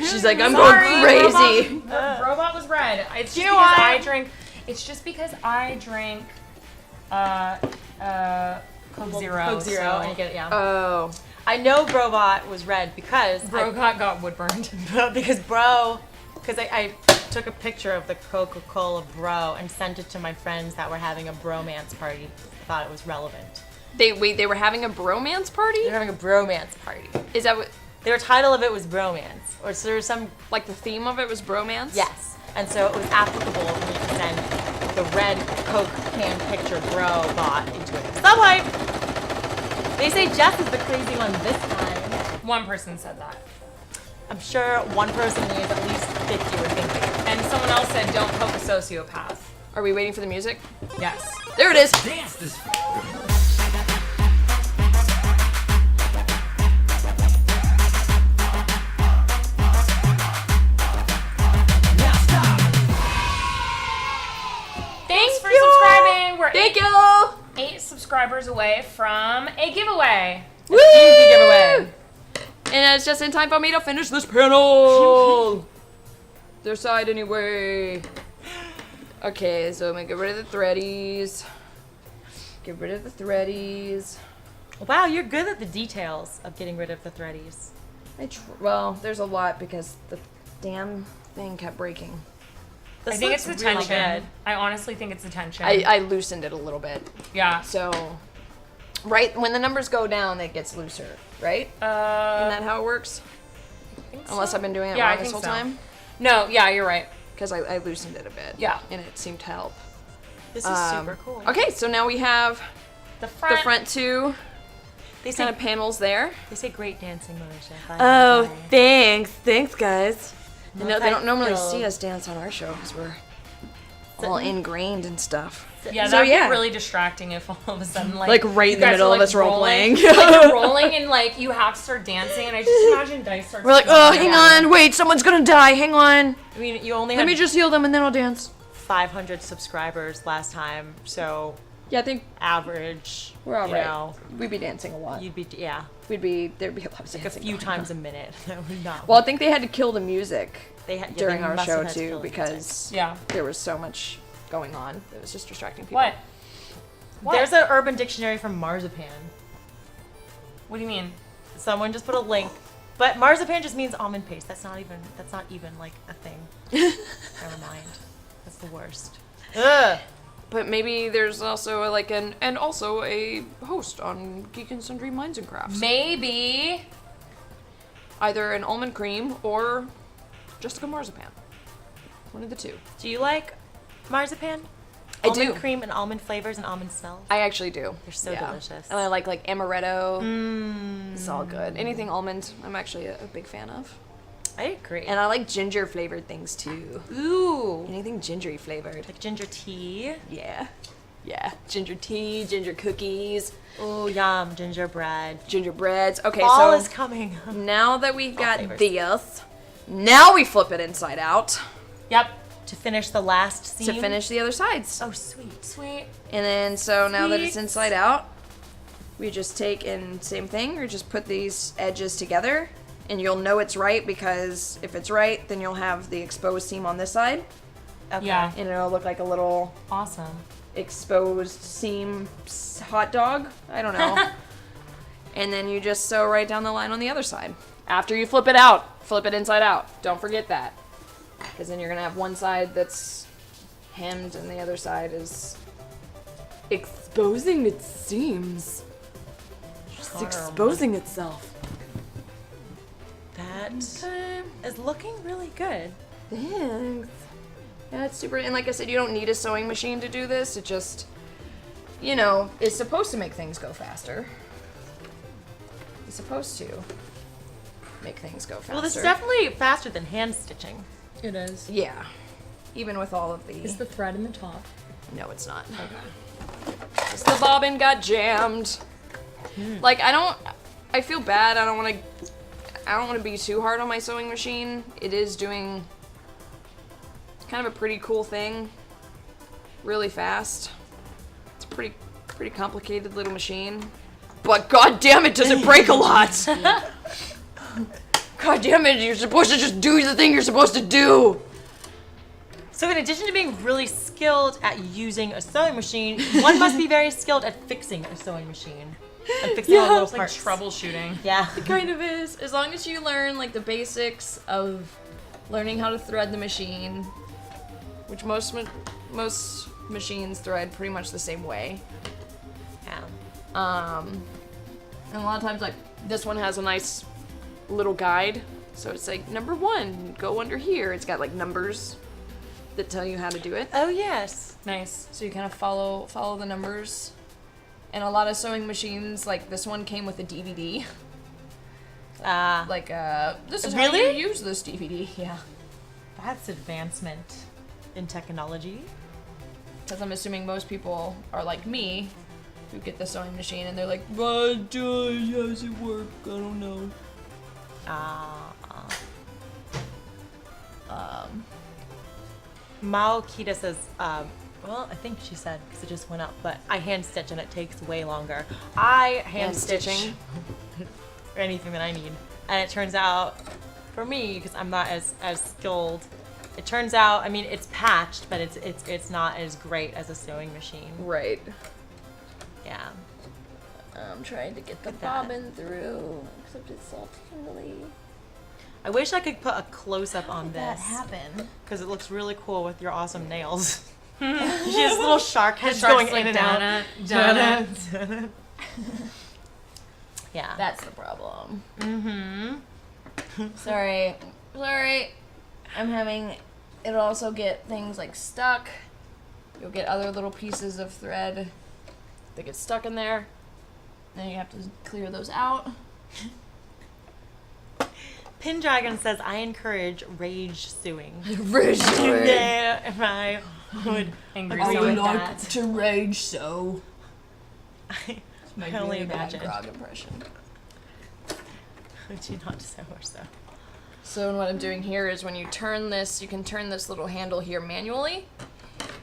She's like, I'm Sorry, going crazy. Robot was red. It's just You know because what? I drank. It's just because I drank Coke Zero. Coke Zero, so and you get it, yeah. Oh. I know Brobot was red because Brobot got wood burned. because I took a picture of the Coca-Cola bro and sent it to my friends that were having a bromance party. I thought it was relevant. They were having a bromance party? They're having a bromance party. Is that what, Their title of it was bromance, or so there's some. like the theme of it was bromance? Yes, and so it was applicable for me to send the red Coke can picture bro bot into it. Subway. They say Jess is the crazy one this time. One person said that. I'm sure one person needs at least 50 were thinking. And someone else said, don't poke a sociopath. Are we waiting for the music? Yes. There it is. Dance this. Now stop. Thanks for subscribing. We're Thank you. 8 subscribers away from a giveaway. Woo! Giveaway. And it's just in time for me to finish this panel. Their side anyway. Okay, so I'm gonna get rid of the threadies. Get rid of the threadies. Wow, you're good at the details of getting rid of the threadies. Well, there's a lot because the damn thing kept breaking. I This think it's the looks really tension. good. I honestly think it's the tension. I loosened it a little bit. yeah. So, right when the numbers go down, it gets looser, right? Isn't that how it works? Unless I've been doing it Yeah, I wrong this think whole so. time. No, yeah, you're right. Because I loosened it a bit. Yeah. And it seemed to help. This is super cool. Okay, so now we have The front. the front two They say kind of panels there. they say great dancing, Marisha. Oh, thanks guys. They Multi- don't normally filled. see us dance on our show because we're all ingrained and stuff. Yeah, So, that'd yeah. be really distracting if all of a sudden, Like, right you in the guys middle are, of us role-playing. like you're rolling and like you have to start dancing, and I just imagine Dice starts. We're like, oh, hang on, wait, someone's gonna die, hang on. I mean, you only Let had me just heal them and then I'll dance. 500 subscribers last time, so Yeah, I think average. we're all you right. know, We'd be dancing a lot. you'd be there'd There'd be a lot of be a dancing few going times on. a minute. That would not. Well, I think they had to kill the music they had during they our must show have had to too kill it. because Yeah. there was so much going on. It was just distracting people. What? What? There's an Urban Dictionary from Marzipan. What do you mean? Someone just put a link, but marzipan just means almond paste. That's not even like a thing. Never mind. That's the worst. Ugh. But maybe there's also also a host on Geek and Sundry Minds and Crafts. Maybe. Either an almond cream or Jessica Marzipan. One of the two. Do you like marzipan? I Almond do. cream and almond flavors and almond smells. I actually do. They're so delicious. And I like amaretto. It's all good. Anything almond, I'm actually a big fan of. I agree. And I like ginger flavored things too. Ooh, Anything gingery flavored. like ginger tea. Yeah. Yeah. Ginger tea, ginger cookies, Ooh, yum, gingerbread. gingerbreads. Okay, Fall so is coming. now that we've got flavors. this, now we flip it inside out Yep. To finish the last scene. to finish the other sides. Oh, sweet. Sweet. And then, so now that it's Sweet. inside out, we just take and same thing, or just put these edges together, and you'll know it's right because if it's right, then you'll have the exposed seam on this side, Okay. Yeah. and it'll look like a little Awesome. exposed seam hot dog. I don't know. And then you just sew right down the line on the other side. After you flip it out, flip it inside out. Don't forget that. Because then you're going to have one side that's hemmed and the other side is exposing its seams. Just exposing itself. That is looking really good. Thanks. Yeah, it's super. And like I said, you don't need a sewing machine to do this. It just, you know, is supposed to make things go faster. It's supposed to make things go faster. Well, this is definitely faster than hand stitching. It is. Yeah. Even with all of the. Is the thread in the top? No, it's not. Okay. The bobbin got jammed. Like I feel bad. I don't want to be too hard on my sewing machine. It is doing kind of a pretty cool thing. Really fast. It's a pretty complicated little machine. But god damn it, does it break a lot. God damn it, you're supposed to just do the thing you're supposed to do. So in addition to being really skilled at using a sewing machine, one must be very skilled at fixing a sewing machine. And fixing all the little It's like parts. troubleshooting. Yeah. It kind of is. As long as you learn like the basics of learning how to thread the machine, which most machines thread pretty much the same way. Yeah. And a lot of times, like, this one has a nice little guide. So it's like, number 1, go under here. It's got, like, numbers that tell you how to do it. Oh, yes. Nice. So you kind of follow the numbers. And a lot of sewing machines, like this one came with a DVD. This is how you Really? use this DVD. Yeah. That's advancement in technology. Because I'm assuming most people are like me, who get the sewing machine and they're like, how does it work? I don't know. Maokita says, well, I think she said, because it just went up, but I hand stitch and it takes way longer. I hand stitch stitching? anything that I need. And it turns out, for me, because I'm not as skilled, it turns out, I mean, it's patched, but it's not as great as a sewing machine. Right. Yeah. I'm trying to get the at that. bobbin through, except it's all tingly. I wish I could put a close-up on That this, happened. because it looks really cool with your awesome nails. She has little shark heads Shark's going like, in and out. donut. Yeah. That's the problem. Sorry. I'm having, it'll also get things like stuck. You'll get other little pieces of thread that get stuck in there. Then you have to clear those out. Pin Dragon says, I encourage rage sewing. Rage Yeah, if I would Angry agree sewing. with that. to rage sew. I My can only really bad imagine. Grog impression. Would you not sew or so? So what I'm doing here is when you turn this, you can turn this little handle here manually,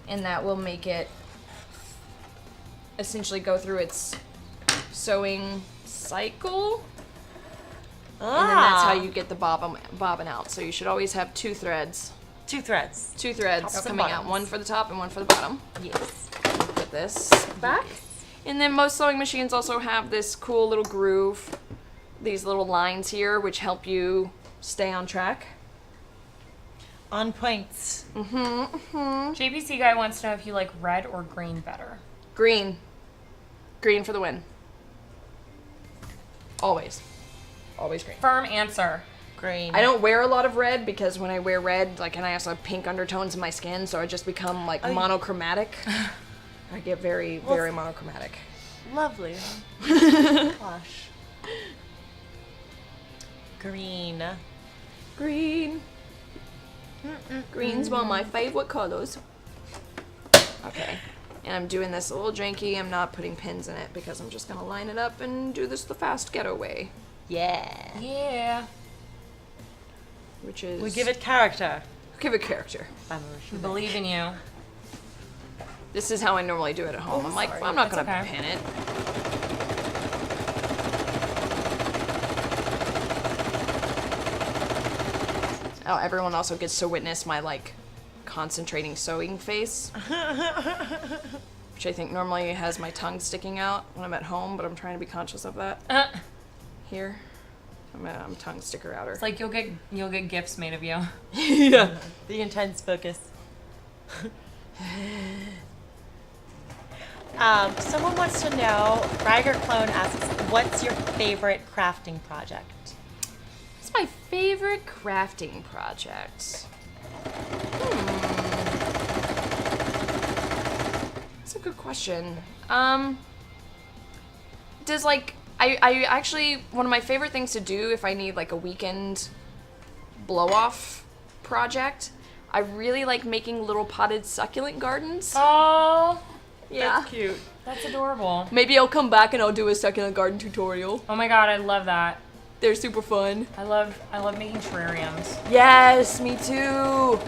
and that will make it essentially go through its sewing cycle. And then that's how you get the bobbin out. So you should always have 2 threads. 2 threads. 2 threads Tops and coming out, bottoms. one for the top and one for the bottom. Yes. Put this back. And then most sewing machines also have this cool little groove, these little lines here, which help you stay on track. On points. JPC guy wants to know if you like red or green better. Green. Green for the win. Always. Always green. Firm answer. Green. I don't wear a lot of red because when I wear red, like, and I also have pink undertones in my skin, so I just become like monochromatic. I get very, very monochromatic. Lovely. Gosh. Green. Green. Green's one of my favorite colors. Okay. And I'm doing this a little janky. I'm not putting pins in it because I'm just gonna line it up and do this the fast ghetto way, Yeah. Yeah. which is We give it character. give it character. By Marisha Ray. Believe in you. This is how I normally do it at home. I'm like, sorry. I'm not That's gonna okay. pin it. Oh, everyone also gets to witness my like concentrating sewing face, which I think normally has my tongue sticking out when I'm at home, but I'm trying to be conscious of that. Here, I'm tongue sticker outer. It's like you'll get gifts made of you. Yeah. The intense focus. Someone wants to know, Riger Clone asks, what's your favorite crafting project? What's my favorite crafting project? That's a good question. Does like I actually one of my favorite things to do if I need like a weekend blow off project, I really like making little potted succulent gardens. Oh, Yeah. That's cute. that's adorable. Maybe I'll come back and I'll do a succulent garden tutorial. Oh my god, I love that. They're super fun. I love making terrariums. Yes, me too.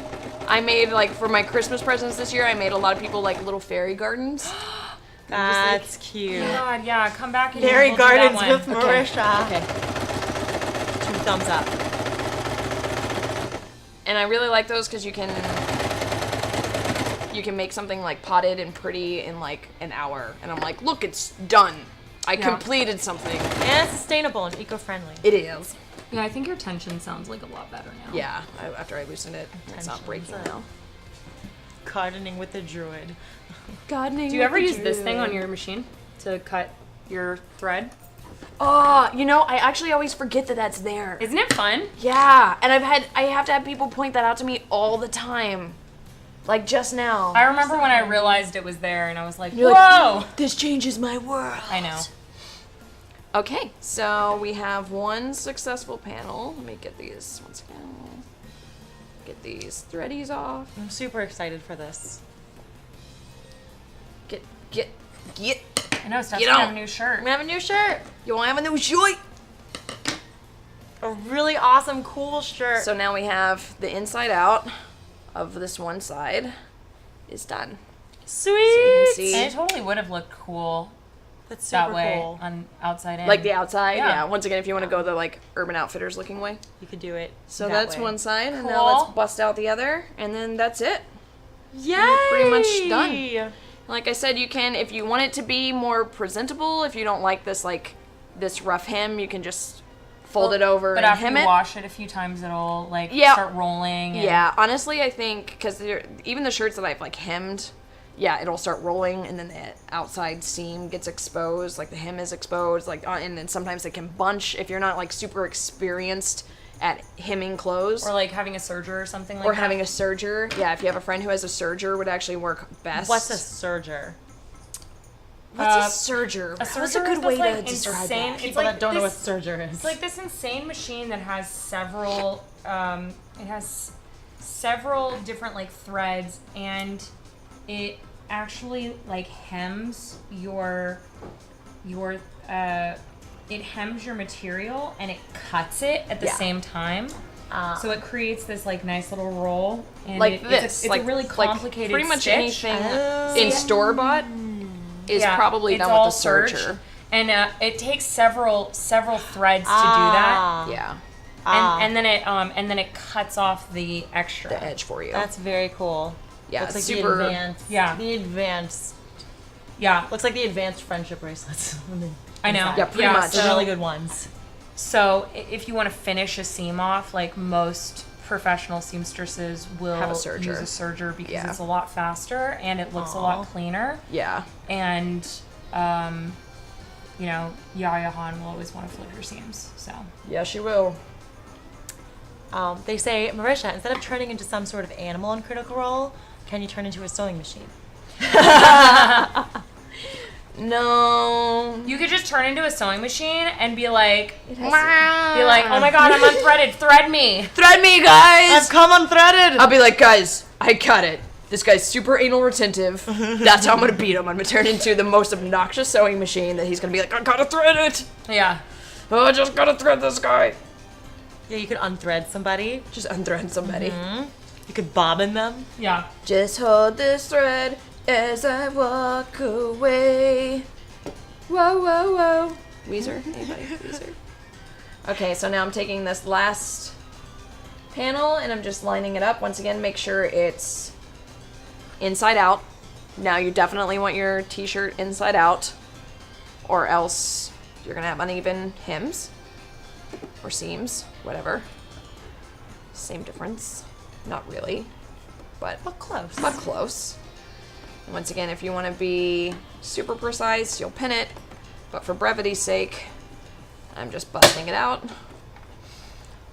I made like for my Christmas presents this year, I made a lot of people like little fairy gardens. That's cute. God, yeah, come back and Fairy we'll do that Gardens one. with Marisha. Okay. 2 thumbs up. And I really like those because you can make something like potted and pretty in like an hour. And I'm like, look, it's done. I completed something. And sustainable and eco-friendly. It is. Yeah, I think your tension sounds like a lot better now. Yeah, after I loosened it, it's not breaking now. Gardening with a druid. Gardening. Do you ever use this thing on your machine to cut your thread? Oh, you know, I actually always forget that that's there. Isn't it fun? Yeah, and I have to have people point that out to me all the time. Like just now. I remember when I realized it was there and I was like, You're whoa! like, this changes my world. I know. Okay, so we have one successful panel. Let me get these once again. Get these threadies off. I'm super excited for this. Get. I know, Steph's You gonna don't. have a new shirt. I'm gonna have a new shirt. You want to have a new shirt? A really awesome, cool shirt. So now we have the inside out of this one side is done. sweet. you can see- And it totally would have looked cool That's super that way cool. on outside in. Like the outside, Yeah. yeah. Once again, if you want to go the like Urban Outfitters looking way. You could do it. So that that's way. one side, and now Cool. let's bust out the other, and then that's it. Yay! pretty much done. Like I said, you can, if you want it to be more presentable, if you don't like this rough hem, you can just fold it over But and after hem you it. wash it a few times, it'll like Yeah. start rolling. And Yeah, honestly, I think, because even the shirts that I've like hemmed, yeah, it'll start rolling, and then the outside seam gets exposed, like the hem is exposed, like, and then sometimes it can bunch if you're not like super experienced at hemming clothes. Or like having a serger or something like Or that. having a serger. Yeah, if you have a friend who has a serger, would actually work best. What's a serger? What's a serger? A What's a serger good is way this, like, to describe insane- that? It's People like that don't know what this- serger is. It's like this insane machine that has several. It has several different like threads, and it actually like hems your. It hems your material and it cuts it at the Yeah. same time. So it creates this like nice little roll, and Like it's this. a like, really like complicated pretty much stitch. anything in store-bought is Yeah, probably it's done all with the serger. serged. And it takes several threads to do that. Yeah, And then it cuts off the extra. the edge for you. That's very cool. Yeah, Looks like super- the advanced. Yeah. The advanced. Yeah, Looks like the advanced friendship bracelets. I know. Yeah, pretty much. The really good ones. So if you want to finish a seam off, like most professional seamstresses will Have a serger. use a serger because Yeah. it's a lot faster and it looks a lot cleaner. Yeah. And Yaya Han will always want to flip your seams. So Yeah, she will. They say, Marisha, instead of turning into some sort of animal in Critical Role, can you turn into a sewing machine? No. you could just turn into a sewing machine and be like, It oh my god, I'm unthreaded, thread me. Thread me, guys! I've come unthreaded! I'll be like, guys, I got it. This guy's super anal retentive. That's how I'm gonna beat him. I'm gonna turn into the most obnoxious sewing machine that he's gonna be like, I gotta thread it! Yeah. Oh, I just gotta thread this guy. Yeah, you could unthread somebody. Just unthread somebody. You could bobbin them. Yeah. Just hold this thread as I walk away. Whoa, whoa, whoa. Weezer? Anybody? Weezer? Okay, so now I'm taking this last panel and I'm just lining it up. Once again, make sure it's inside out. Now you definitely want your t-shirt inside out, or else you're gonna have uneven hems or seams, whatever. Same difference. Not really, but Close. close. And once again, if you want to be super precise, you'll pin it. But for brevity's sake, I'm just busting it out.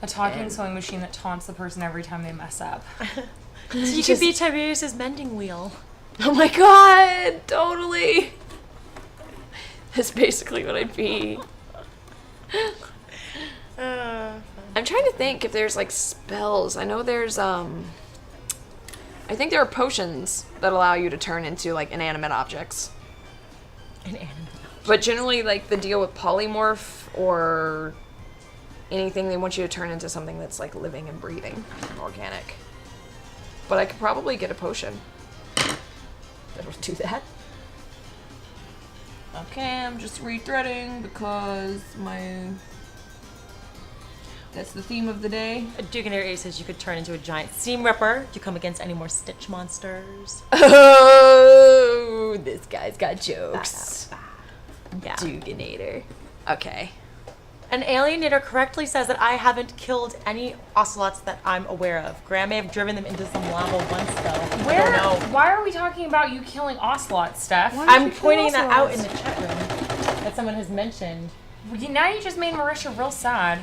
A talking sewing machine that taunts the person every time they mess up. So you could be Tiberius's mending wheel. Oh my god, totally. That's basically what I'd be. I'm trying to think if there's like spells. I know there's I think there are potions that allow you to turn into like inanimate objects. An animal. But generally, like the deal with polymorph or anything, they want you to turn into something that's like living and breathing and organic. But I could probably get a potion that'll do that. Okay, I'm just rethreading because that's the theme of the day. Duke and Aries says you could turn into a giant seam ripper. You come against any more stitch monsters. Oh, this guy's got jokes. Yeah. Duginator. Okay. An alienator correctly says that I haven't killed any ocelots that I'm aware of. Graham may have driven them into some lava once, though. I don't know. Why are we talking about you killing ocelots, Steph? I'm pointing that out in the chat room that someone has mentioned. Now you just made Marisha real sad.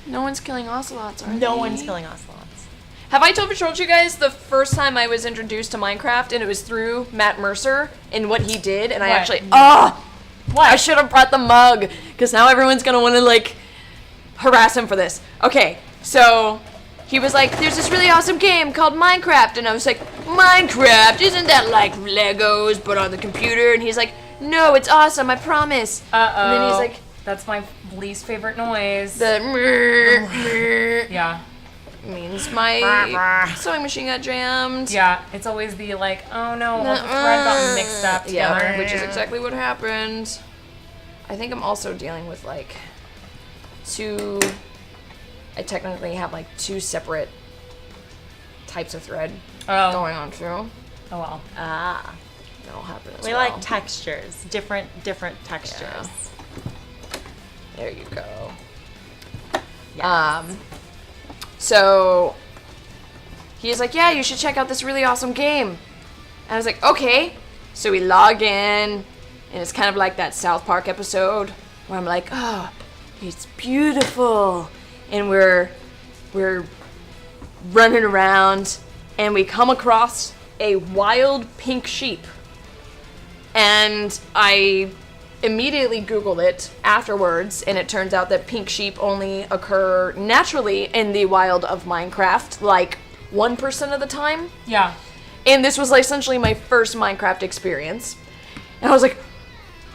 No one's killing ocelots, are No they? one's killing ocelots. Have I told you guys the first time I was introduced to Minecraft, and it was through Matt Mercer and what he did, and I What? actually, what? I should have brought the mug, because now everyone's gonna want to like harass him for this. Okay, so he was like, there's this really awesome game called Minecraft, and I was like, Minecraft, isn't that like Legos but on the computer? And he's like, no, it's awesome, I promise. And then he's like, that's my least favorite noise. the Yeah. means my sewing machine got jammed. Yeah, it's always the like, oh no, all the thread got mixed up together. Yeah, which is exactly what happened. I think I'm also dealing with like I technically have like two separate types of thread going on too. Oh well. That'll happen as We well. like textures, different textures. Yeah. There you go. Yes. So he's like, yeah, you should check out this really awesome game. And I was like, okay. So we log in, and it's kind of like that South Park episode where I'm like, oh, it's beautiful. And we're running around, and we come across a wild pink sheep. And I immediately Googled it afterwards, and it turns out that pink sheep only occur naturally in the wild of Minecraft, like 1% of the time. Yeah. And this was like essentially my first Minecraft experience. And I was like,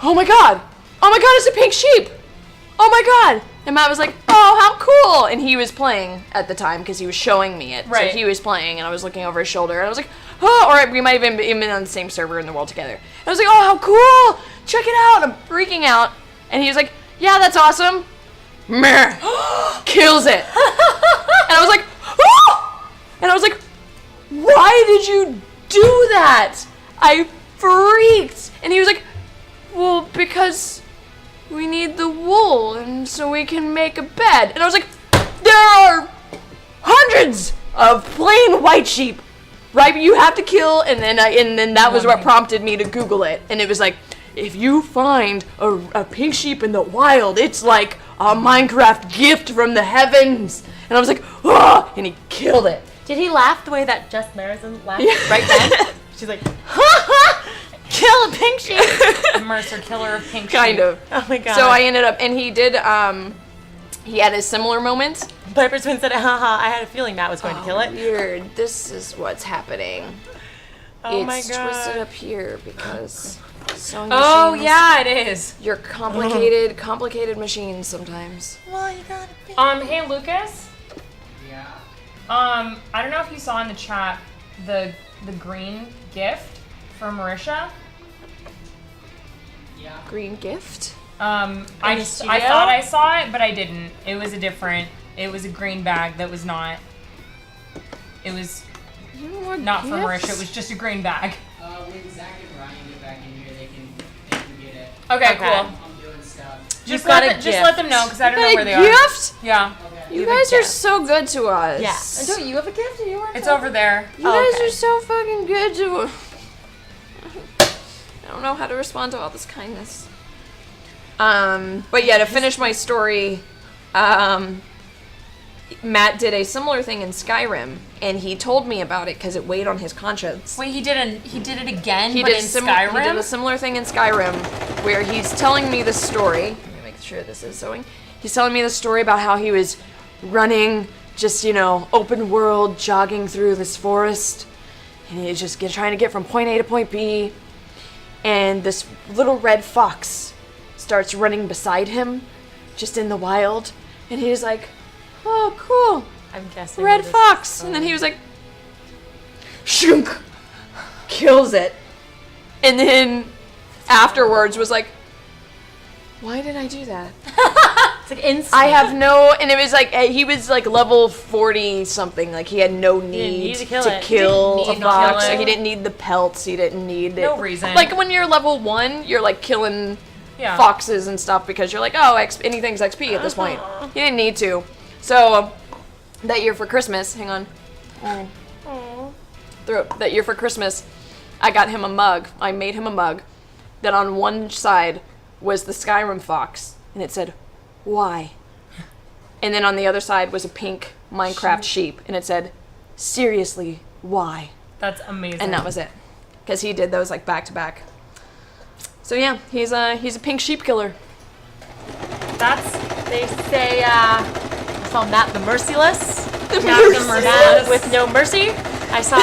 oh my god, it's a pink sheep. Oh my god. And Matt was like, oh, how cool. And he was playing at the time because he was showing me it. Right. So he was playing, and I was looking over his shoulder, and I was like, oh, or we might have even been on the same server in the world together. And I was like, oh, how cool. Check it out. I'm freaking out. And he was like, yeah, that's awesome. Meh. Kills it. And I was like, oh! And I was like, why did you do that? I freaked. And he was like, well, because we need the wool, and so we can make a bed. And I was like, there are hundreds of plain white sheep, right? You have to kill, and then that was what prompted me to Google it. And it was like, if you find a pink sheep in the wild, it's like a Minecraft gift from the heavens. And I was like, oh, and he killed it. Did he laugh the way that Jess Marison laughed right then? She's like, kill a pink sheep. Mercer, killer of pink sheep. Kind of. Oh my god. So I ended up, and he did, he had a similar moment. Piper Twin said, haha, I had a feeling Matt was going to kill it. Weird. This is what's happening. Oh It's my god. twisted up here because sewing Oh machines, yeah, it is. you're complicated machines sometimes. Well, you gotta be. Hey Lucas. Yeah. I don't know if you saw in the chat the green gift from Marisha. Yeah. Green gift? I the studio? thought I saw it, but I didn't. It was a green bag that was not. It was not for Marisha. It was just a green bag. When Zach and Ryan get back in here, they can get it. Okay, Okay. cool. I'm doing stuff. Just got let a just let them know because I don't know where they are. gift? Yeah, Okay. You have a guys are gift. so good to us. Yeah. And you have a gift? You weren't it's over there. You guys okay. are so fucking good to us. I don't know how to respond to all this kindness. But yeah, to finish my story, Matt did a similar thing in Skyrim, and he told me about it because it weighed on his conscience. Wait, he did it again, He but did, in he did Skyrim. a similar thing in Skyrim where he's telling me the story. Let me make sure this is sewing. He's telling me the story about how he was running, just, open world, jogging through this forest. And he's just trying to get from point A to point B. And this little red fox starts running beside him, just in the wild. And he's like, oh, cool. I'm guessing. Red this is fox. And then he was like, shunk, kills it. And then afterwards was like, why did I do that? It's like instant. I have no, and it was like, he was like level 40 something. Like he had no need, need to kill to it. kill He a didn't need to fox. kill it. Like, he didn't need the pelts. He didn't need it. No reason. Like when you're level 1, you're like killing foxes and stuff because you're like, oh, anything's XP at this point. You didn't need to. So that year for Christmas, hang on. That year for Christmas, I got him a mug. I made him a mug that on one side was the Skyrim fox, and it said, "Why?" And then on the other side was a pink Minecraft sheep, and it said, "Seriously, why?" That's amazing. And that was it, because he did those like back to back. So yeah, he's a pink sheep killer. They say, I saw Matt the Merciless. Matt with no mercy. I saw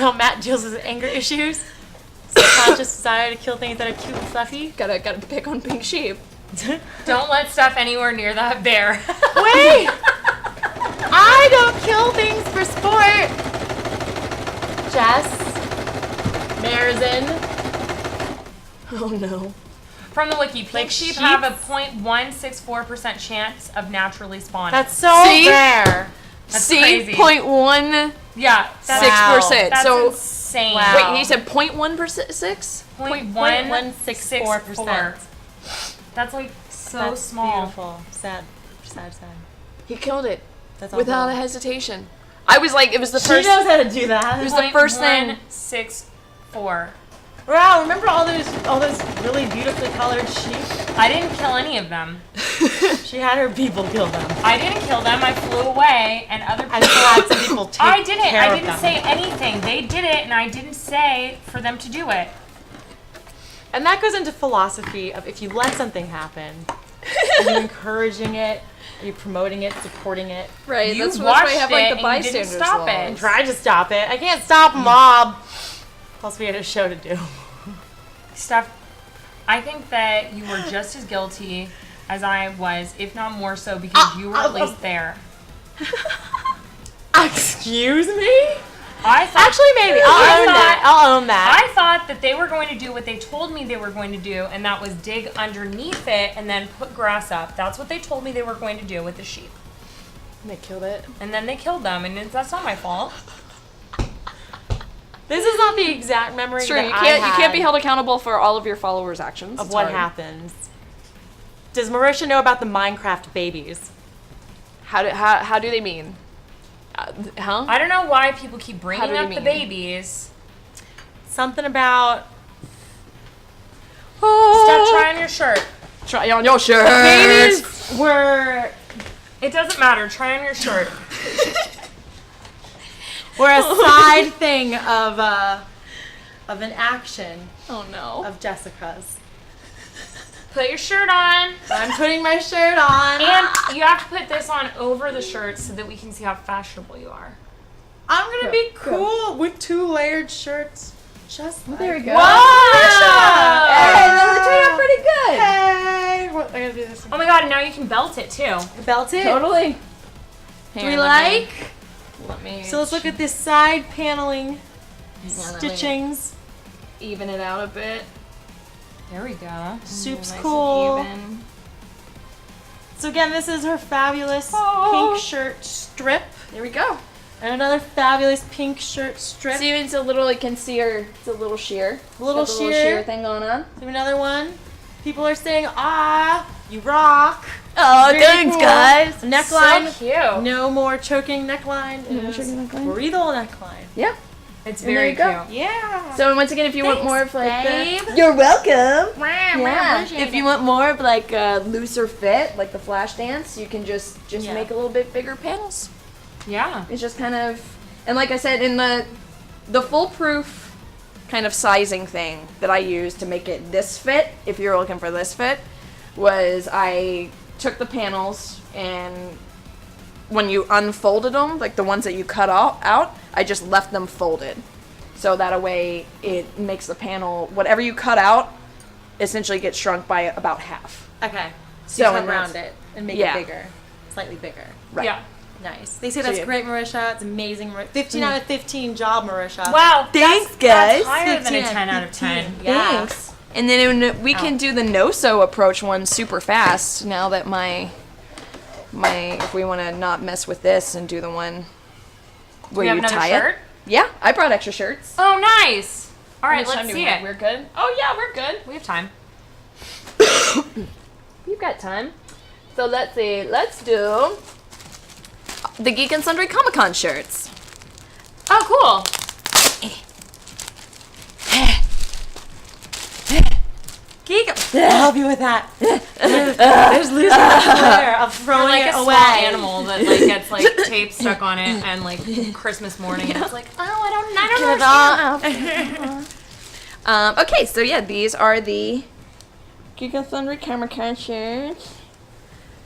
how Matt deals with anger issues. Subconscious desire to kill things that are cute and fluffy. Gotta pick on pink sheep. Don't let stuff anywhere near that bear. Wait! I don't kill things for sport. Jess. Marizin. Oh no. From the wiki, pink sheep have a 0.164% chance of naturally spawning. That's so rare. That's See, crazy. 0.16%. Yeah, that's So insane. Wow. wait, he said 0.1%, 6? 0.164%. That's like so That's small. Beautiful. Sad. He killed it That's without a awful. hesitation. I was like, it was the She first. knows how to do that. It was the first thing. 0.164. Wow, remember all those really beautifully colored sheep? I didn't kill any of them. She had her people kill them. I didn't kill them. I flew away, and other people. And lots of people take I didn't. care I of didn't them. say anything. They did it, and I didn't say for them to do it. And that goes into philosophy of if you let something happen, are you encouraging it? Are you promoting it, supporting it? Right, You that's why I have watched like it the and you didn't bystanders stop it. And laws. try to stop it. I can't stop a mob. Plus, we had a show to do. Steph, I think that you were just as guilty as I was, if not more so, because you were at least there. Excuse me? I thought, Actually, maybe. I'll own that. I thought that they were going to do what they told me they were going to do, and that was dig underneath it and then put grass up. That's what they told me they were going to do with the sheep. And they killed it. And then they killed them, and that's not my fault. This is not the exact memory Sure, that you I can't had be held accountable for all of your followers' actions. of It's what hard. happens. Does Marisha know about the Minecraft babies? How do they mean? Huh? I don't know why people keep How bringing do they up the mean? babies. Something about Steph, try on your shirt. Try on your shirt. babies were It doesn't matter. Try on your shirt. a side thing of an action Oh no. of Jessica's. Put your shirt on. I'm putting my shirt on. And you have to put this on over the shirt so that we can see how fashionable you are. I'm gonna be cool with 2 layered shirts. Just like There we go. Marisha! Hey, that turned out pretty good. Hey, what, I gotta do this. Oh my god, now you can belt it too. Belt it. Totally. Do we like? Let me So let's look at this side paneling, let me stitchings. even it out a bit. There we go. Soup's Nice and cool. even. So again, this is her fabulous Oh. pink shirt strip. There we go. And another fabulous pink shirt strip. See, it's a little, you can see her, it's a little sheer. Little Got the sheer. thing going on. Do another one. People are saying, you rock. Oh, Very thanks, cool. guys. Neckline. So cute. No more choking neckline. No more It is choking neckline. breathable neckline. Yeah. It's And very there you go. cute. Yeah. So once again, if you want Thanks, more of like babe. you're welcome. Yeah. Yeah. If you want more of like a looser fit, like the flash dance, you can just Yeah. make a little bit bigger panels. Yeah. It's just kind of, and like I said, in the foolproof kind of sizing thing that I used to make it this fit, if you're looking for this fit, was I took the panels and when you unfolded them, like the ones that you cut out, I just left them folded. So that way it makes the panel, whatever you cut out, essentially gets shrunk by about half. Okay. So So you and cut around that's- it and make yeah. it bigger. Slightly bigger. Right. Yeah. Nice. They say So that's yeah. great, Marisha. It's amazing. 15 out of 15 job, Marisha. Wow. Thanks, That's guys. higher than a 15 10 out of 10. Yeah. Thanks. And then we can do the no-sew approach one super fast now that my if we want to not mess with this and do the one where We have you another tie shirt? it. Yeah, I brought extra shirts. Oh, nice. All right, let's see it. We're good. Oh yeah, we're good. We have time. You've got time. So let's see. Let's do the Geek and Sundry Comic-Con shirts. Oh, cool. Geek, I'll help you with that. There's losing the flair of throwing Like it a away. small animal that like gets like tape stuck on it, and like Christmas morning, and it's like, oh, I don't understand. Okay, so yeah, these are the Geek and Sundry Comic-Con shirts.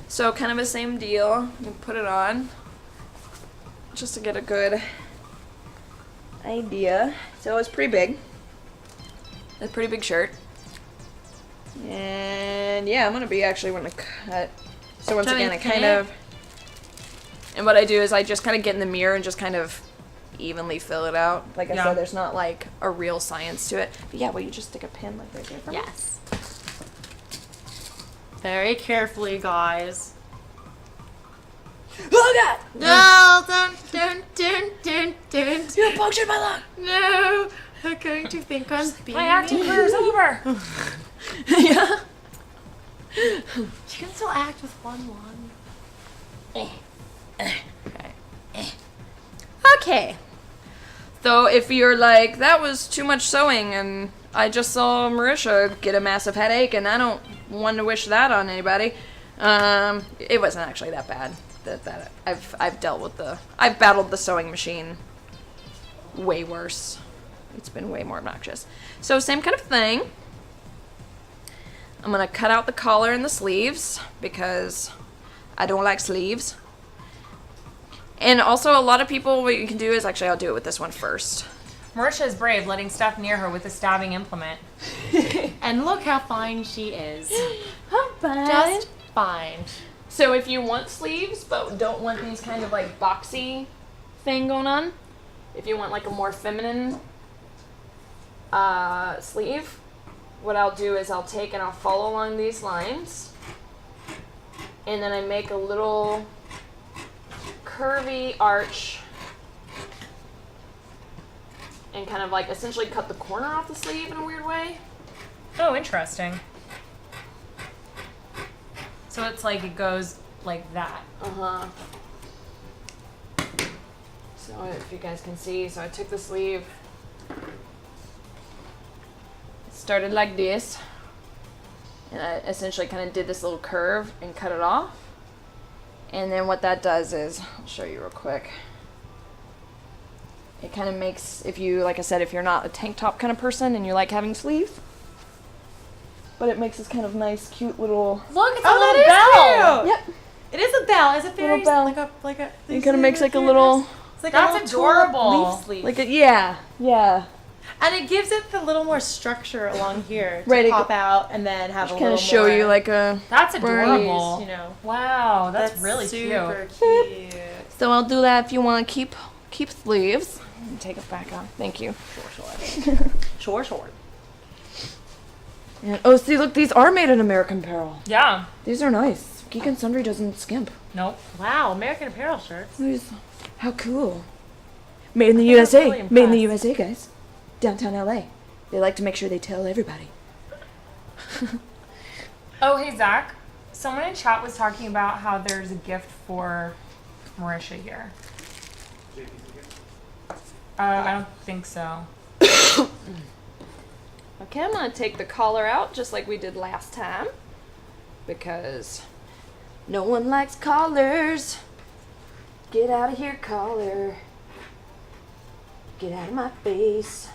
So kind of the same deal. You put it on just to get a good idea. So it's pretty big. It's a pretty big shirt. And yeah, I'm gonna be actually want to cut. So once again, I kind of. And what I do is I just kind of get in the mirror and just kind of evenly fill it out. Like I said, there's not like a real science to it. But yeah, well, you just stick a pin like right there for me. Yes. Very carefully, guys. Oh God! No, don't. You punctured my lung. No, I'm going to think I'm being. My acting career is over. Yeah. You can still act with one lung. Okay. So if you're like, that was too much sewing and I just saw Marisha get a massive headache and I don't want to wish that on anybody, it wasn't actually that bad. That I've dealt with I've battled the sewing machine way worse. It's been way more obnoxious. So same kind of thing. I'm gonna cut out the collar and the sleeves because I don't like sleeves. And also a lot of people, what you can do is, actually I'll do it with this one first. Marisha is brave, letting stuff near her with a stabbing implement. And look how fine she is. I'm fine. Just fine. So if you want sleeves but don't want these kind of like boxy thing going on, if you want like a more feminine sleeve, what I'll do is I'll take and I'll follow along these lines, and then I make a little curvy arch and kind of like essentially cut the corner off the sleeve in a weird way. Oh, interesting. So it's like it goes like that. Uh-huh. So if you guys can see, so I took the sleeve, started like this, and I essentially kind of did this little curve and cut it off. And then what that does is, I'll show you real quick. It kind of makes, if you, like I said, if you're not a tank top kind of person and you like having sleeves, but it makes this kind of nice, cute little. Look, it's Oh, a little that is bell. Yep. It is a bell. It's a very Little bell. like a. It kind of makes like a little, It's like That's a little tulip adorable. leaf sleeve. like a, yeah. And it gives it the little more structure along here to Right, it pop out and then have a Just little kind of show more you like a. That's breeze, adorable. you know. Wow, that's really super cute. cute. So I'll do that if you want to keep sleeves. Take it back on. Thank you. Short. And, oh, see, look, these are made in American Apparel. Yeah. These are nice. Geek and Sundry doesn't skimp. Nope. Wow, American Apparel shirts. These, how cool. Made in the I was USA. really Made in the impressed. USA, guys. Downtown LA. They like to make sure they tell everybody. Oh, hey, Zach. Someone in chat was talking about how there's a gift for Marisha here. I don't think so. Okay, I'm going to take the collar out just like we did last time. Because no one likes collars. Get out of here, collar. Get out of my face.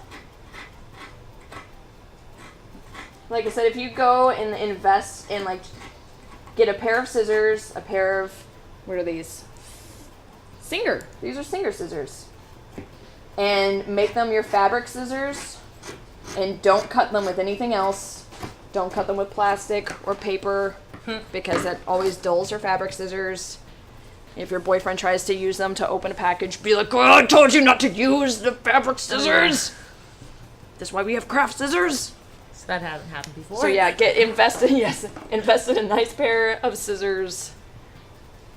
Like I said, if you go and invest in, like, get a pair of scissors, a pair of, what are these? Singer. These are Singer scissors. And make them your fabric scissors. And don't cut them with anything else. Don't cut them with plastic or paper because that always dulls your fabric scissors. If your boyfriend tries to use them to open a package, be like, "Oh, I told you not to use the fabric scissors." That's why we have craft scissors. So that hasn't happened before. So yeah, invest in a nice pair of scissors,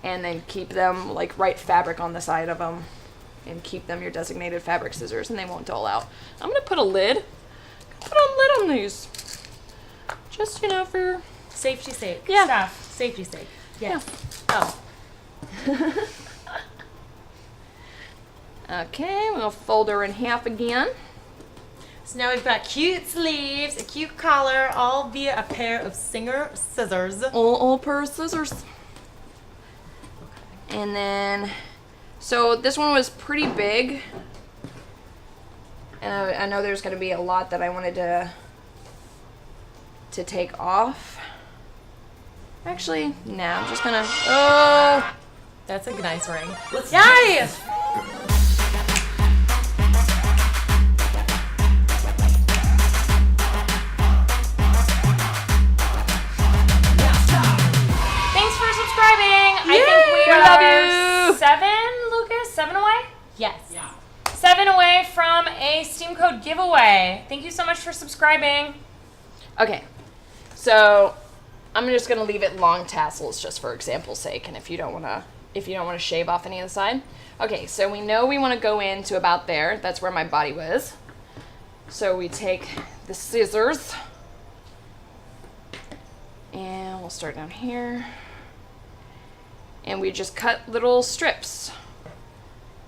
and then keep them like right fabric on the side of them, and keep them your designated fabric scissors, and they won't dull out. I'm gonna put a lid. Put a lid on these, just for Safety sake. Yeah. Stuff. Safety sake. Yes. Oh. Okay, we'll fold her in half again. So now we've got cute sleeves, a cute collar, all via a pair of Singer scissors. All pair of scissors. And then, so this one was pretty big. And I know there's going to be a lot that I wanted to take off. Actually, no, I'm just gonna. Oh, That's a nice ring. Yay! Thanks for subscribing. I think we love are you. 7, Lucas? 7 away? Yes. 7 away from a Steam Code giveaway. Thank you so much for subscribing. okay. So I'm just gonna leave it long tassels just for example's sake, and if you don't wanna shave off any of the side. Okay, so we know we want to go into about there. That's where my body was. So we take the scissors, and we'll start down here, and we just cut little strips,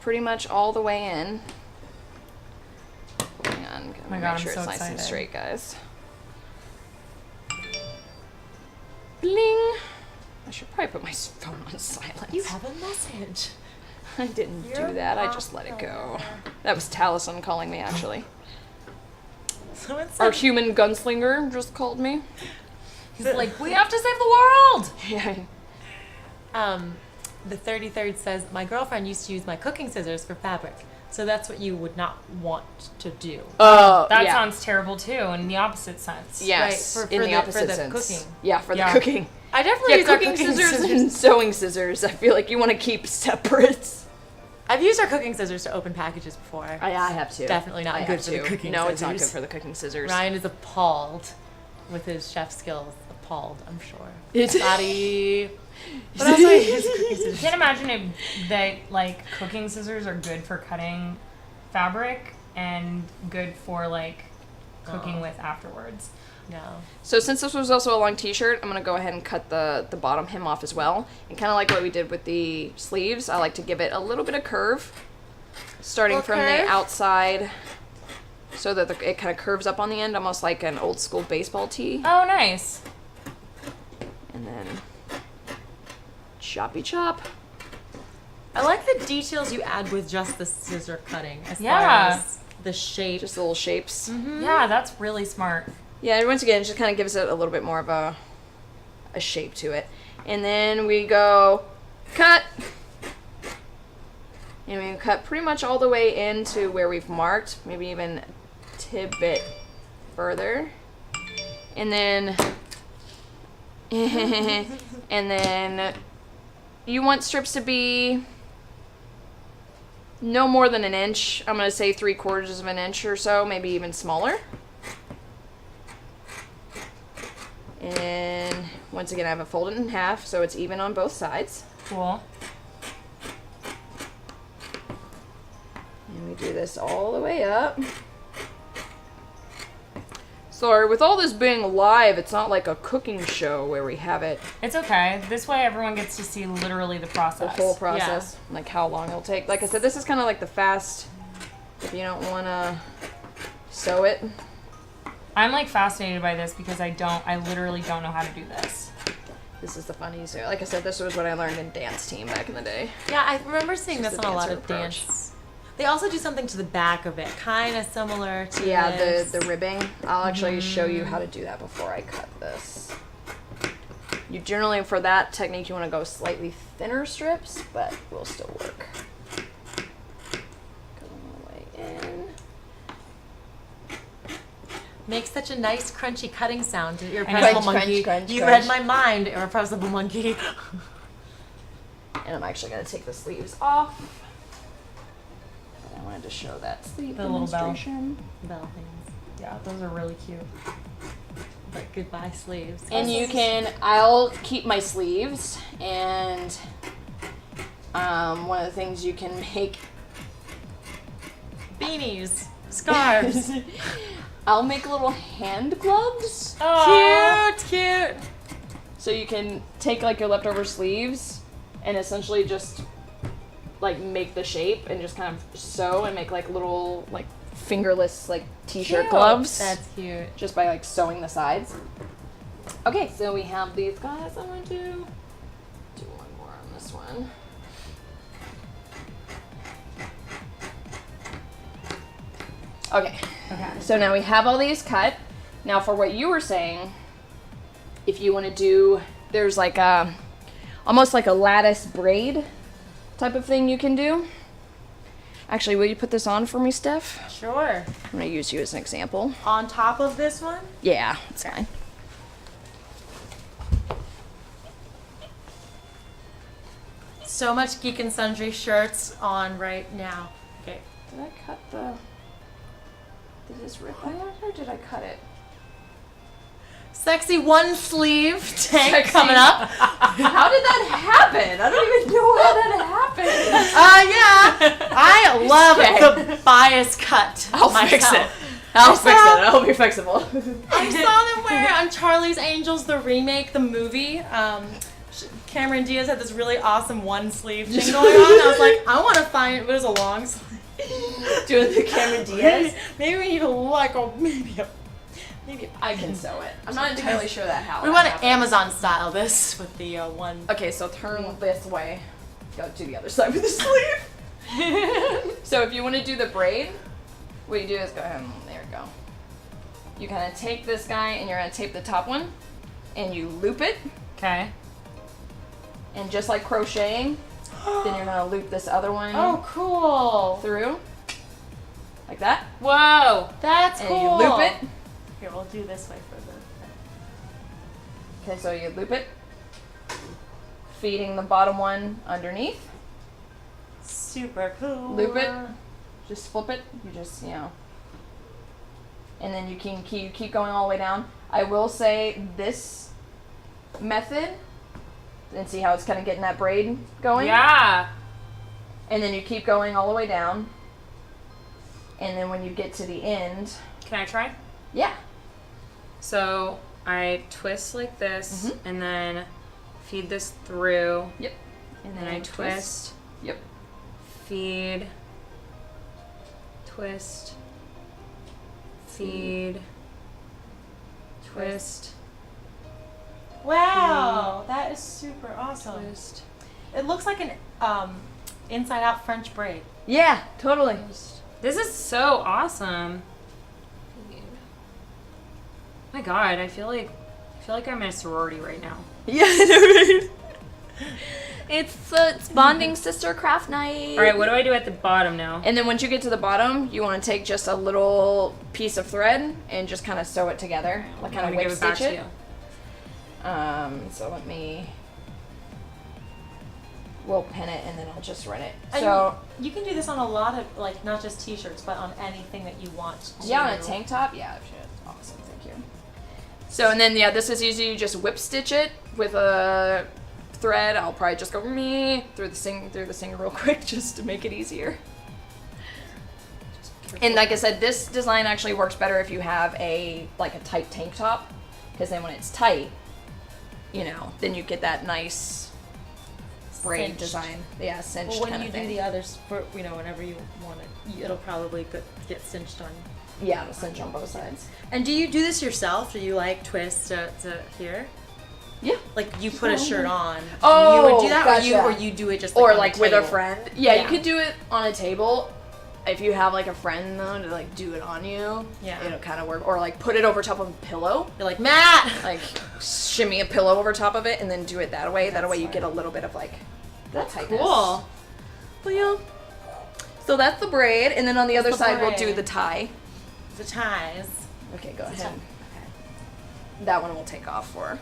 pretty much all the way in. Hang on, gotta my make God, sure I'm it's so nice and excited. straight, guys. Bling. I should probably put my phone on silent. You have a message. I didn't You're do that. I just let it go. That was Taliesin calling me, actually. So it's Our like, human gunslinger just called me. He's like, we have to save the world. Yeah. the 33rd says, my girlfriend used to use my cooking scissors for fabric. So that's what you would not want to do. Oh, That yeah. sounds terrible too, in the opposite sense. Yes, Right, for in the the- opposite for the sense. cooking. Yeah, for Yeah. the cooking. I definitely Yeah, use our cooking scissors and sewing scissors. I feel like you want to keep separate. I've used our cooking scissors to open packages before. I have to. Definitely not I good have for the to. cooking No, it's not scissors. good for the cooking scissors. Ryan is appalled with his chef skills. Appalled, I'm sure. It's- Body. What else I use cooking I scissors? can't imagine if that like cooking scissors are good for cutting fabric and good for like cooking with afterwards. No. So since this was also a long t-shirt, I'm going to go ahead and cut the bottom hem off as well. And kind of like what we did with the sleeves, I like to give it a little bit of curve. Starting Little from curve? the outside so that it kind of curves up on the end, almost like an old school baseball tee. Oh, nice. And then choppy chop. I like the details you add with just the scissor cutting as Yeah. far as the shape. Just the little shapes. Yeah, that's really smart. Yeah, and once again, it just kind of gives it a little bit more of a shape to it. And then we go cut. And we cut pretty much all the way into where we've marked, maybe even a tidbit further. And then and then you want strips to be no more than an inch. I'm going to say 3/4 of an inch or so, maybe even smaller. And once again, I have it folded in half so it's even on both sides. Cool. And we do this all the way up. Sorry, with all this being live, it's not like a cooking show where we have it It's okay. This way everyone gets to see literally the the process. whole process, like how long it'll take. Like I said, this is kind of like the fast, if you don't want to sew it. I'm like fascinated by this because I literally don't know how to do this. This is the funny. So, like I said, this was what I learned in dance team back in the day. Yeah, I remember seeing Just this the on a lot dancer of approach. dance. They also do something to the back of it, kind of similar to Yeah, this. the ribbing. I'll actually show you how to do that before I cut this. You generally, for that technique, you want to go slightly thinner strips, but will still work. Go all the way in. Makes such a nice crunchy cutting sound. Irrepressible Crunch, monkey. crunch, You crunch. read my mind, irrepressible monkey. And I'm actually going to take the sleeves off. I wanted to show that sleeve The little bell. demonstration. Bell things. Yeah, those are really cute. Like goodbye sleeves. And you can, I'll keep my sleeves, and one of the things you can make, Beanies. Scarves. I'll make little hand gloves. Oh, Cute, cute. So you can take like your leftover sleeves and essentially just like make the shape and just kind of sew and make like little like fingerless like t-shirt Cute. gloves. That's cute. Just by like sewing the sides. Okay, so we have these guys. I'm going to do one more on this one. Okay. So now we have all these cut. Now for what you were saying, if you want to do, there's like a, almost like a lattice braid type of thing you can do. Actually, will you put this on for me, Steph? Sure. I'm going to use you as an example. On top of this one? Yeah, it's fine. So much Geek and Sundry shirts on right now. Okay. Did I cut the... Did this rip out or did I cut it? Sexy one sleeve tank Sexy. coming up. How did that happen? I don't even know how that happened. Yeah. I love Okay. the bias cut. I'll myself. fix it. I'll fix it. saw- It'll be fixable. I saw them wear on Charlie's Angels, the remake, the movie. Cameron Diaz had this really awesome one sleeve thing going on. I was like, I want to find it, but it was a long sleeve. Doing the Cameron Diaz. Maybe we need a like a maybe a I can sew it. I'm not entirely sure that how. We that want to happened. Amazon style this with the one. Okay, so turn this way. Go to the other side with the sleeve. So if you want to do the braid, what you do is go ahead and there we go. You kind of take this guy and you're gonna tape the top one, and you loop it, Okay. and just like crocheting, then you're gonna loop this other one Oh, cool. through, like that, Whoa. That's and cool. you loop it. Here, we'll do this way for the. Okay, so you loop it, feeding the bottom one underneath. Super cool. Loop it. Just flip it. You just, and then you can keep going all the way down. I will say this method, and see how it's kind of getting that braid going. Yeah. And then you keep going all the way down. And then when you get to the end, Can I try? yeah. So I twist like this Mhm. and then feed this through. Yep. And And I twist, Yep. feed, twist, feed, twist, Wow, that is super awesome. twist. It looks like an inside out French braid. Yeah, totally. This is so awesome. My God, I feel like I'm in a sorority right now. Yeah, I know, right? It's bonding sister craft night. All right, what do I do at the bottom now? And then once you get to the bottom, you want to take just a little piece of thread and just kind of sew it together, like kind I'm of gonna whip give it back stitch to it. you. So let me. We'll pin it and then I'll just run it. And So you can do this on a lot of like not just t-shirts, but on anything that you want to. yeah, on a tank top, yeah, shit, awesome, thank you. So and then this is easy. You just whip stitch it with a thread. I'll probably just go through the singer real quick just to make it easier. And like I said, this design actually works better if you have a tight tank top, because then when it's tight, then you get that nice braid Cinched. design. Yeah, cinched Well, when kind you of do thing. the others, for whenever you want it, it'll probably get cinched on. Yeah, it'll cinch on both sides. And do you do this yourself? Do you like twist to here? Yeah. Like you put a shirt on. Oh, you would do that, gotcha. or you do it just Or on the like with a table? friend. Yeah, Yeah. you could do it on a table. If you have like a friend though to like do it on you, Yeah. it'll kind of work. Or like put it over top of a pillow. You're like Matt. Like shimmy a pillow over top of it and then do it that way. That way you get a little bit of like that tightness. Cool. Well, yeah. So that's the braid, and then on the other the side we'll do braid. the tie. The ties. Okay, go It's a ahead. tie. That one will take off for.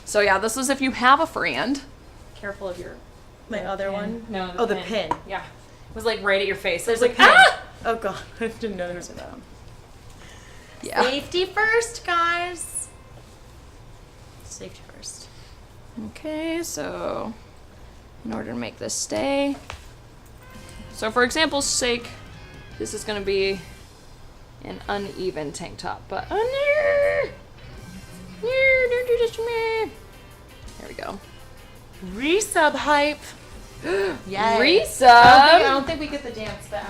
So yeah, this is if you have a friend. Careful of my other one. No. Oh, the pin. Yeah. It was like right at your face. There's I a was pin. like, ah! Oh god, I didn't know there was a pin. Yeah. Safety first, guys. Safety first. Okay, so in order to make this stay. So for example's sake, this is going to be an uneven tank top, but Don't do this to me. There we go. Resub hype. Yes. Resub. I don't think we get the dance, but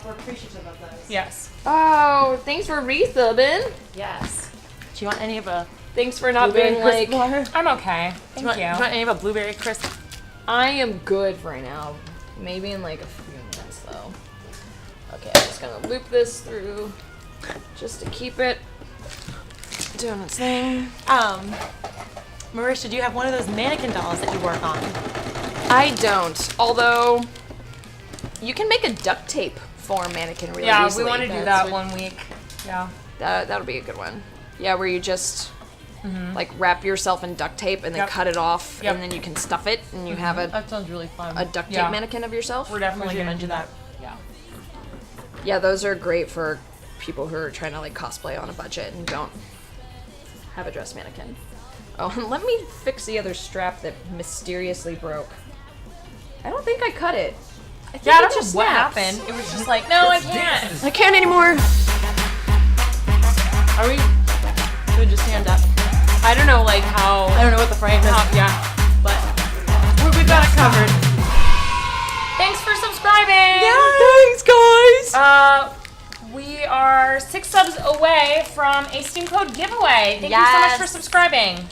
we're appreciative of those. Yes. Oh, thanks for resubbing. Yes. Do you want any of a Thanks for not blueberry being crisp like. bar? I'm okay. Thank Do you want any of a blueberry crisp? I am good right now. Maybe in like a few minutes though. Okay, I'm just gonna loop this through just to keep it doing its thing. Marisha, do you have one of those mannequin dolls that you work on? I don't. Although you can make a duct tape form mannequin really Yeah, easily. we want to do that one week. Yeah. That'll be a good one. Yeah, where you just like wrap yourself in duct tape and then Yep. cut it off, Yep. and then you can stuff it, and you have a That sounds really fun. duct tape Yeah. mannequin of yourself. We're definitely We're gonna gonna do do that. that. Yeah. Yeah, those are great for people who are trying to like cosplay on a budget and don't have a dress mannequin. Oh, and let me fix the other strap that mysteriously broke. I don't think I cut it. I think Yeah, I it don't know just what snaps. happened. It was just like, no, I can't. I can't anymore. Are we? Should we just stand up? I don't know, like how. I don't know what the frame is, Yeah. but we've got it covered. Thanks for subscribing. Thanks, guys. We are 6 subs away from a Steam code giveaway. Thank you so much for Yes. subscribing.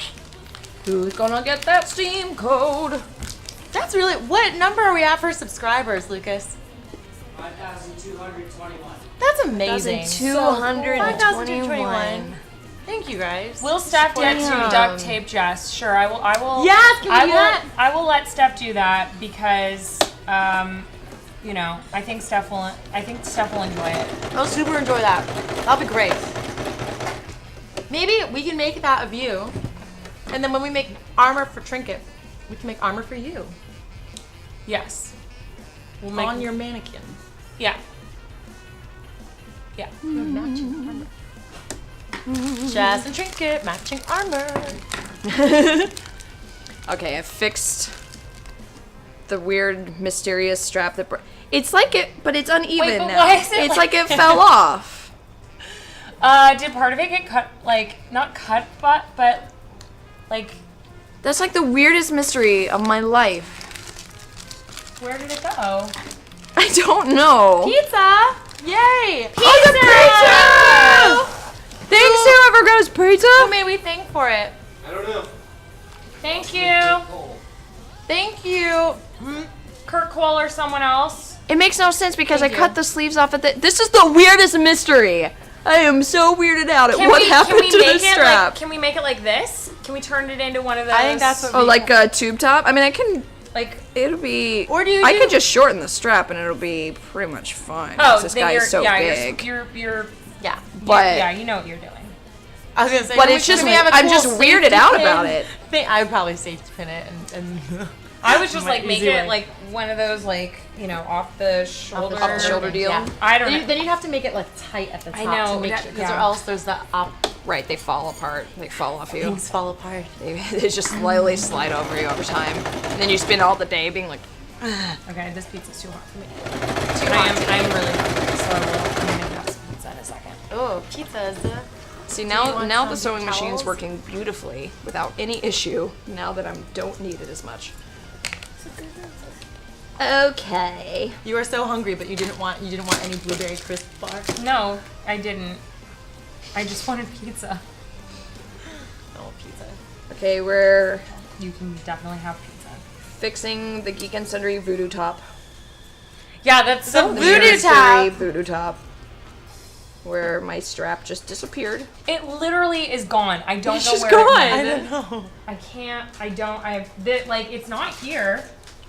Who's gonna get that Steam code? That's really. What number are we at for subscribers, Lucas? 5,221. That's amazing. 5,221. Thank you guys. Will Steph get to Damn. duct tape Jess? Sure, I will. Yes, can we I do will. that? I will let Steph do that because, you know, I think Steph will enjoy it. I'll super enjoy that. That'll be great. Maybe we can make that of you, and then when we make armor for Trinket, we can make armor for you Yes. We'll make on your mannequin. Yeah. Yeah. Matching armor. Jazz and Trinket matching armor. Okay, I fixed the weird, mysterious strap that broke. It's like it, but it's uneven Wait, but now. why is it it's like like it fell off. Did part of it get cut? Like not cut, but like That's like the weirdest mystery of my life. where did it go? I don't know. Pizza! Yay! Oh, the pizza! Thanks, whoever goes pizza. Who may we thank for it? I don't know. Thank you, Thank you. Kurt Cole or someone else. It makes no sense because Thank I you. cut the sleeves off at the. This is the weirdest mystery. I am so weirded out at what happened to the strap. Can we make it like this? Can we turn it into one of those? I think that's what Oh, like a tube top? I mean, I can. like. It'll be. Or do you I do- could just shorten the strap and it'll be pretty much fine. 'cause this then guy you're, is so yeah, big. You're Yeah. But yeah, you know what you're doing. I was gonna say, But can it's we- just- can we have a I'm cool just weirded safety out pin about it. thing? I would probably safety pin it and I was just My like make easy it way. like one of those like off the shoulder. Off the shoulder deal. Yeah. I don't Then, know. then you'd have to make it like tight at the top know, to make that- sure, because yeah. or else there's the Right, they fall apart. They fall off you. things fall apart. They just slowly slide over you over time. And then you spend all the day being like, Okay, this pizza's too hot for me. hot. I am really hungry, so I'm gonna have some pizza in a second. Oh, pizza. see you now want now some the sewing machine's towels? working beautifully without any issue. Now that I don't need it as much. Okay. You were so hungry, but you didn't want any blueberry crisp bar. No, I didn't. I just wanted pizza. Oh, pizza. Okay, we're You can definitely have pizza. fixing the Geek and Sundry voodoo top. Yeah, that's so The weird. mystery voodoo top. Where my strap just disappeared. It literally is gone. I don't It's know just where gone. it I went. don't know. I can't. I don't. I have. Like, it's not here.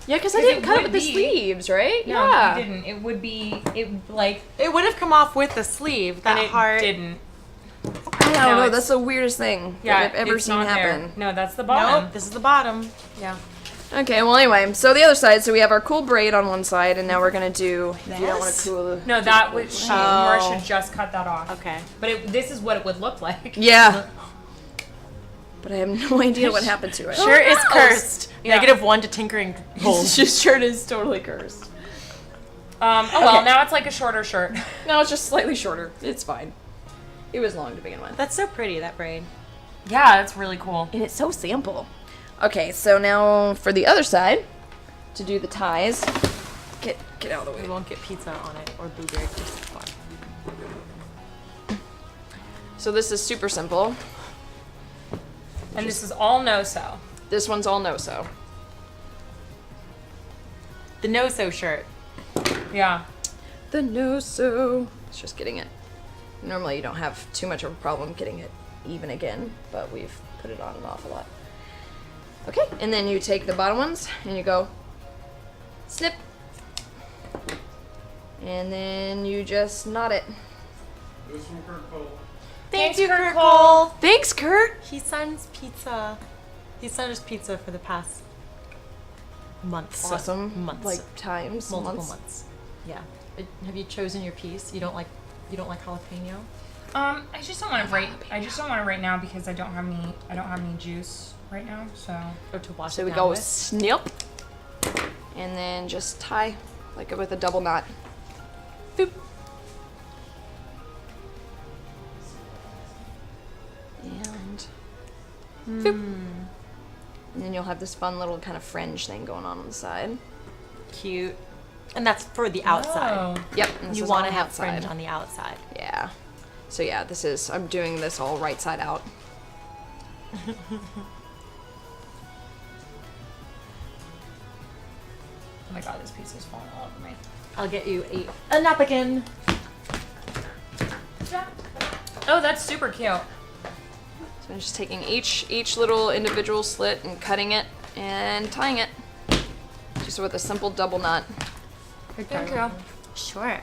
Yeah, because I 'Cause didn't it cut it would with the be. sleeves, right? No, yeah. it didn't. It would be. It like. It would have come off with the sleeve. That And it heart. didn't. I don't No, know. it's- That's the weirdest thing Yeah, that I've ever it's seen not happen. there. No, that's the bottom. Nope. This is the bottom. Yeah. Okay, well anyway, so the other side, so we have our cool braid on one side, and now we're gonna do, if you don't want This? to cool. No, that would. She, Oh. Marisha just cut that off. Okay. But this is what it would look like. Yeah. But I have no idea what happened to it. Sure is cursed. Yeah. -1 to tinkering holes. His shirt is totally cursed. Oh well, Okay. now it's like a shorter shirt. No, it's just slightly shorter. It's fine. It was long to begin with. That's so pretty, that braid. Yeah, that's really cool. And it's so simple. Okay, so now for the other side, to do the ties. Get out of the We way. won't get pizza on it or blueberry crucifer. So this is super simple. And this is all no-sew. This one's all no-sew. The no-sew shirt. Yeah. The no-sew. It's just getting it. Normally you don't have too much of a problem getting it even again, but we've put it on and off a lot. Okay, and then you take the bottom ones and you go snip. And then you just knot it. This from Kurt Cole. Thank you, Kurt Cole. Thanks, Kurt. He sends pizza. He sent us pizza for the past months. Awesome. Months. Like times, multiple months. Yeah. Have you chosen your piece? You don't like jalapeno? I just don't want it right now because I don't have any juice right now, so. Or to wash So it we down go with? snip, and then just tie like with a double knot. Boop. And boop. And then you'll have this fun little kind of fringe thing going on the side. Cute. And that's for the outside. Oh. Yep. And this You is want on to the have outside. fringe on the outside. Yeah. So yeah, I'm doing this all right side out. Oh my god, this piece is falling all over me. I'll get you a napkin. Oh, that's super cute. So I'm just taking each little individual slit and cutting it and tying it. Just with a simple double knot. Thank you. Sure.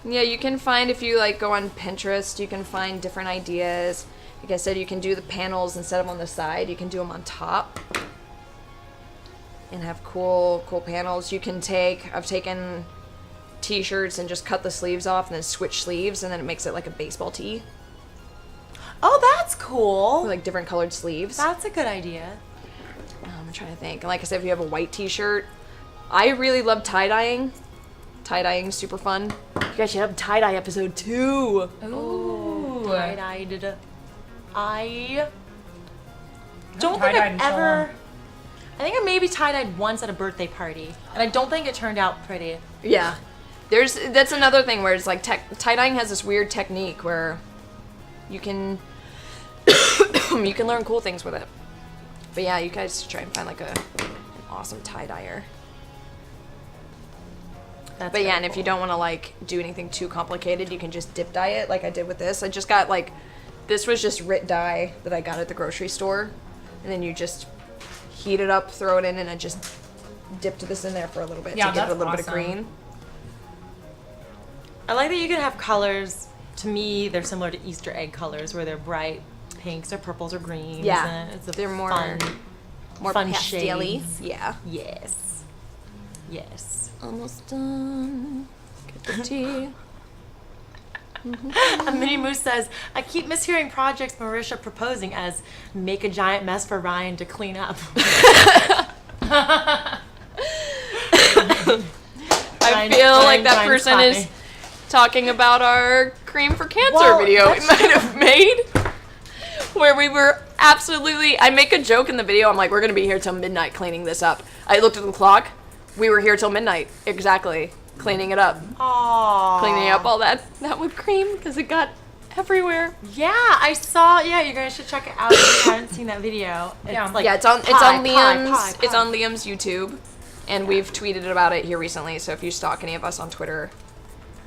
Yeah, you can find, if you like go on Pinterest, you can find different ideas. Like I said, you can do the panels instead of on the side, you can do them on top and have cool panels. You can I've taken t-shirts and just cut the sleeves off and then switch sleeves, and then it makes it like a baseball tee. Oh, that's cool. With like different colored sleeves. That's a good idea. I'm trying to think. And like I said, if you have a white t-shirt, I really love tie-dyeing. Tie-dyeing is super fun. You guys should have a tie-dye episode too. Ooh. Tie-dyed. I don't think tie-dyed I've in so long. ever. I think I maybe tie-dyed once at a birthday party, and I don't think it turned out pretty. Yeah. That's another thing where it's like tie-dyeing has this weird technique where you can you can learn cool things with it. But yeah, you guys should try and find like an awesome tie-dyer. That's But yeah, very and if you cool. don't want to like do anything too complicated, you can just dip dye it like I did with this. I just got like, this was just RIT dye that I got at the grocery store. And then you just heat it up, throw it in, and I just dipped this in there for a little bit Yeah, to get it a that's little bit of awesome. green. I like that you can have colors. To me, they're similar to Easter egg colors, where they're bright pinks or purples or greens. Yeah, and it's a they're more fun pastel-y. shades. Yeah. Yes. Yes. Almost done. Get the tea. A Mini Moose says, I keep mishearing projects Marisha proposing as make a giant mess for Ryan to clean up. I feel like that person is talking about our cream for cancer video we might have made. Where we were absolutely, I make a joke in the video, I'm like, we're gonna be here till midnight cleaning this up. I looked at the clock, we were here till midnight, exactly, cleaning it up. Aww. Cleaning up all that whipped cream, because it got everywhere. Yeah, I saw. Yeah, you guys should check it out if you haven't seen that video. It's Yeah. like Yeah, it's on pie, Liam's, pie. it's on Liam's YouTube, and we've tweeted about it here recently, so if you stalk any of us on Twitter,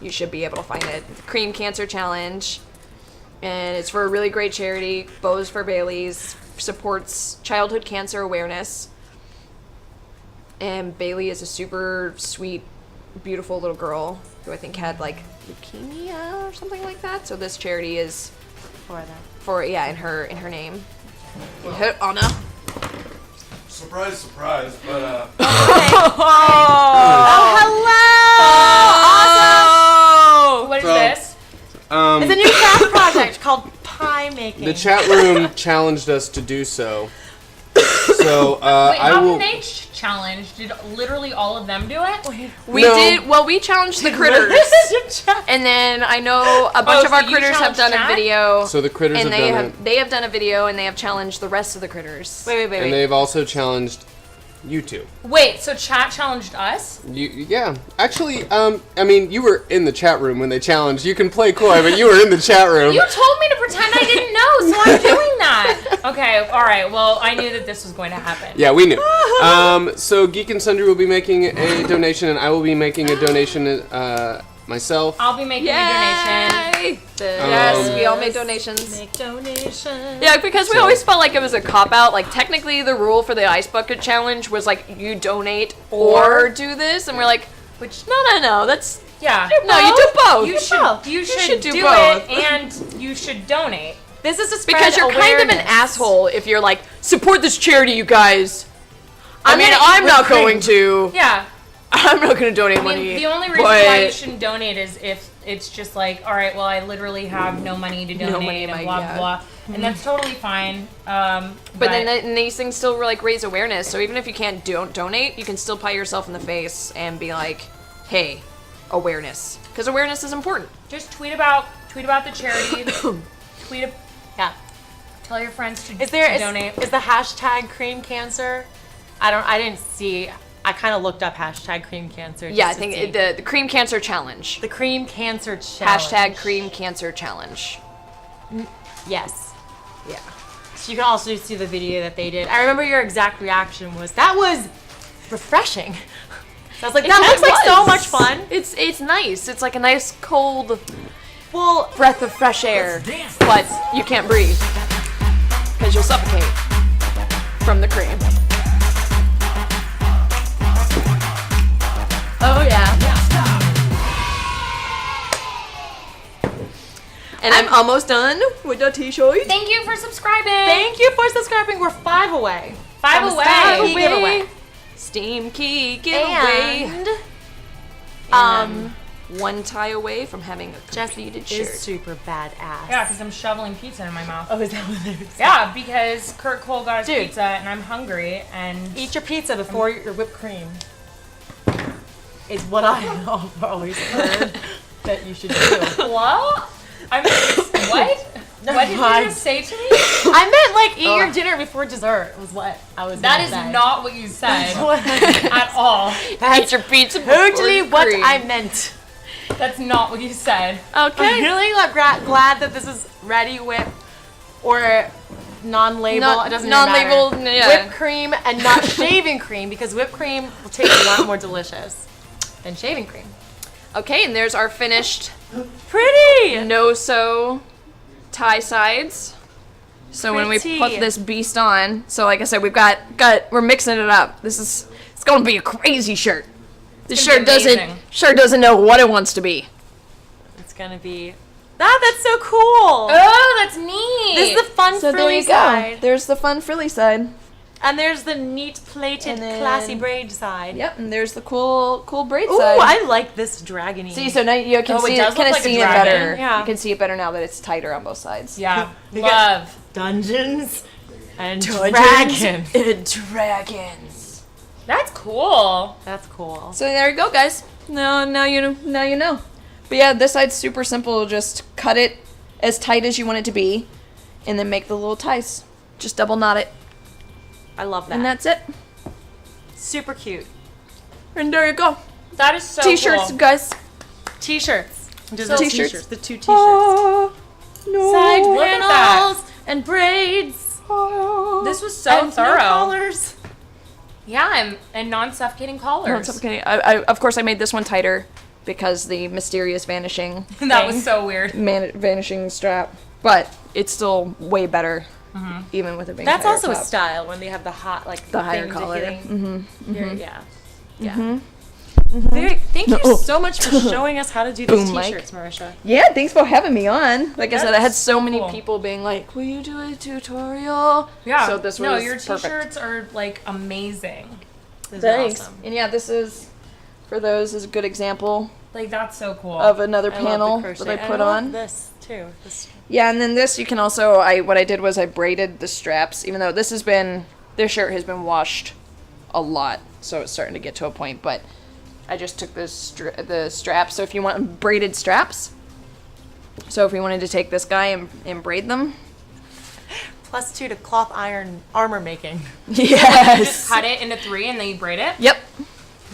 you should be able to find it. The Cream Cancer Challenge. And it's for a really great charity, Bows for Bailey's, supports childhood cancer awareness. And Bailey is a super sweet, beautiful little girl who I think had like leukemia or something like that. So this charity is For that. for in her name. In her honor. Surprise, surprise, but Oh, What is So- this? It's a new craft project called pie making. The chat room challenged us to do so. So Wait, I how will. can they challenge. Did literally all of them do it? We did. Well, we challenged the critters, and then I know a bunch of our so you critters have done challenged a chat? video. So the critters and have they have done a video, and they have challenged the rest of the critters. Wait. and they've also challenged you two. Wait, so chat challenged us? Yeah. Actually, I mean, you were in the chat room when they challenged. You can play coy, but you were in the chat room. You told me to pretend I didn't know, so I'm doing that. Okay, all right. Well, I knew that this was going to happen. Yeah, we knew. So Geek and Sundry will be making a donation, and I will be making a donation myself. I'll be making a donation. Yes, we all made donations. Make donations. Yeah, because we always felt like it was a cop-out. Like, technically, the rule for the Ice Bucket Challenge was, like, you donate or do this. And we're like, no, that's... Yeah. No, you do both. You should do both. it, and you should donate. This is to spread Because you're kind of an awareness. asshole if you're like, support this charity, you guys. I'm not going to. Yeah. I'm not going to donate I mean, money. the only reason why you shouldn't donate is if it's just like, all right, well, I literally have no money to donate, money in and my- blah, yeah. blah, blah. And that's totally fine. But then these things still like raise awareness. So even if you can't donate, you can still pat yourself in the face and be like, hey, awareness. Because awareness is important. just tweet about the charity. Yeah. Tell your friends to, Is there to is, donate. is the hashtag cream cancer? I didn't see. I kind of looked up hashtag cream cancer. Yeah, I just to think see. the Cream Cancer Challenge. The cream cancer challenge. Hashtag Cream Cancer Challenge. Yes. Yeah. So you can also see the video that they did. I remember your exact reaction was, that was refreshing. I was like, that looks like so much fun. It's nice. It's like a nice cold Well, breath of fresh air, but you can't breathe because you'll suffocate from the cream. Oh yeah. And I'm almost done with the t-shirt. Thank you for subscribing. thank you for subscribing. We're 5 away. 5 from a away. Steam Key giveaway. Steam key giveaway. And One tie away from having a completed Jess is shirt. super badass. Yeah, because I'm shoveling pizza in my mouth. Oh, is that what it is? Yeah, because Kurt Cole got his Dude. pizza and I'm hungry and Eat your pizza before your whipped cream. Is what I have always heard that you should do. What? I mean, what? What did you just say to me? I meant like eat your dinner before dessert was what I was That gonna is say. not what you said What I- at all. Eat your pizza before totally what cream. I meant. That's not what you said. I'm Okay. really glad that this is ready whip or non-label. Not- It doesn't non-label, matter. yeah. Whipped cream and not shaving cream because whipped cream will taste a lot more delicious than shaving cream. Okay, and there's our finished Pretty. no-sew tie sides. So when we Pretty. put this beast on, so like I said, we're mixing it up. It's gonna be a crazy shirt. This gonna shirt be amazing. doesn't know what it wants to be. It's gonna be. That's so cool. Oh, that's neat. This is the fun frilly side. There's the fun frilly side. And there's the neat plated And then- classy braid side. Yep, and there's the cool braid Ooh, side. I like this dragony. See, so now you can Oh, it see does kind look of like a see it dragon. better. Yeah. You can see it better now that it's tighter on both sides. Yeah, We got- love. Dungeons and Dragons. dragons. Dragons. That's cool. That's cool. So there you go, guys. Now you know. But yeah, this side's super simple. Just cut it as tight as you want it to be, and then make the little ties. Just double knot it, I love that. and that's it. super cute. And there you go. That is so T-shirts, cool. guys. T-shirts. Just So- the T-shirts. The 2 T-shirts. Oh, no. Side look at that. panels and braids. Oh. This was so and thorough. No collars. Yeah, and non-suffocating collars. No, it's okay. I of course I made this one tighter because the mysterious vanishing That was so weird. vanishing strap, but it's still way better, even with it being That's tighter also a top. style when they have the hot like The higher thing to collar. hitting your- yeah. Yeah. Mm-hmm. Very, thank you so much for showing us how to do these Boom mic. T-shirts, Marisha. Yeah, thanks for having me on. Like I said, I had so many cool. people being like, "Will you do a tutorial?" Yeah. So this no, was your perfect. T-shirts are like amazing. This is Thanks. awesome. And yeah, this is for those is a good example Like that's so cool. of another I love the panel crochet. that I And put love on. this too. This Yeah, and then this you can also what I did was I braided the straps, even though this shirt has been washed a lot. so it's starting to get to a point. But I just took the straps. So if you want braided straps, so if we wanted to take this guy and braid them. +2 to cloth iron armor making. Yes. Cut it into 3 and then you braid it? Yep.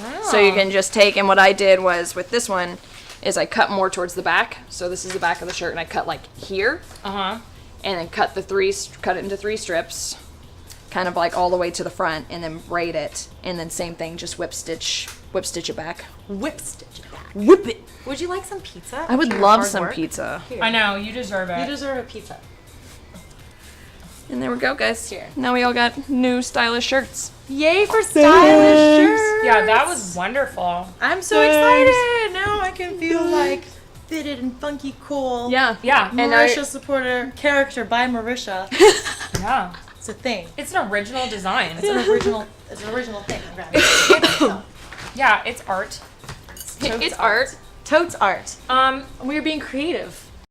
Oh. So you can just take, and what I did was with this one is I cut more towards the back. So this is the back of the shirt, and I cut like here, Uh-huh. and then cut it into 3 strips, kind of like all the way to the front, and then braid it, and then same thing, just whip stitch it back. Whip stitch it back. Whip it. Would you like some pizza? I would after your love hard some work? pizza. Here. I know, you deserve it. You deserve a pizza. And there we go, guys. Here. Now we all got new stylish shirts. Yay for stylish shirts! Yeah, that was wonderful. I'm so excited! Now I can feel like fitted and funky cool. Yeah. Yeah. And Marisha supporter character by Marisha. Yeah. It's a thing. It's an original design. It's an original thing. Okay. Yeah, it's art. It's art. Totes art. Um, We're being creative.